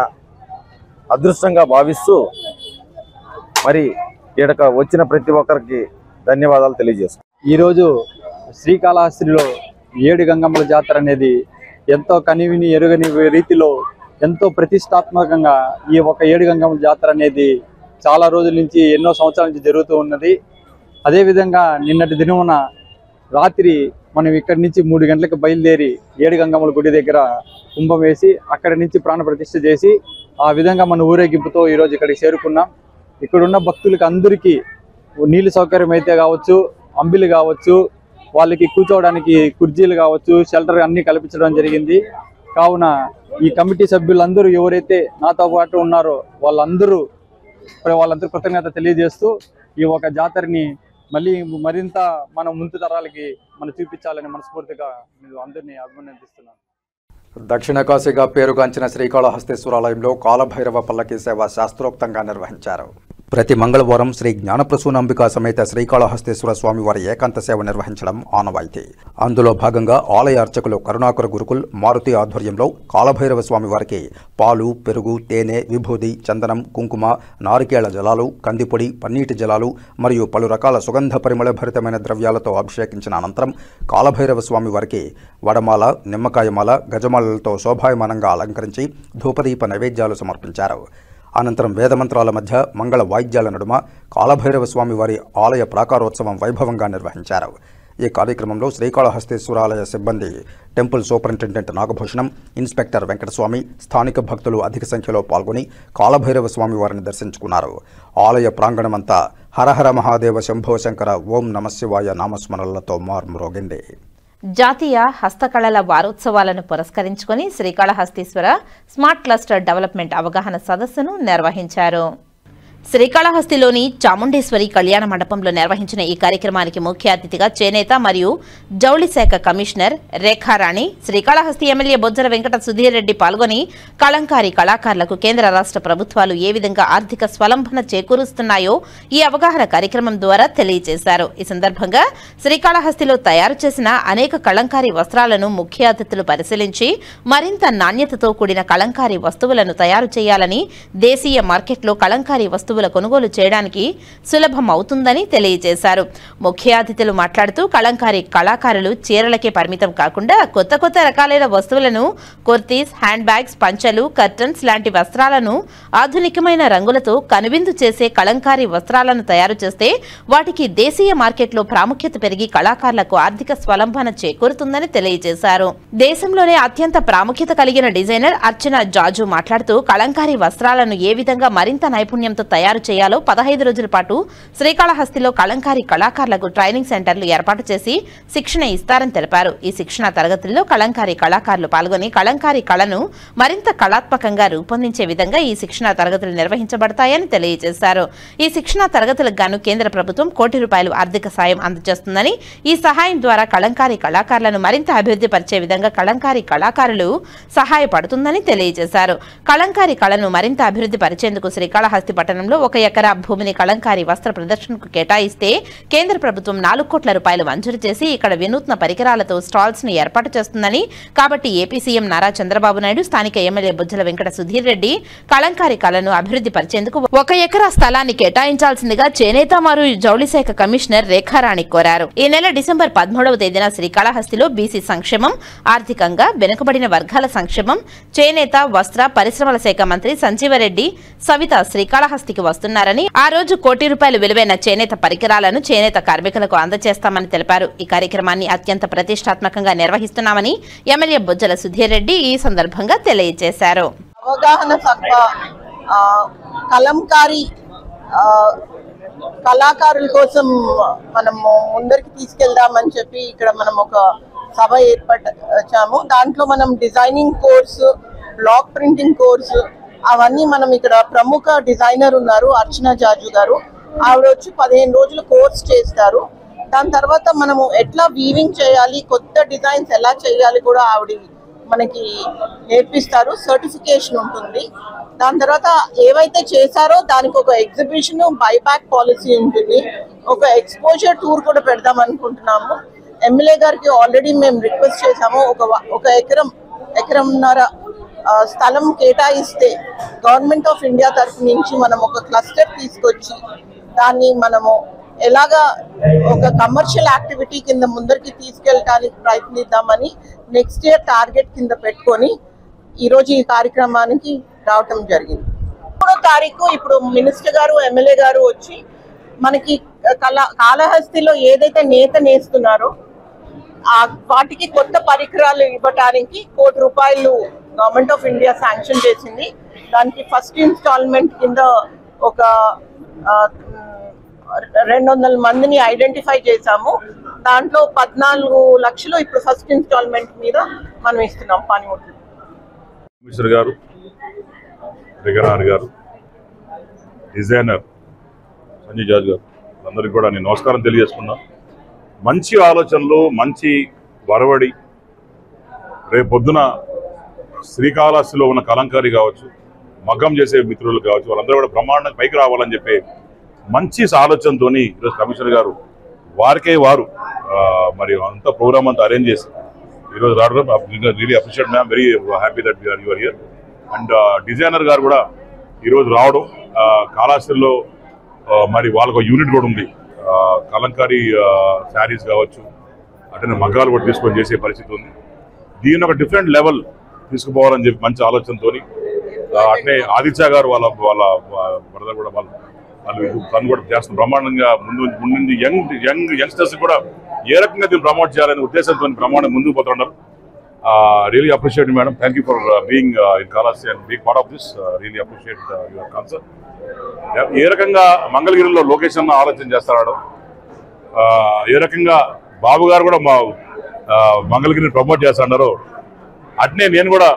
Speaker 16: అదృష్టంగా భావిస్తూ మరి ఈడక వచ్చిన ప్రతి ఒక్కరికి ధన్యవాదాలు తెలియజేస్తాను.
Speaker 17: ఈరోజు శ్రీకాళహస్తిలో 7 గంగమ్మల జాతర అనేది ఎంతో కనివిని ఎరుగని రీతిలో ఎంతో ప్రతిష్టాత్మకంగా ఈ ఒక 7 గంగమ్మల జాతర అనేది చాలా రోజుల నుంచి, ఎన్నో సంవత్సరాల నుంచి జరుగుతూ ఉన్నది. అదేవిధంగా నిన్నటి దినమున రాత్రి మనం ఇక్కడి నుంచి 3 గంటలకు బయలుదేరి 7 గంగమ్మల గుడి దగ్గర కుంభం వేసి అక్కడి నుంచి ప్రాణప్రతిష్ఠ చేసి ఆ విధంగా మన ఊరేగింపుతో ఈరోజు ఇక్కడికి చేరుకున్నాం. ఇక్కడున్న భక్తులకి అందరికీ నీళ్ళు సౌకర్యం అయితే కావచ్చు, అంబిలు కావచ్చు, వాళ్ళకి కూర్చోవడానికి కుర్చీలు కావచ్చు, షెల్టర్ అన్నీ కల్పించడం జరిగింది. కావున ఈ కమిటీ సభ్యులందరూ ఎవరైతే నాతో పాటు ఉన్నారో వాళ్ళందరూ కృతజ్ఞత తెలియజేస్తూ ఈ ఒక జాతరని మరింత మన ముందు తరాలకి మనం చూపించాలని మనస్ఫూర్తిగా మీరు అందరినీ అభినందిస్తున్నాను.
Speaker 6: దక్షిణ కాశీగా పేరుగాంచిన శ్రీకాళహస్తీశ్వరాలయంలో కాలభైరవ పల్లకీ సేవ శాస్త్రోక్తంగా నిర్వహించారు. ప్రతి మంగళవారం శ్రీ జ్ఞానప్రసూనాంబికా సమేత శ్రీకాళహస్తీశ్వర స్వామివారి ఏకాంత సేవ నిర్వహించడం ఆనవాయితీ. అందులో భాగంగా ఆలయ అర్చకులు కరుణాకర గురుకుల్ మారుతి ఆధ్వర్యంలో కాలభైరవ స్వామివారికి పాలు, పెరుగు, తేనె, విభూది, చందనం, కుంకుమ, నారికేళ జలాలు, కందిపొడి, పన్నీటి జలాలు మరియు పలు రకాల సుగంధ పరిమళభరితమైన ద్రవ్యాలతో అభిషేకించిన అనంతరం కాలభైరవ స్వామివారికి వడమాల, నిమ్మకాయమాల, గజమాలలతో శోభాయమానంగా అలంకరించి ధూపదీప నైవేద్యాలు సమర్పించారు. అనంతరం వేదమంత్రాల మధ్య మంగళ వాయిద్యాల నడుమ కాలభైరవ స్వామివారి ఆలయ ప్రాకారోత్సవం వైభవంగా నిర్వహించారు. ఈ కార్యక్రమంలో శ్రీకాళహస్తీశ్వరాలయ సిబ్బంది, temple superintendent Nagabhushanam, inspector Venkataswamy, స్థానిక భక్తులు అధిక సంఖ్యలో పాల్గొని కాలభైరవ స్వామివారిని దర్శించుకున్నారు. ఆలయ ప్రాంగణమంతా హరహర మహాదేవ శంభో శంకర ఓం నమశివాయ నామస్మరణలతో మార్మ్రోగింది.
Speaker 1: జాతీయ హస్తకళల వారోత్సవాలను పురస్కరించుకొని శ్రీకాళహస్తీశ్వర స్మార్ట్ క్లస్టర్ డెవలప్మెంట్ అవగాహన సదస్సును నిర్వహించారు. శ్రీకాళహస్తిలోని చాముండేశ్వరి కళ్యాణ మండపంలో నిర్వహించిన ఈ కార్యక్రమానికి ముఖ్య అతిథిగా చేనేత మరియు జౌళి శాఖ కమిషనర్ రేఖారాణి, శ్రీకాళహస్తి ఎమ్మెల్యే బొజ్జల వెంకట సుధీర్ రెడ్డి పాల్గొని కళంకారీ కళాకారులకు కేంద్ర రాష్ట్ర ప్రభుత్వాలు ఏ విధంగా ఆర్థిక స్వలంబన చేకూరుస్తున్నాయో ఈ అవగాహన కార్యక్రమం ద్వారా తెలియజేశారు. ఈ సందర్భంగా శ్రీకాళహస్తిలో తయారు చేసిన అనేక కళంకారీ వస్త్రాలను ముఖ్య అతిథులు పరిశీలించి మరింత నాణ్యతతో కూడిన కళంకారీ వస్తువులను తయారు చేయాలని, దేశీయ మార్కెట్లో కళంకారీ వస్తువులు వస్తువుల కొనుగోలు చేయడానికి సులభం అవుతుందని తెలియజేశారు. ముఖ్య అతిథులు మాట్లాడుతూ కలంకారీ కళాకారులు చీరలకే పరిమితం కాకుండా కొత్త కొత్త రకాలైన వస్తువులను కుర్తీస్, హ్యాండ్ బ్యాగ్స్, పంచలు, కర్టన్స్ లాంటి వస్త్రాలను ఆధునికమైన రంగులతో కనువిందు చేసే కలంకారీ వస్త్రాలను తయారు చేస్తే వాటికి దేశీయ మార్కెట్లో ప్రాముఖ్యత పెరిగి కళాకారులకు ఆర్థిక స్వలంబన చేకూరుతుందని తెలియజేశారు. దేశంలోనే అత్యంత ప్రాముఖ్యత కలిగిన డిజైనర్ అర్చన జాజు మాట్లాడుతూ కలంకారీ వస్త్రాలను ఏ విధంగా మరింత నైపుణ్యంతో తయారు చేయాలో 15 రోజుల పాటు శ్రీకాళహస్తిలో కలంకారీ కళాకారులకు ట్రైనింగ్ సెంటర్లు ఏర్పాటు చేసి శిక్షణ ఇస్తారని తెలిపారు. ఈ శిక్షణ తరగతుల్లో కలంకారీ కళాకారులు పాల్గొని కలంకారీ కళను మరింత కళాత్మకంగా రూపొందించే విధంగా ఈ శిక్షణ తరగతులు నిర్వహించబడతాయని తెలియజేశారు. ఈ శిక్షణ తరగతులకు గాను కేంద్ర ప్రభుత్వం ₹1 ఆర్థిక సాయం అందజేస్తుందని, ఈ సహాయం ద్వారా కలంకారీ కళాకారులను మరింత అభివృద్ధి పరిచే విధంగా కలంకారీ కళాకారులు సహాయపడుతుందని తెలియజేశారు. కలంకారీ కళను మరింత అభివృద్ధి పరిచేందుకు శ్రీకాళహస్తి పట్టణంలో 1 ఎకరా భూమిని కలంకారీ వస్త్ర ప్రదర్శనకు కేటాయిస్తే కేంద్ర ప్రభుత్వం ₹4 కోట్ల మంజూరు చేసి ఇక్కడ వినూత్న పరికరాలతో స్టాల్స్ ను ఏర్పాటు చేస్తుందని, కాబట్టి ఏపీ సీఎం నారా చంద్రబాబు నాయుడు, స్థానిక ఎమ్మెల్యే బుజ్జల వెంకట సుధీర్ రెడ్డి కలంకారీ కళను అభివృద్ధి పరిచేందుకు 1 ఎకరా స్థలాన్ని కేటాయించాల్సిందిగా చేనేత మరియు జౌళి శాఖ కమిషనర్ రేఖారాణి కోరారు. ఈ నెల డిసెంబర్ 13వ తేదీన శ్రీకాళహస్తిలో బీసీ సంక్షేమం, ఆర్థికంగా వెనుకబడిన వర్గాల సంక్షేమం, చేనేత, వస్త్ర పరిశ్రమల శాఖ మంత్రి సంజీవరెడ్డి సవిత శ్రీకాళహస్తికి వస్తున్నారని, ఆ రోజు ₹1 విలువైన చేనేత పరికరాలను చేనేత కార్మికులకు అందజేస్తామని తెలిపారు. ఈ కార్యక్రమాన్ని అత్యంత ప్రతిష్టాత్మకంగా నిర్వహిస్తున్నామని ఎమ్మెల్యే బుజ్జల సుధీర్ రెడ్డి ఈ సందర్భంగా తెలియజేశారు.
Speaker 18: అవగాహన సభ కలంకారీ కళాకారుల కోసం మనము ముందరికి తీసుకెళ్దామని చెప్పి ఇక్కడ మనం ఒక సభ ఏర్పరచాము. దాంట్లో మనం designing course, block printing course అవన్నీ మనం ఇక్కడ ప్రముఖ డిజైనర్ ఉన్నారు అర్చన జాజు గారు, ఆవిడ వచ్చి 15 రోజులు కోర్స్ చేస్తారు. దాని తర్వాత మనము ఎట్లా వీవింగ్ చేయాలి, కొత్త డిజైన్స్ ఎలా చేయాలి కూడా ఆవిడ మనకి నేర్పిస్తారు. సర్టిఫికేషన్ ఉంటుంది. దాని తర్వాత ఏవైతే చేశారో దానికి ఒక ఎగ్జిబిషన్, బైబ్యాక్ పాలసీ ఉంటుంది. ఒక ఎక్స్పోజర్ టూర్ కూడా పెడదాం అనుకుంటున్నాము. ఎమ్మెల్యే గారికి ఆల్రెడీ మేము రిక్వెస్ట్ చేశాము. ఒక ఎకరంన్నర స్థలం కేటాయిస్తే గవర్నమెంట్ ఆఫ్ ఇండియా తరఫు నుంచి మనం ఒక క్లస్టర్ తీసుకొచ్చి దాన్ని మనము ఎలాగా ఒక కమర్షియల్ యాక్టివిటీ కింద ముందరికి తీసుకెళ్ళడానికి ప్రయత్నిద్దామని నెక్స్ట్ ఇయర్ టార్గెట్ కింద పెట్టుకొని ఈరోజు ఈ కార్యక్రమానికి రావటం జరిగింది. 3వ తారీఖు ఇప్పుడు మినిస్టర్ గారు, ఎమ్మెల్యే గారు వచ్చి మనకి కాళహస్తిలో ఏదైతే నేత నేస్తున్నారో వాటికి కొత్త పరికరాలు ఇవ్వడానికి ₹1 గవర్నమెంట్ ఆఫ్ ఇండియా శాంక్షన్ చేసింది. దానికి ఫస్ట్ ఇన్స్టాల్మెంట్ కింద ఒక 200 మందిని ఐడెంటిఫై చేశాము. దాంట్లో 14 లక్షలు ఇప్పుడు ఫస్ట్ ఇన్స్టాల్మెంట్ మీద మనం ఇస్తున్నాం పనిముట్లు.
Speaker 19: మినిస్టర్ గారు, రేఖారాణి గారు, డిజైనర్ సంజయ్ జాజ్ గారు అందరికీ కూడా నేను నమస్కారం తెలియజేసుకున్నా. మంచి ఆలోచనలు, మంచి వరవడి, రేపొద్దున శ్రీకాళహస్తిలో ఉన్న కలంకారీ కావచ్చు, మగ్గం చేసే మిత్రులు కావచ్చు, వాళ్ళందరూ కూడా బ్రహ్మాండంగా పైకి రావాలని చెప్పి మంచి ఆలోచనతో ఈరోజు కమిషనర్ గారు వారికే వారు మరి అంత ప్రోగ్రామ్ అంతా అరేంజ్ చేసి ఈరోజు రావడం really appreciate ma'am, very happy that you are here. And designer గారు కూడా ఈరోజు రావడం, కాళహస్తిలో మరి వాళ్ళకు యూనిట్ కూడా ఉంది. కలంకారీ శారీస్ కావచ్చు, అట్లనే మగ్గాలు కూడా తీసుకొని చేసే పరిస్థితి ఉంది. దీన్ని ఒక డిఫరెంట్ లెవెల్ తీసుకుపోవాలని చెప్పి మంచి ఆలోచనతో అట్లే ఆదిత్య గారు వాళ్ళ బ్రదర్ కూడా వాళ్ళు తను కూడా చేస్తున్న బ్రహ్మాండంగా ముందు యంగ్స్టర్స్ కూడా ఏ రకంగా దీన్ని ప్రమోట్ చేయాలనే ఉద్దేశంతో బ్రహ్మాండం ముందుకు పోతున్నారు. Really appreciate madam, thank you for being in Kalahasti and being part of this. Really appreciate your concern. ఏ రకంగా మంగళగిరిలో లొకేషన్ ఆలోచన చేస్తాడు, ఏ రకంగా బాబు గారు కూడా మా మంగళగిరిని ప్రమోట్ చేస్తున్నారు, అట్నే నేను కూడా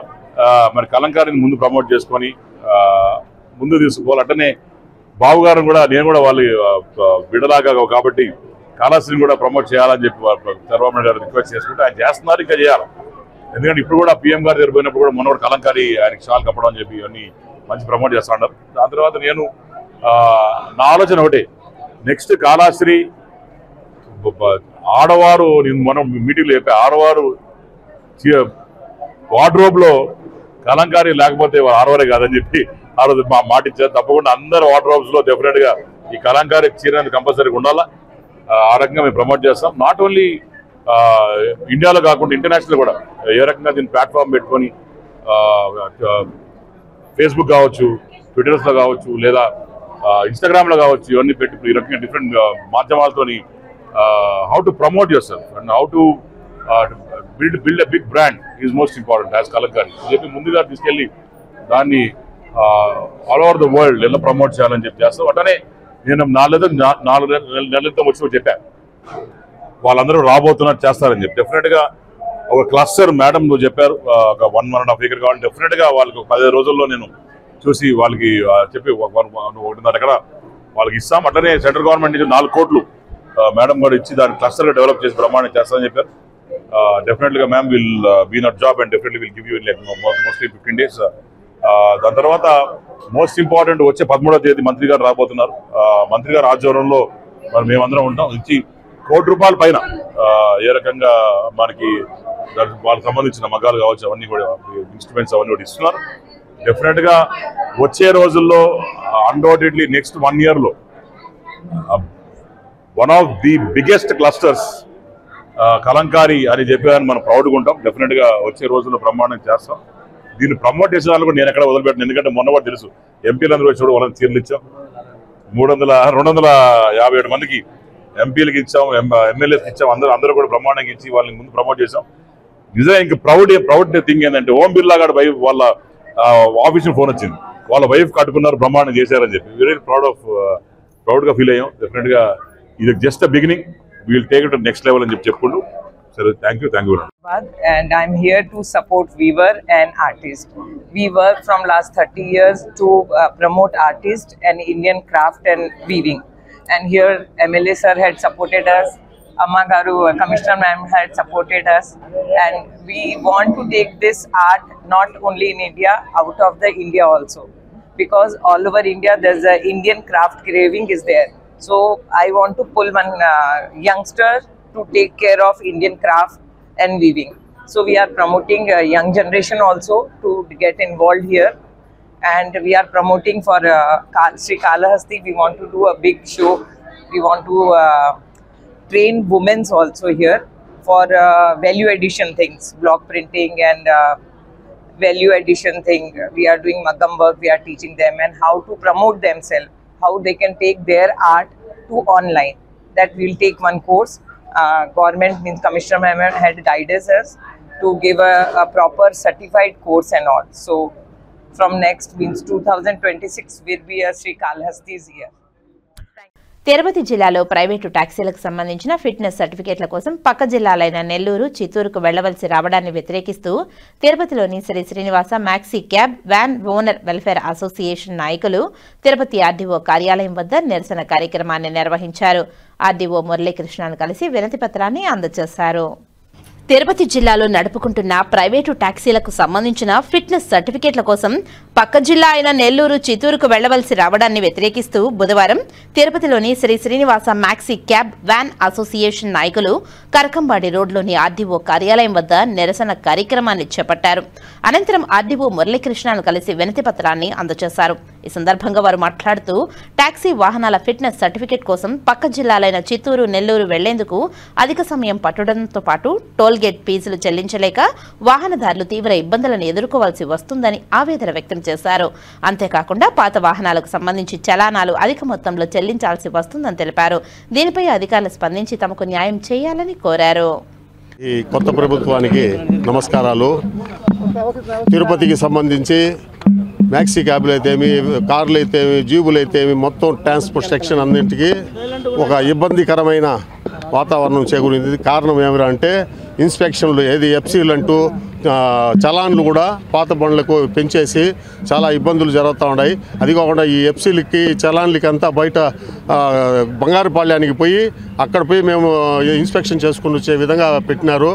Speaker 19: మరి కలంకారీని ముందు ప్రమోట్ చేసుకొని ముందు తీసుకుపోవాలి. అట్లనే బాబు గారు కూడా నేను కూడా వాళ్ళు బిడలాగా కాబట్టి కాళహస్తిని కూడా ప్రమోట్ చేయాలని చెప్పి చంద్రబాబు నాయుడు గారు రిక్వెస్ట్ చేసుకుంటే ఆయన చేస్తున్నారు, ఇంకా చేయాలి. ఎందుకంటే ఇప్పుడు కూడా పీఎం గారు దగ్గర పోయినప్పుడు కూడా మొన్న కలంకారీ ఆయనకి షాల్ కప్పడం అని చెప్పి ఇవన్నీ మంచి ప్రమోట్ చేస్తూ ఉన్నారు. దాని తర్వాత నేను నా ఆలోచన ఒకటి, నెక్స్ట్ కాళహస్తి ఆడవారు, నేను మనం మీటింగ్లో చెప్పే ఆడవారు వార్డ్రోబ్లో కలంకారీ లేకపోతే ఆడవారే కాదని చెప్పి ఆ రోజు మాట ఇచ్చారు. తప్పకుండా అందరు వాటర్ హౌస్ లో డెఫినెట్ గా ఈ కలంకారీ చీర అనేది కంపల్సరీగా ఉండాలా. ఆ రకంగా మేము ప్రమోట్ చేస్తాం. నాట్ ఓన్లీ ఇండియాలో కాకుండా ఇంటర్నేషనల్ కూడా ఏ రకంగా దీన్ని ప్లాట్ఫామ్ పెట్టుకొని ఫేస్బుక్ కావచ్చు, ట్విట్టర్స్లో కావచ్చు, లేదా ఇన్స్టాగ్రామ్లో కావచ్చు, ఇవన్నీ పెట్టి ఈ రకంగా డిఫరెంట్ మాధ్యమాలతోని how to promote yourself and how to build a big brand is most important as Kalamkari చెప్పి ముందుగా తీసుకెళ్ళి దాన్ని ఆల్ ఓవర్ ద వరల్డ్ ఎలా ప్రమోట్ చేయాలని చెప్పి చేస్తాం. అట్లనే నేను 4 నెలలతో వచ్చి చెప్పాను వాళ్ళందరూ రాబోతున్నట్టు చేస్తారని చెప్పి. డెఫినెట్గా ఒక క్లస్టర్ మేడం చెప్పారు, ఒక 1.5 acre కావాలి. డెఫినెట్గా వాళ్ళకి 15 రోజుల్లో నేను చూసి వాళ్ళకి చెప్పి 1.5 ఎకరా వాళ్ళకి ఇస్తాం. అట్లనే సెంట్రల్ గవర్నమెంట్ నుంచి 4 కోట్లు మేడం కూడా ఇచ్చి దాన్ని క్లస్టర్గా డెవలప్ చేసి ప్రమాణం చేస్తామని చెప్పారు. డెఫినెట్గా ma'am will be not job and definitely will give you like mostly 15 days. దాని తర్వాత మోస్ట్ ఇంపార్టెంట్ వచ్చే 13వ తేదీ మంత్రి గారు రాబోతున్నారు. మంత్రి గారు ఆధ్వర్యంలో మరి మేమందరం ఉంటాం. ఇచ్చి ₹1 పైన ఏ రకంగా మనకి వాళ్ళకి సంబంధించిన మగ్గాలు కావచ్చు, అవన్నీ కూడా ఇన్స్ట్రుమెంట్స్ అవన్నీ కూడా ఇస్తున్నారు. డెఫినెట్గా వచ్చే రోజుల్లో అన్డౌటెడ్లీ నెక్స్ట్ 1 year లో one of the biggest clusters Kalamkari అని చెప్పేదాన్ని మనం ప్రౌడ్గా ఉంటాం. డెఫినెట్గా వచ్చే రోజుల్లో ప్రమాణం చేస్తాం. దీన్ని ప్రమోట్ చేసే వాళ్ళు కూడా నేను ఎక్కడ వదిలిపెట్టాను. ఎందుకంటే మొన్న కూడా తెలుసు ఎంపీలందరూ వచ్చి కూడా వాళ్ళని చీరలు ఇచ్చాం. 257 మందికి ఎంపీలకు ఇచ్చాం, ఎమ్మెల్యేకి ఇచ్చాం. అందరూ కూడా ప్రమాణంగా ఇచ్చి వాళ్ళని ముందు ప్రమోట్ చేసాం. నిజంగా ఇంక ప్రౌడ్ థింగ్ ఏంటంటే ఓం బిర్లా గారి వైఫ్ వాళ్ళ ఆఫీస్ ఫోన్ వచ్చింది, వాళ్ళ వైఫ్ కట్టుకున్నారు, ప్రమాణం చేశారని చెప్పి. వెరీ ప్రౌడ్గా ఫీల్ అయ్యాం. డెఫినెట్గా ఇది just a beginning, we'll take it next level అని చెప్పుకుంటూ. సరే, thank you.
Speaker 20: And I'm here to support weaver and artist. We work from last 30 years to promote artist and Indian craft and weaving. And here MLA sir had supported us, Amma Garu, Commissioner ma'am had supported us, and we want to take this art not only in India, out of the India also, because all over India there's a Indian craft craving is there. So I want to pull one youngster to take care of Indian craft and weaving. So we are promoting a young generation also to get involved here, and we are promoting for Sri Kalahasti. We want to do a big show. We want to train women also here for value addition things, block printing and value addition thing. We are doing Maggam work. We are teaching them and how to promote themselves, how they can take their art to online. That will take one course. Government means Commissioner ma'am had guided us to give a proper certified course and all. So from next means 2026 will be a Sri Kalahastis year.
Speaker 1: Tirupati జిల్లాలో private టాక్సీలకు సంబంధించిన fitness సర్టిఫికేట్ల కోసం పక్క జిల్లాలైన నెల్లూరు, చిత్తూరుకు వెళ్లవలసి రావడాన్ని వ్యతిరేకిస్తూ తిరుపతిలోని Shri Srinivasa maxi cab van owner welfare association నాయకులు Tirupati RDO కార్యాలయం వద్ద నిరసన కార్యక్రమాన్ని నిర్వహించారు. ఆర్డీఓ మురళీకృష్ణను కలిసి వినతి పత్రాన్ని అందజేశారు. తిరుపతి జిల్లాలో నడుపుకుంటున్న ప్రైవేటు టాక్సీలకు సంబంధించిన ఫిట్నెస్ సర్టిఫికేట్ల కోసం పక్క జిల్లా అయిన నెల్లూరు, చిత్తూరుకు వెళ్లవలసి రావడాన్ని వ్యతిరేకిస్తూ బుధవారం తిరుపతిలోని Shri Srinivasa maxi cab van association నాయకులు కరకంబాడి రోడ్లోని ఆర్డీఓ కార్యాలయం వద్ద నిరసన కార్యక్రమాన్ని చేపట్టారు. అనంతరం ఆర్డీఓ మురళీకృష్ణను కలిసి వినతి పత్రాన్ని అందజేశారు. ఈ సందర్భంగా వారు మాట్లాడుతూ టాక్సీ వాహనాల ఫిట్నెస్ సర్టిఫికేట్ కోసం పక్క జిల్లాలైన చిత్తూరు, నెల్లూరు వెళ్లేందుకు అధిక సమయం పట్టడంతో పాటు టోల్ గేట్ ఫీజులు చెల్లించలేక వాహనదారులు తీవ్ర ఇబ్బందులను ఎదుర్కోవాల్సి వస్తుందని ఆవేదన వ్యక్తం చేశారు. అంతేకాకుండా పాత వాహనాలకు సంబంధించి చలానాలు అధిక మొత్తంలో చెల్లించాల్సి వస్తుందని తెలిపారు. దీనిపై అధికారులు స్పందించి తమకు న్యాయం చేయాలని కోరారు.
Speaker 21: ఈ కొత్త ప్రభుత్వానికి నమస్కారాలు. తిరుపతికి సంబంధించి మ్యాక్సీ క్యాబ్లు అయితేమి, కార్లు అయితేమి, జీబులు అయితేమి మొత్తం ట్రాన్స్పోర్ట్ సెక్షన్ అన్నింటికి ఒక ఇబ్బందికరమైన వాతావరణం చేకూరింది. కారణం ఏమిరా అంటే ఇన్స్పెక్షన్లు ఎఫ్సీలు అంటూ చలాన్లు కూడా పాత బండ్లకు పెంచేసి చాలా ఇబ్బందులు జరుగుతూ ఉన్నాయి. అది కాకుండా ఈ ఎఫ్సీలకి చలాన్లకి అంతా బయట బంగారుపాళ్యానికి పోయి అక్కడ పోయి మేము ఇన్స్పెక్షన్ చేసుకుని వచ్చే విధంగా పెట్టినారు.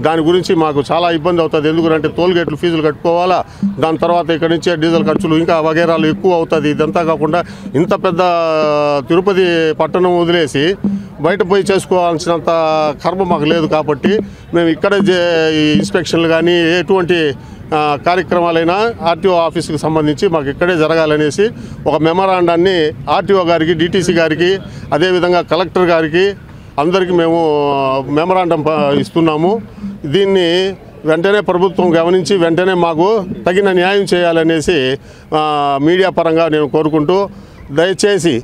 Speaker 21: దాని గురించి మాకు చాలా ఇబ్బంది అవుతుంది. ఎందుకంటే టోల్ గేట్లు ఫీజులు కట్టుకోవాలా, దాని తర్వాత ఇక్కడి నుంచే డీజిల్ ఖర్చులు ఇంకా వగేరాలు ఎక్కువ అవుతుంది. ఇదంతా కాకుండా ఇంత పెద్ద తిరుపతి పట్టణం వదిలేసి బయట పోయి చేసుకోవాల్సినంత కర్మ మాకు లేదు. కాబట్టి మేము ఇక్కడే ఈ ఇన్స్పెక్షన్లు కానీ ఎటువంటి కార్యక్రమాలైనా ఆర్టీఓ ఆఫీస్కి సంబంధించి మాకు ఇక్కడే జరగాలనేసి ఒక మెమరాండాన్ని ఆర్టీఓ గారికి, డిటీసీ గారికి, అదేవిధంగా కలెక్టర్ గారికి అందరికీ మేము మెమరాండం ఇస్తున్నాము. దీన్ని వెంటనే ప్రభుత్వం గమనించి వెంటనే మాకు తగిన న్యాయం చేయాలనేసి మీడియా పరంగా నేను కోరుకుంటూ, దయచేసి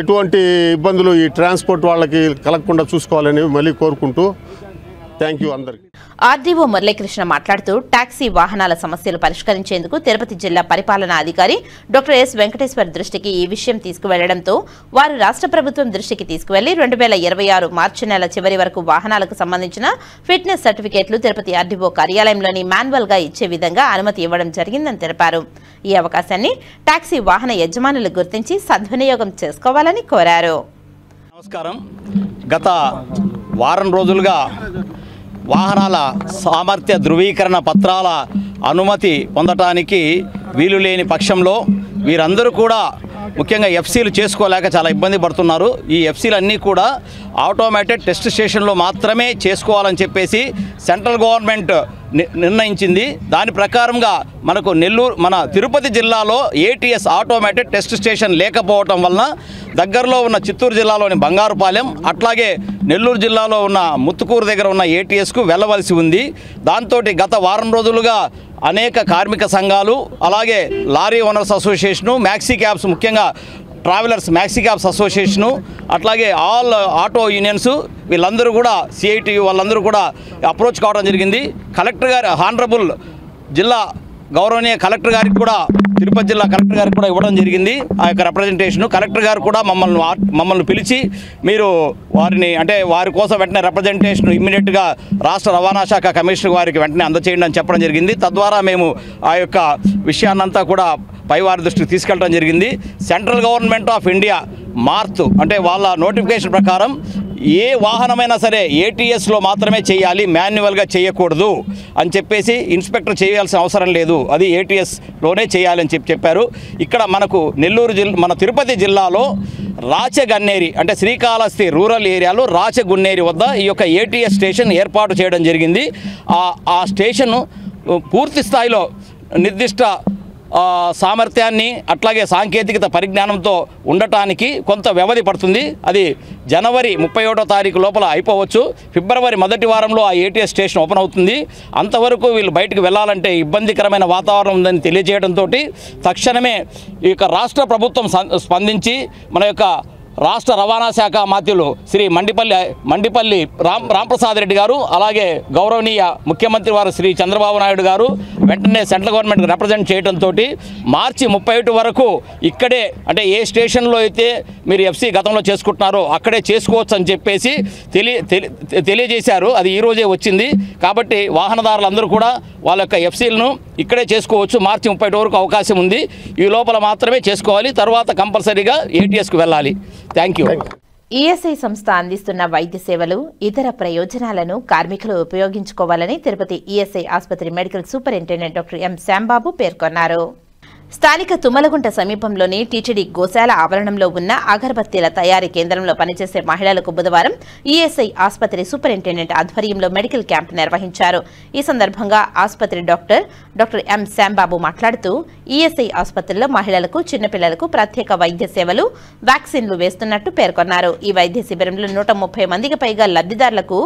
Speaker 21: ఎటువంటి ఇబ్బందులు ఈ ట్రాన్స్పోర్ట్ వాళ్ళకి కలగకుండా చూసుకోవాలని మళ్ళీ కోరుకుంటూ థ్యాంక్ యూ అందరికీ.
Speaker 1: ఆర్డీఓ మురళీకృష్ణ మాట్లాడుతూ టాక్సీ వాహనాల సమస్యలు పరిష్కరించేందుకు తిరుపతి జిల్లా పరిపాలనా అధికారి డాక్టర్ ఎస్ వెంకటేశ్వర్ దృష్టికి ఈ విషయం తీసుకువెళ్లడంతో వారు రాష్ట్ర ప్రభుత్వం దృష్టికి తీసుకువెళ్లి 2026 మార్చి నెల చివరి వరకు వాహనాలకు సంబంధించిన ఫిట్నెస్ సర్టిఫికేట్లు తిరుపతి ఆర్డీఓ కార్యాలయంలోని మాన్యువల్ గా ఇచ్చే విధంగా అనుమతి ఇవ్వడం జరిగిందని తెలిపారు. ఈ అవకాశాన్ని టాక్సీ వాహన యజమానులు గుర్తించి సద్వినియోగం చేసుకోవాలని కోరారు.
Speaker 2: నమస్కారం. గత వారం రోజులుగా వాహనాల సామర్థ్య ధృవీకరణ పత్రాల అనుమతి పొందటానికి వీలు లేని పక్షంలో వీరందరూ కూడా ముఖ్యంగా ఎఫ్సీలు చేసుకోలేక చాలా ఇబ్బంది పడుతున్నారు. ఈ ఎఫ్సీలు అన్నీ కూడా ఆటోమేటెడ్ టెస్ట్ స్టేషన్లో మాత్రమే చేసుకోవాలని చెప్పేసి సెంట్రల్ గవర్నమెంట్ నిర్ణయించింది. దాని ప్రకారంగా మనకు మన తిరుపతి జిల్లాలో ఏటీఎస్ ఆటోమేటెడ్ టెస్ట్ స్టేషన్ లేకపోవటం వలన దగ్గరలో ఉన్న చిత్తూరు జిల్లాలోని బంగారుపాలెం, అట్లాగే నెల్లూరు జిల్లాలో ఉన్న ముత్తుకూరు దగ్గర ఉన్న ఏటీఎస్కు వెళ్ళవలసి ఉంది. దాంతో గత వారం రోజులుగా అనేక కార్మిక సంఘాలు, అలాగే lorry owners association, maxi cabs, ముఖ్యంగా ట్రావెలర్స్ మ్యాక్సీ క్యాబ్స్ అసోసియేషను, అట్లాగే ఆల్ ఆటో యూనియన్స్ వీళ్ళందరూ కూడా సిఐటియు వాళ్ళందరూ కూడా అప్రోచ్ కావడం జరిగింది. కలెక్టర్ గారు హానరబుల్ జిల్లా గౌరవనీయ కలెక్టర్ గారికి కూడా, తిరుపతి జిల్లా కలెక్టర్ గారికి కూడా ఇవ్వడం జరిగింది ఆ యొక్క రిప్రజెంటేషను. కలెక్టర్ గారు కూడా మమ్మల్ని పిలిచి మీరు వారి కోసం వెంటనే రిప్రజెంటేషన్ ఇమ్మీడియట్గా రాష్ట్ర రవాణా శాఖ కమిషనర్ వారికి వెంటనే అందచేయండి అని చెప్పడం జరిగింది. తద్వారా మేము ఆ యొక్క విషయాన్నంతా కూడా పైవారి దృష్టికి తీసుకెళ్ళడం జరిగింది. సెంట్రల్ గవర్నమెంట్ ఆఫ్ ఇండియా మార్త్ వాళ్ళ నోటిఫికేషన్ ప్రకారం ఏ వాహనమైనా సరే ఏటీఎస్లో మాత్రమే చేయాలి, మాన్యువల్గా చేయకూడదు అని చెప్పేసి ఇన్స్పెక్టర్ చేయాల్సిన అవసరం లేదు, అది ఏటీఎస్లోనే చేయాలని చెప్పారు. ఇక్కడ మనకు మన తిరుపతి జిల్లాలో రాచగన్నేరి శ్రీకాళహస్తి రూరల్ ఏరియాలో రాచగున్నేరి వద్ద ఈ యొక్క ఏటీఎస్ స్టేషన్ ఏర్పాటు చేయడం జరిగింది. ఆ స్టేషన్ పూర్తి స్థాయిలో నిర్దిష్ట సామర్థ్యాన్ని అట్లాగే సాంకేతికత పరిజ్ఞానంతో ఉండటానికి కొంత వ్యవధి పడుతుంది. అది జనవరి 31వ తారీఖు లోపల అయిపోవచ్చు. ఫిబ్రవరి మొదటి వారంలో ఆ ఏటీఎస్ స్టేషన్ ఓపెన్ అవుతుంది. అంతవరకు వీళ్ళు బయటకు వెళ్ళాలంటే ఇబ్బందికరమైన వాతావరణం ఉందని తెలియజేయడంతో తక్షణమే ఈ యొక్క రాష్ట్ర ప్రభుత్వం స్పందించి మన యొక్క రాష్ట్ర రవాణా శాఖ మాత్యులు శ్రీ మండిపల్లి రాంప్రసాద్ రెడ్డి గారు, అలాగే గౌరవనీయ ముఖ్యమంత్రి వారు శ్రీ చంద్రబాబు నాయుడు గారు వెంటనే సెంట్రల్ గవర్నమెంట్ రిప్రజెంట్ చేయడంతో మార్చి 31 వరకు ఇక్కడే ఏ స్టేషన్లో అయితే మీరు ఎఫ్సీ గతంలో చేసుకుంటున్నారో అక్కడే చేసుకోవచ్చు అని చెప్పేసి తెలియజేశారు. అది ఈరోజే వచ్చింది. కాబట్టి వాహనదారులందరూ కూడా వాళ్ళ యొక్క ఎఫ్సీలను ఇక్కడే చేసుకోవచ్చు. మార్చి 31 వరకు అవకాశం ఉంది. ఈ లోపల మాత్రమే చేసుకోవాలి. తర్వాత కంపల్సరీగా ఏటీఎస్కు వెళ్ళాలి. Thank you.
Speaker 1: ఈఎస్ఐ సంస్థ అందిస్తున్న వైద్య సేవలు, ఇతర ప్రయోజనాలను కార్మికులు ఉపయోగించుకోవాలని తిరుపతి ఈఎస్ఐ ఆసుపత్రి medical superintendent doctor M Shyam Babu పేర్కొన్నారు. స్థానిక తుమ్మలగుంట సమీపంలోని టీటీడీ గోశాల ఆవరణంలో ఉన్న అగరబత్తీల తయారీ కేంద్రంలో పనిచేసే మహిళలకు బుధవారం ఈఎస్ఐ ఆసుపత్రి సూపరింటెండెంట్ ఆధ్వర్యంలో మెడికల్ క్యాంప్ నిర్వహించారు. ఈ సందర్భంగా ఆసుపత్రి డాక్టర్ ఎం శ్యాంబాబు మాట్లాడుతూ ఈఎస్ఐ ఆసుపత్రిలో మహిళలకు, చిన్నపిల్లలకు ప్రత్యేక వైద్య సేవలు, వ్యాక్సిన్లు వేస్తున్నట్టు పేర్కొన్నారు. ఈ వైద్య శిబిరంలో 130 మందికి పైగా లబ్ధిదారులకు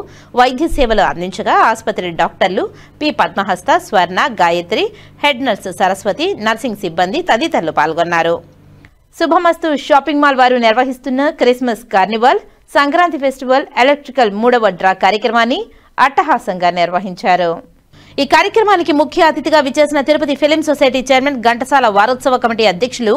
Speaker 1: వైద్య సేవలు అందించగా ఆసుపత్రి డాక్టర్లు P Padmahasta, Swarna, Gayatri, head nurse Saraswati, nursing సిబ్బంది తదితరులు పాల్గొన్నారు. శుభమస్తు షాపింగ్ మాల్ వారు నిర్వహిస్తున్న Christmas carnival, Sankranti festival, electrical 3వ డ్రా కార్యక్రమాన్ని అట్టహాసంగా నిర్వహించారు. ఈ కార్యక్రమానికి ముఖ్య అతిథిగా విచ్చేసిన Tirupati film society chairman, Ghantasala వారోత్సవ కమిటీ అధ్యక్షులు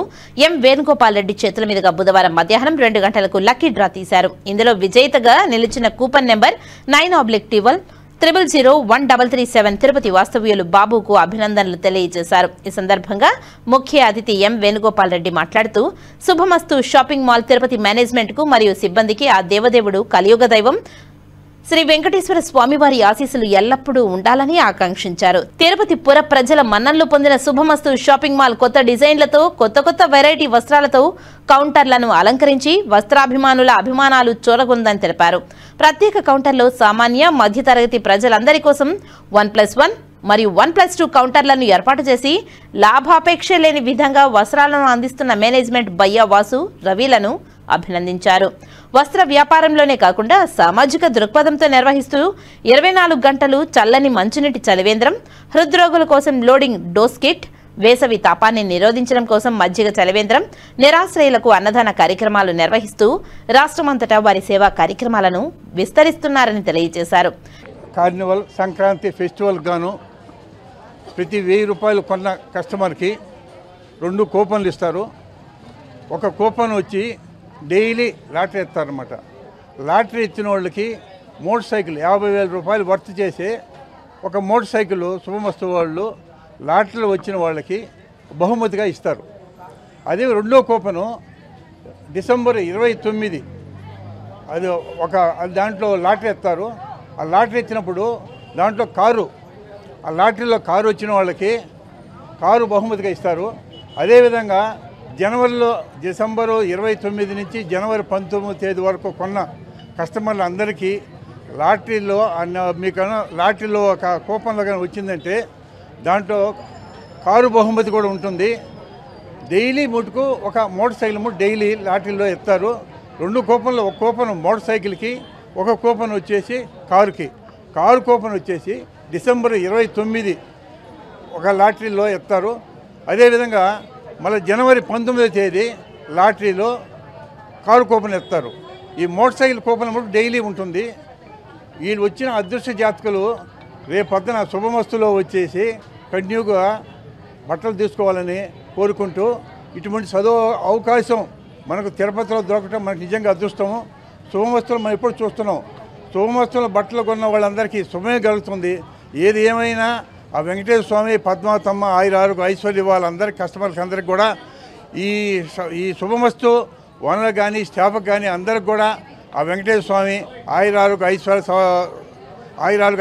Speaker 1: ఎం వేణుగోపాల్ రెడ్డి చేతుల మీదుగా బుధవారం మధ్యాహ్నం 2 గంటలకు లక్కీ డ్రా తీశారు. ఇందులో విజేతగా నిలిచిన కూపన్ నెంబర్ 9/00013337 తిరుపతి వాస్తవ్యులు బాబుకు అభినందనలు తెలియజేశారు. ఈ సందర్భంగా ముఖ్య అతిథి ఎం వేణుగోపాల్ రెడ్డి మాట్లాడుతూ శుభమస్తు షాపింగ్ మాల్ తిరుపతి మేనేజ్మెంట్ కు మరియు సిబ్బందికి ఆ దేవదేవుడు కలియుగ దైవం శ్రీ వెంకటేశ్వర స్వామివారి ఆశీస్సులు ఎల్లప్పుడూ ఉండాలని ఆకాంక్షించారు. తిరుపతి పుర ప్రజల మన్ననలు పొందిన శుభమస్తు షాపింగ్ మాల్ కొత్త డిజైన్లతో, కొత్త వెరైటీ వస్త్రాలతో కౌంటర్లను అలంకరించి వస్త్రాభిమానుల అభిమానాలు చూరగొందని తెలిపారు. ప్రత్యేక కౌంటర్లో సామాన్య, మధ్యతరగతి ప్రజలందరి కోసం 1+1 మరియు 1+2 కౌంటర్లను ఏర్పాటు చేసి లాభాపేక్ష లేని విధంగా వస్త్రాలను అందిస్తున్న మేనేజ్మెంట్ బయ్యా వాసు రవిలను అభినందించారు. వస్త్ర వ్యాపారంలోనే కాకుండా సామాజిక దృక్పథంతో నిర్వహిస్తూ 24 గంటలు చల్లని మంచునీటి చలివేంద్రం, హృద్రోగుల కోసం లోడింగ్ డోస్ కిట్, వేసవి తాపాన్ని నిరోధించడం కోసం మజ్జిగ చలివేంద్రం, నిరాశ్రయులకు అన్నదాన కార్యక్రమాలు నిర్వహిస్తూ రాష్ట్రమంతటా వారి సేవా కార్యక్రమాలను విస్తరిస్తున్నారని తెలియజేశారు.
Speaker 3: కార్నివల్ సంక్రాంతి ఫెస్టివల్ గాను ప్రతి 1000 రూపాయలు కొన్న కస్టమర్కి 2 కూపన్లు ఇస్తారు. ఒక కూపన్ వచ్చి డైలీ లాటరీ ఇస్తారనమాట. లాటరీ ఇచ్చిన వాళ్ళకి మోటార్ సైకిల్ 50,000 రూపాయలు వర్త్ చేసే ఒక మోటార్ సైకిల్ శుభమస్తు వాళ్ళు లాటరీలో వచ్చిన వాళ్ళకి బహుమతిగా ఇస్తారు. అదే రెండో కూపను డిసెంబర్ 29 అది ఒక దాంట్లో లాటరీ ఇస్తారు. ఆ లాటరీ ఇచ్చినప్పుడు దాంట్లో ఆ లాటరీలో కారు వచ్చిన వాళ్ళకి కారు బహుమతిగా ఇస్తారు. అదేవిధంగా డిసెంబరు 29 నుంచి జనవరి 19 తేదీ వరకు కొన్న కస్టమర్లు అందరికీ లాటరీలో మీకు లాటరీలో ఒక కూపన్లో కానీ వచ్చిందంటే దాంట్లో కారు బహుమతి కూడా ఉంటుంది. డైలీ ముట్టుకు ఒక మోటార్ సైకిల్ డైలీ లాటరీలో ఇస్తారు. 2 కూపన్లు, ఒక కూపన్ మోటార్ సైకిల్కి, ఒక కూపన్ వచ్చేసి కారుకి. కారు కూపన్ వచ్చేసి డిసెంబర్ 29 ఒక లాటరీలో ఇస్తారు. అదేవిధంగా మళ్ళీ జనవరి 19 తేదీ లాటరీలో కారు కూపన్ ఇస్తారు. ఈ మోటార్ సైకిల్ కూపన్ డైలీ ఉంటుంది. వీళ్ళు వచ్చిన అదృష్ట జాతకులు రేపు పొద్దున శుభమస్తులో వచ్చేసి కంటిన్యూగా బట్టలు తీసుకోవాలని కోరుకుంటూ, ఇటువంటి చదువు అవకాశం మనకు తిరుపతిలో దొరకటం మనకు నిజంగా అదృష్టము. శుభమస్తులు మనం ఎప్పుడు చూస్తున్నాం. శుభమస్తులు బట్టలు కొన్న వాళ్ళందరికీ శుభమే కలుగుతుంది. ఏది ఏమైనా ఆ వెంకటేశ్వర స్వామి, పద్మావతమ్మ ఆయురారోగ్య ఐశ్వర్య వాళ్ళందరికీ కస్టమర్స్ అందరికి కూడా ఈ శుభమస్తు ఓనర్ కానీ స్టాఫ్కి కానీ అందరికి కూడా ఆ వెంకటేశ్వర స్వామి ఆయురారోగ్య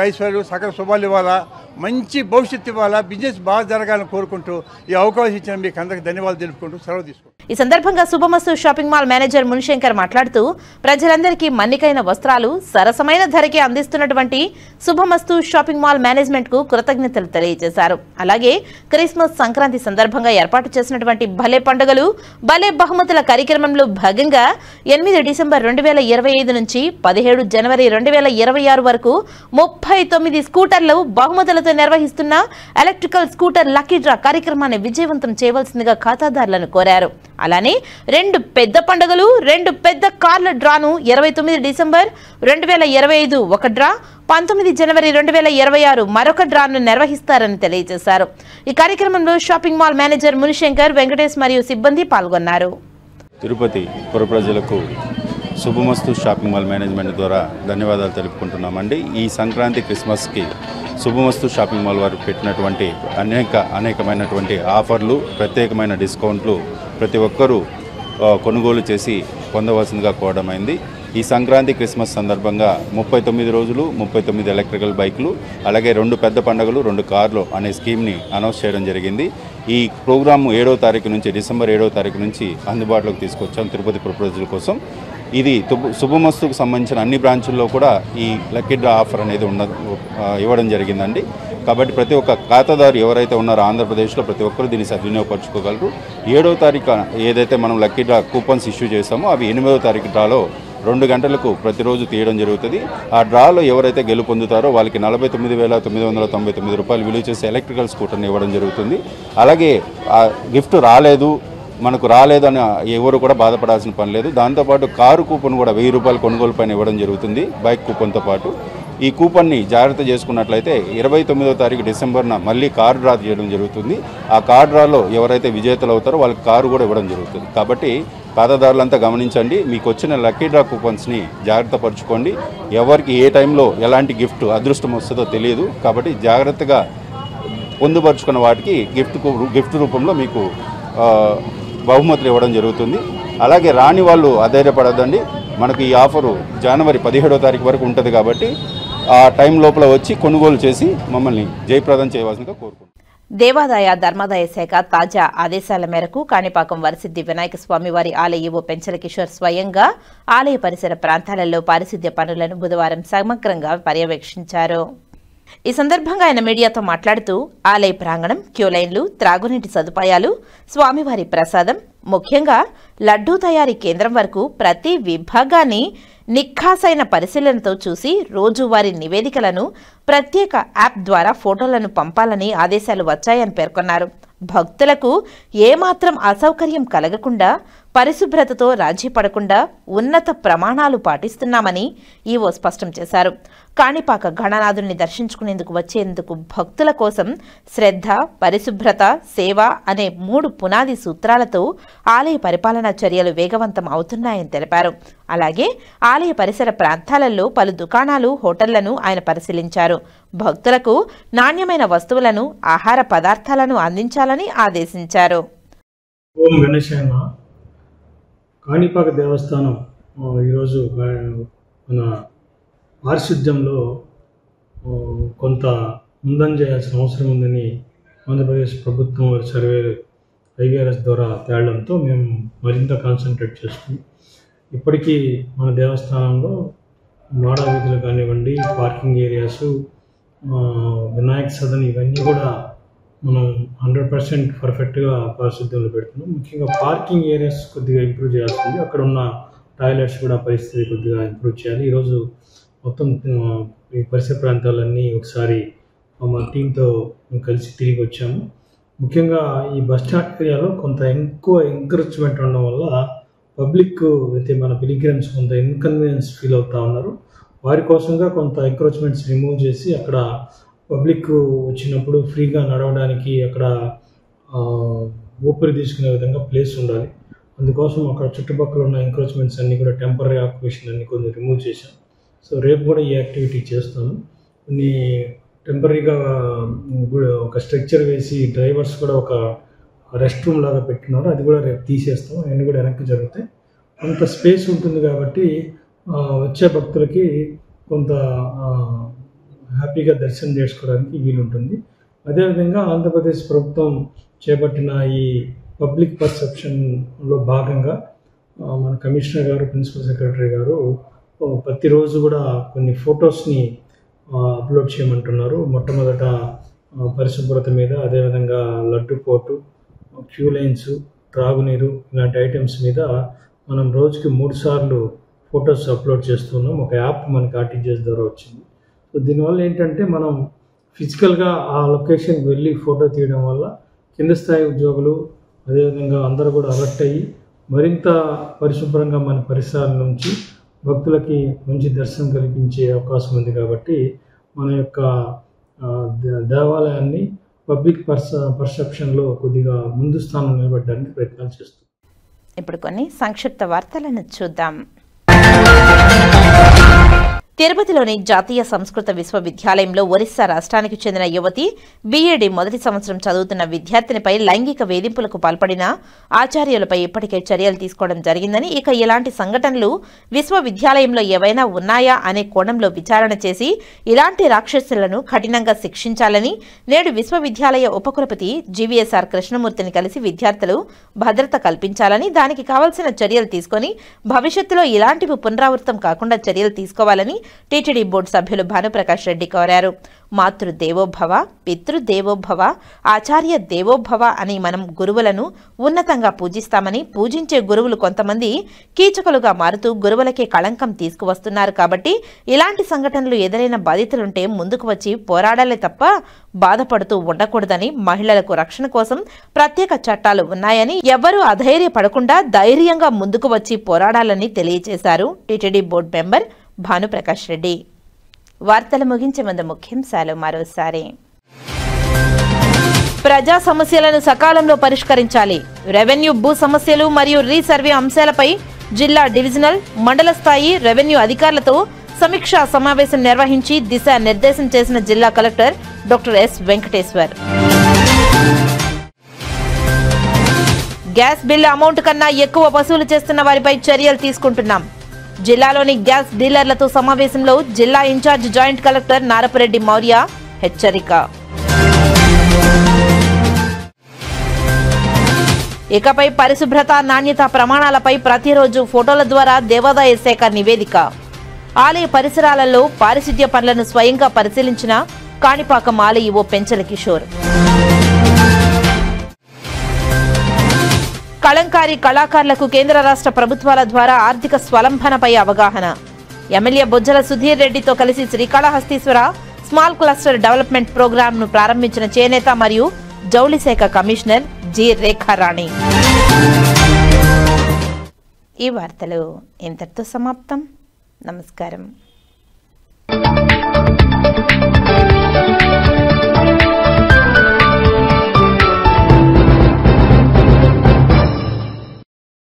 Speaker 3: ఐశ్వర్యాలు సకల శుభాలు ఇవ్వాలా, మంచి భవిష్యత్తు ఇవ్వాలా, బిజినెస్ బాగా జరగాలని కోరుకుంటూ ఈ అవకాశం ఇచ్చిన మీకు అందరికి ధన్యవాదాలు తెలుపుకుంటూ సెలవు తీసుకుంటాం.
Speaker 1: ఈ సందర్భంగా శుభమస్తు షాపింగ్ మాల్ మేనేజర్ మునిశంకర్ మాట్లాడుతూ ప్రజలందరికీ మన్నికైన వస్త్రాలు సరసమైన ధరకే అందిస్తున్నటువంటి శుభమస్తు షాపింగ్ మాల్ మేనేజ్మెంట్ కు కృతజ్ఞతలు తెలియజేశారు. అలాగే క్రిస్మస్ సంక్రాంతి సందర్భంగా ఏర్పాటు చేసినటువంటి భలే పండుగలు భలే బహుమతుల కార్యక్రమంలో భాగంగా 8 డిసెంబర్ 2025 నుంచి 17 జనవరి 2026 వరకు 39 స్కూటర్లు బహుమతులతో నిర్వహిస్తున్న ఎలక్ట్రికల్ స్కూటర్ లక్కీ డ్రా కార్యక్రమాన్ని విజయవంతం చేయవలసిందిగా ఖాతాదారులను కోరారు. అలానే 2 పెద్ద పండుగలు 2 పెద్ద కార్ల డ్రాను 29 డిసెంబర్ 2025 ఒక డ్రా, 19 జనవరి 2026 మరొక డ్రాను నిర్వహిస్తారని తెలియజేశారు. ఈ కార్యక్రమంలో shopping mall manager Munishankar, Venkatesh మరియు సిబ్బంది పాల్గొన్నారు.
Speaker 22: తిరుపతి పుర ప్రజలకు శుభమస్తు షాపింగ్ మాల్ మేనేజ్మెంట్ ద్వారా ధన్యవాదాలు తెలుపుకుంటున్నామండి. ఈ సంక్రాంతి క్రిస్మస్కి శుభమస్తు షాపింగ్ మాల్ వారు పెట్టినటువంటి అనేకమైనటువంటి ఆఫర్లు, ప్రత్యేకమైన డిస్కౌంట్లు ప్రతి ఒక్కరూ కొనుగోలు చేసి పొందవలసిందిగా కోవడమైంది. ఈ సంక్రాంతి క్రిస్మస్ సందర్భంగా 39 రోజులు 39 ఎలక్ట్రికల్ బైకులు, అలాగే 2 పెద్ద పండుగలు 2 కార్లు అనే స్కీమ్ని అనౌన్స్ చేయడం జరిగింది. ఈ ప్రోగ్రాము 7వ తారీఖు నుంచి డిసెంబర్ 7వ తారీఖు నుంచి అందుబాటులోకి తీసుకొచ్చాం తిరుపతి పుర ప్రజల కోసం. ఇది శుభమస్తుకు సంబంధించిన అన్ని బ్రాంచుల్లో కూడా ఈ లక్కీ డ్రా ఆఫర్ అనేది ఇవ్వడం జరిగిందండి. కాబట్టి ప్రతి ఒక్క ఖాతాదారు ఎవరైతే ఉన్నారో ఆంధ్రప్రదేశ్లో ప్రతి ఒక్కరు దీన్ని సద్వినియోగపరచుకోగలరు. 7వ తారీఖు ఏదైతే మనం లక్కీ డ్రా కూపన్స్ ఇష్యూ చేసామో అవి 8వ తారీఖు డ్రాలో 2 గంటలకు ప్రతిరోజు తీయడం జరుగుతుంది. ఆ డ్రాలో ఎవరైతే గెలుపొందుతారో వాళ్ళకి 49,999 రూపాయలు విలువ చేసే ఎలక్ట్రికల్ స్కూటర్ని ఇవ్వడం జరుగుతుంది. అలాగే ఆ గిఫ్ట్ మనకు రాలేదని ఎవరు కూడా బాధపడాల్సిన పని లేదు. దాంతోపాటు కారు కూపన్ కూడా 1000 రూపాయల కొనుగోలు పైన ఇవ్వడం జరుగుతుంది బైక్ కూపన్తో పాటు. ఈ కూపన్ని జాగ్రత్త చేసుకున్నట్లయితే 29వ తారీఖు డిసెంబర్న మళ్ళీ కారు డ్రా చేయడం జరుగుతుంది. ఆ కారు డ్రాలో ఎవరైతే విజేతలు అవుతారో వాళ్ళకి కారు కూడా ఇవ్వడం జరుగుతుంది. కాబట్టి ఖాతాదారులంతా గమనించండి, మీకు వచ్చిన లక్కీ డ్రా కూపన్స్ని జాగ్రత్త పరచుకోండి. ఎవరికి ఏ టైంలో ఎలాంటి అదృష్టం వస్తుందో తెలియదు. కాబట్టి జాగ్రత్తగా పొందుపరుచుకున్న వాటికి గిఫ్ట్ రూపంలో మీకు బహుమతులు ఇవ్వడం జరుగుతుంది. అలాగే రాని వాళ్ళు అధైర్యపడద్దండి, మనకు ఈ ఆఫరు జనవరి 17వ తారీఖు వరకు ఉంటుంది. కాబట్టి ఆ టైం లోపల వచ్చి కొనుగోలు చేసి మమ్మల్ని జయప్రదం చేయవలసిందిగా కోరుకుంటున్నాను.
Speaker 1: దేవాదాయ ధర్మాదాయ శాఖ తాజా ఆదేశాల మేరకు కాణిపాకం వరసిద్ధి వినాయక స్వామి వారి ఆలయ ఈవో పెంచల కిషోర్ స్వయంగా ఆలయ పరిసర ప్రాంతాలలో పారిశుద్ధ్య పనులను బుధవారం సమగ్రంగా పర్యవేక్షించారు. ఈ సందర్భంగా ఆయన మీడియాతో మాట్లాడుతూ ఆలయ ప్రాంగణం, క్యూ లైన్లు, త్రాగునీటి సదుపాయాలు, స్వామివారి ప్రసాదం, ముఖ్యంగా లడ్డూ తయారీ కేంద్రం వరకు ప్రతి విభాగాన్ని నిఖాసైన పరిశీలనతో చూసి రోజువారీ నివేదికలను ప్రత్యేక యాప్ ద్వారా ఫోటోలను పంపాలని ఆదేశాలు వచ్చాయని పేర్కొన్నారు. భక్తులకు ఏమాత్రం అసౌకర్యం కలగకుండా, పరిశుభ్రతతో రాజీ పడకుండా ఉన్నత ప్రమాణాలు పాటిస్తున్నామని ఈవో స్పష్టం చేశారు. కాణిపాక గణనాథుని దర్శించుకునేందుకు వచ్చేందుకు భక్తుల కోసం శ్రద్ధ, పరిశుభ్రత, సేవ అనే 3 పునాది సూత్రాలతో ఆలయ పరిపాలనా చర్యలు వేగవంతం అవుతున్నాయని తెలిపారు. అలాగే ఆలయ పరిసర ప్రాంతాలలో పలు దుకాణాలు, హోటళ్లను ఆయన పరిశీలించారు. భక్తులకు నాణ్యమైన వస్తువులను, ఆహార పదార్థాలను అందించాలని ఆదేశించారు.
Speaker 4: ఓం గణేశాయ. కాణిపాక దేవస్థానం ఈరోజు మన పారిశుద్ధ్యంలో కొంత ముందంజ చేయాల్సిన అవసరం ఉందని ఆంధ్రప్రదేశ్ ప్రభుత్వం సర్వే ఐవీఆర్ఎస్ ద్వారా తేవడంతో మేము మరింత కాన్సన్ట్రేట్ చేస్తున్నాం. ఇప్పటికీ మన దేవస్థానంలో మాడా వీధులు కానివ్వండి, పార్కింగ్ ఏరియాస్, వినాయక సదన్ ఇవన్నీ కూడా మనం 100% పర్ఫెక్ట్గా పారిశుద్ధ్యంలో పెడుతున్నాం. ముఖ్యంగా పార్కింగ్ ఏరియాస్ కొద్దిగా ఇంప్రూవ్ చేయాల్సింది. అక్కడ ఉన్న టాయిలెట్స్ కూడా పరిస్థితి కొద్దిగా ఇంప్రూవ్ చేయాలి. ఈరోజు మొత్తం ఈ పరిసర ప్రాంతాలన్నీ ఒకసారి మా టీంతో కలిసి తిరిగి వచ్చాము. ముఖ్యంగా ఈ బస్టాండ్ ఏరియాలో కొంత ఎక్కువ ఎంకరేజ్మెంట్ ఉండడం వల్ల పబ్లిక్ అయితే మన పిలిగ్రిమ్స్ కొంత ఇన్కన్వీనియన్స్ ఫీల్ అవుతూ ఉన్నారు. వారి కోసంగా కొంత ఎంకరేజ్మెంట్స్ రిమూవ్ చేసి అక్కడ పబ్లిక్ వచ్చినప్పుడు ఫ్రీగా నడవడానికి అక్కడ ఊపిరి తీసుకునే విధంగా ప్లేస్ ఉండాలి. అందుకోసం అక్కడ చుట్టుపక్కల ఉన్న ఎంకరేజ్మెంట్స్ అన్నీ కూడా టెంపరీ ఆక్యుపేషన్ అన్ని కొన్ని రిమూవ్ చేశాం. సో రేపు కూడా ఈ యాక్టివిటీ చేస్తాను. కొన్ని టెంపరీగా ఒక స్ట్రక్చర్ వేసి డ్రైవర్స్ కూడా ఒక రెస్ట్ రూమ్ లాగా పెట్టినారు, అది కూడా రేపు తీసేస్తాం. అవన్నీ కూడా వెనక్కి జరుగుతాయి. కొంత స్పేస్ ఉంటుంది కాబట్టి వచ్చే భక్తులకి కొంత హ్యాపీగా దర్శనం చేసుకోవడానికి వీలుంటుంది. అదేవిధంగా ఆంధ్రప్రదేశ్ ప్రభుత్వం చేపట్టిన ఈ పబ్లిక్ పర్సెప్షన్లో భాగంగా మన కమిషనర్ గారు, ప్రిన్సిపల్ సెక్రటరీ గారు ప్రతిరోజు కూడా కొన్ని ఫొటోస్ని అప్లోడ్ చేయమంటున్నారు. మొట్టమొదట పరిశుభ్రత మీద, అదేవిధంగా లడ్డు పోటు, క్యూ లైన్స్, త్రాగునీరు ఇలాంటి ఐటమ్స్ మీద మనం రోజుకి 3 సార్లు ఫొటోస్ అప్లోడ్ చేస్తున్నాం. ఒక యాప్ మనకి ఆర్టీజీఎస్ ద్వారా వచ్చింది. సో దీనివల్ల ఏంటంటే మనం ఫిజికల్గా ఆ లొకేషన్కి వెళ్ళి ఫోటో తీయడం వల్ల కింద స్థాయి ఉద్యోగులు అదేవిధంగా అందరూ కూడా అలర్ట్ అయ్యి మరింత పరిశుభ్రంగా మన పరిసరాల నుంచి భక్తులకి మంచి దర్శనం కల్పించే అవకాశం ఉంది. కాబట్టి మన యొక్క దేవాలయాన్ని పబ్లిక్ పర్సెప్షన్లో కొద్దిగా ముందు స్థానం నిలబడడానికి ప్రయత్నాలు చేస్తాం.
Speaker 1: ఇప్పుడు కొన్ని సంక్షిప్త వార్తలను చూద్దాం. తిరుపతిలోని జాతీయ సంస్కృత విశ్వవిద్యాలయంలో ఒరిస్సా రాష్ట్రానికి చెందిన యువతి బీఈడీ మొదటి సంవత్సరం చదువుతున్న విద్యార్థినిపై లైంగిక వేధింపులకు పాల్పడిన ఆచార్యులపై ఇప్పటికే చర్యలు తీసుకోవడం జరిగిందని, ఇక ఇలాంటి సంఘటనలు విశ్వవిద్యాలయంలో ఏవైనా ఉన్నాయా అనే కోణంలో విచారణ చేసి ఇలాంటి రాక్షసులను కఠినంగా శిక్షించాలని నేడు విశ్వవిద్యాలయ ఉపకులపతి జీవీఎస్ఆర్ కృష్ణమూర్తిని కలిసి విద్యార్థులు భద్రత కల్పించాలని, దానికి కావాల్సిన చర్యలు తీసుకుని భవిష్యత్తులో ఇలాంటివి పునరావృతం కాకుండా చర్యలు తీసుకోవాలని టీటీడీ బోర్డు సభ్యులు భానుప్రకాష్ రెడ్డి కోరారు. మాతృదేవోభవ, పితృదేవోభవ, ఆచార్య దేవోభవ అని మనం గురువులను ఉన్నతంగా పూజిస్తామని, పూజించే గురువులు కొంతమంది కీచకులుగా మారుతూ గురువులకే కళంకం తీసుకువస్తున్నారు. కాబట్టి ఇలాంటి సంఘటనలు ఎదురైన బాధితులుంటే ముందుకు వచ్చి పోరాడాలే తప్ప బాధపడుతూ ఉండకూడదని, మహిళలకు రక్షణ కోసం ప్రత్యేక చట్టాలు ఉన్నాయని, ఎవ్వరూ అధైర్యపడకుండా ధైర్యంగా ముందుకు వచ్చి పోరాడాలని తెలియజేశారు TTD board member Bhanuprakash Reddy. వార్తలు ముగించే ముందు ముఖ్యాంశాలు మరోసారి. ప్రజా సమస్యలను సకాలంలో పరిష్కరించాలి. రెవెన్యూ భూ సమస్యలు మరియు రీసర్వే అంశాలపై జిల్లా, డివిజనల్, మండల స్థాయి రెవెన్యూ అధికారులతో సమీక్షా సమావేశం నిర్వహించి దిశానిర్దేశం చేసిన జిల్లా collector doctor yes Venkateshwar. Gas bill amount కన్నా ఎక్కువ వసూలు చేస్తున్న వారిపై చర్యలు తీసుకుంటున్నాం. జిల్లాలోని గ్యాస్ డీలర్లతో సమావేశంలో జిల్లా incharge joint collector Narapureddy Maurya హెచ్చరిక. ఇకపై పరిశుభ్రత, నాణ్యత ప్రమాణాలపై ప్రతిరోజు ఫోటోల ద్వారా దేవాదాయ శాఖ నివేదిక. ఆలయ పరిసరాలలో పారిశుద్ధ్య పనులను స్వయంగా పరిశీలించిన కాణిపాకం ఆలయ పెంచల కిషోర్. కళంకారీ కళాకారులకు కేంద్ర రాష్ట్ర ప్రభుత్వాల ద్వారా ఆర్థిక స్వలంబనపై అవగాహన. ఎమ్మెల్యే బొజ్జల సుధీర్ రెడ్డితో కలిసి శ్రీకాళహస్తీశ్వర స్మాల్ క్లస్టర్ డెవలప్మెంట్ ప్రోగ్రాంను ప్రారంభించిన చేనేత మరియు జౌళి శాఖ కమిషనర్ జి రేఖారాణి. ఈ వార్తలు ఇంతటితో సమాప్తం. నమస్కారం.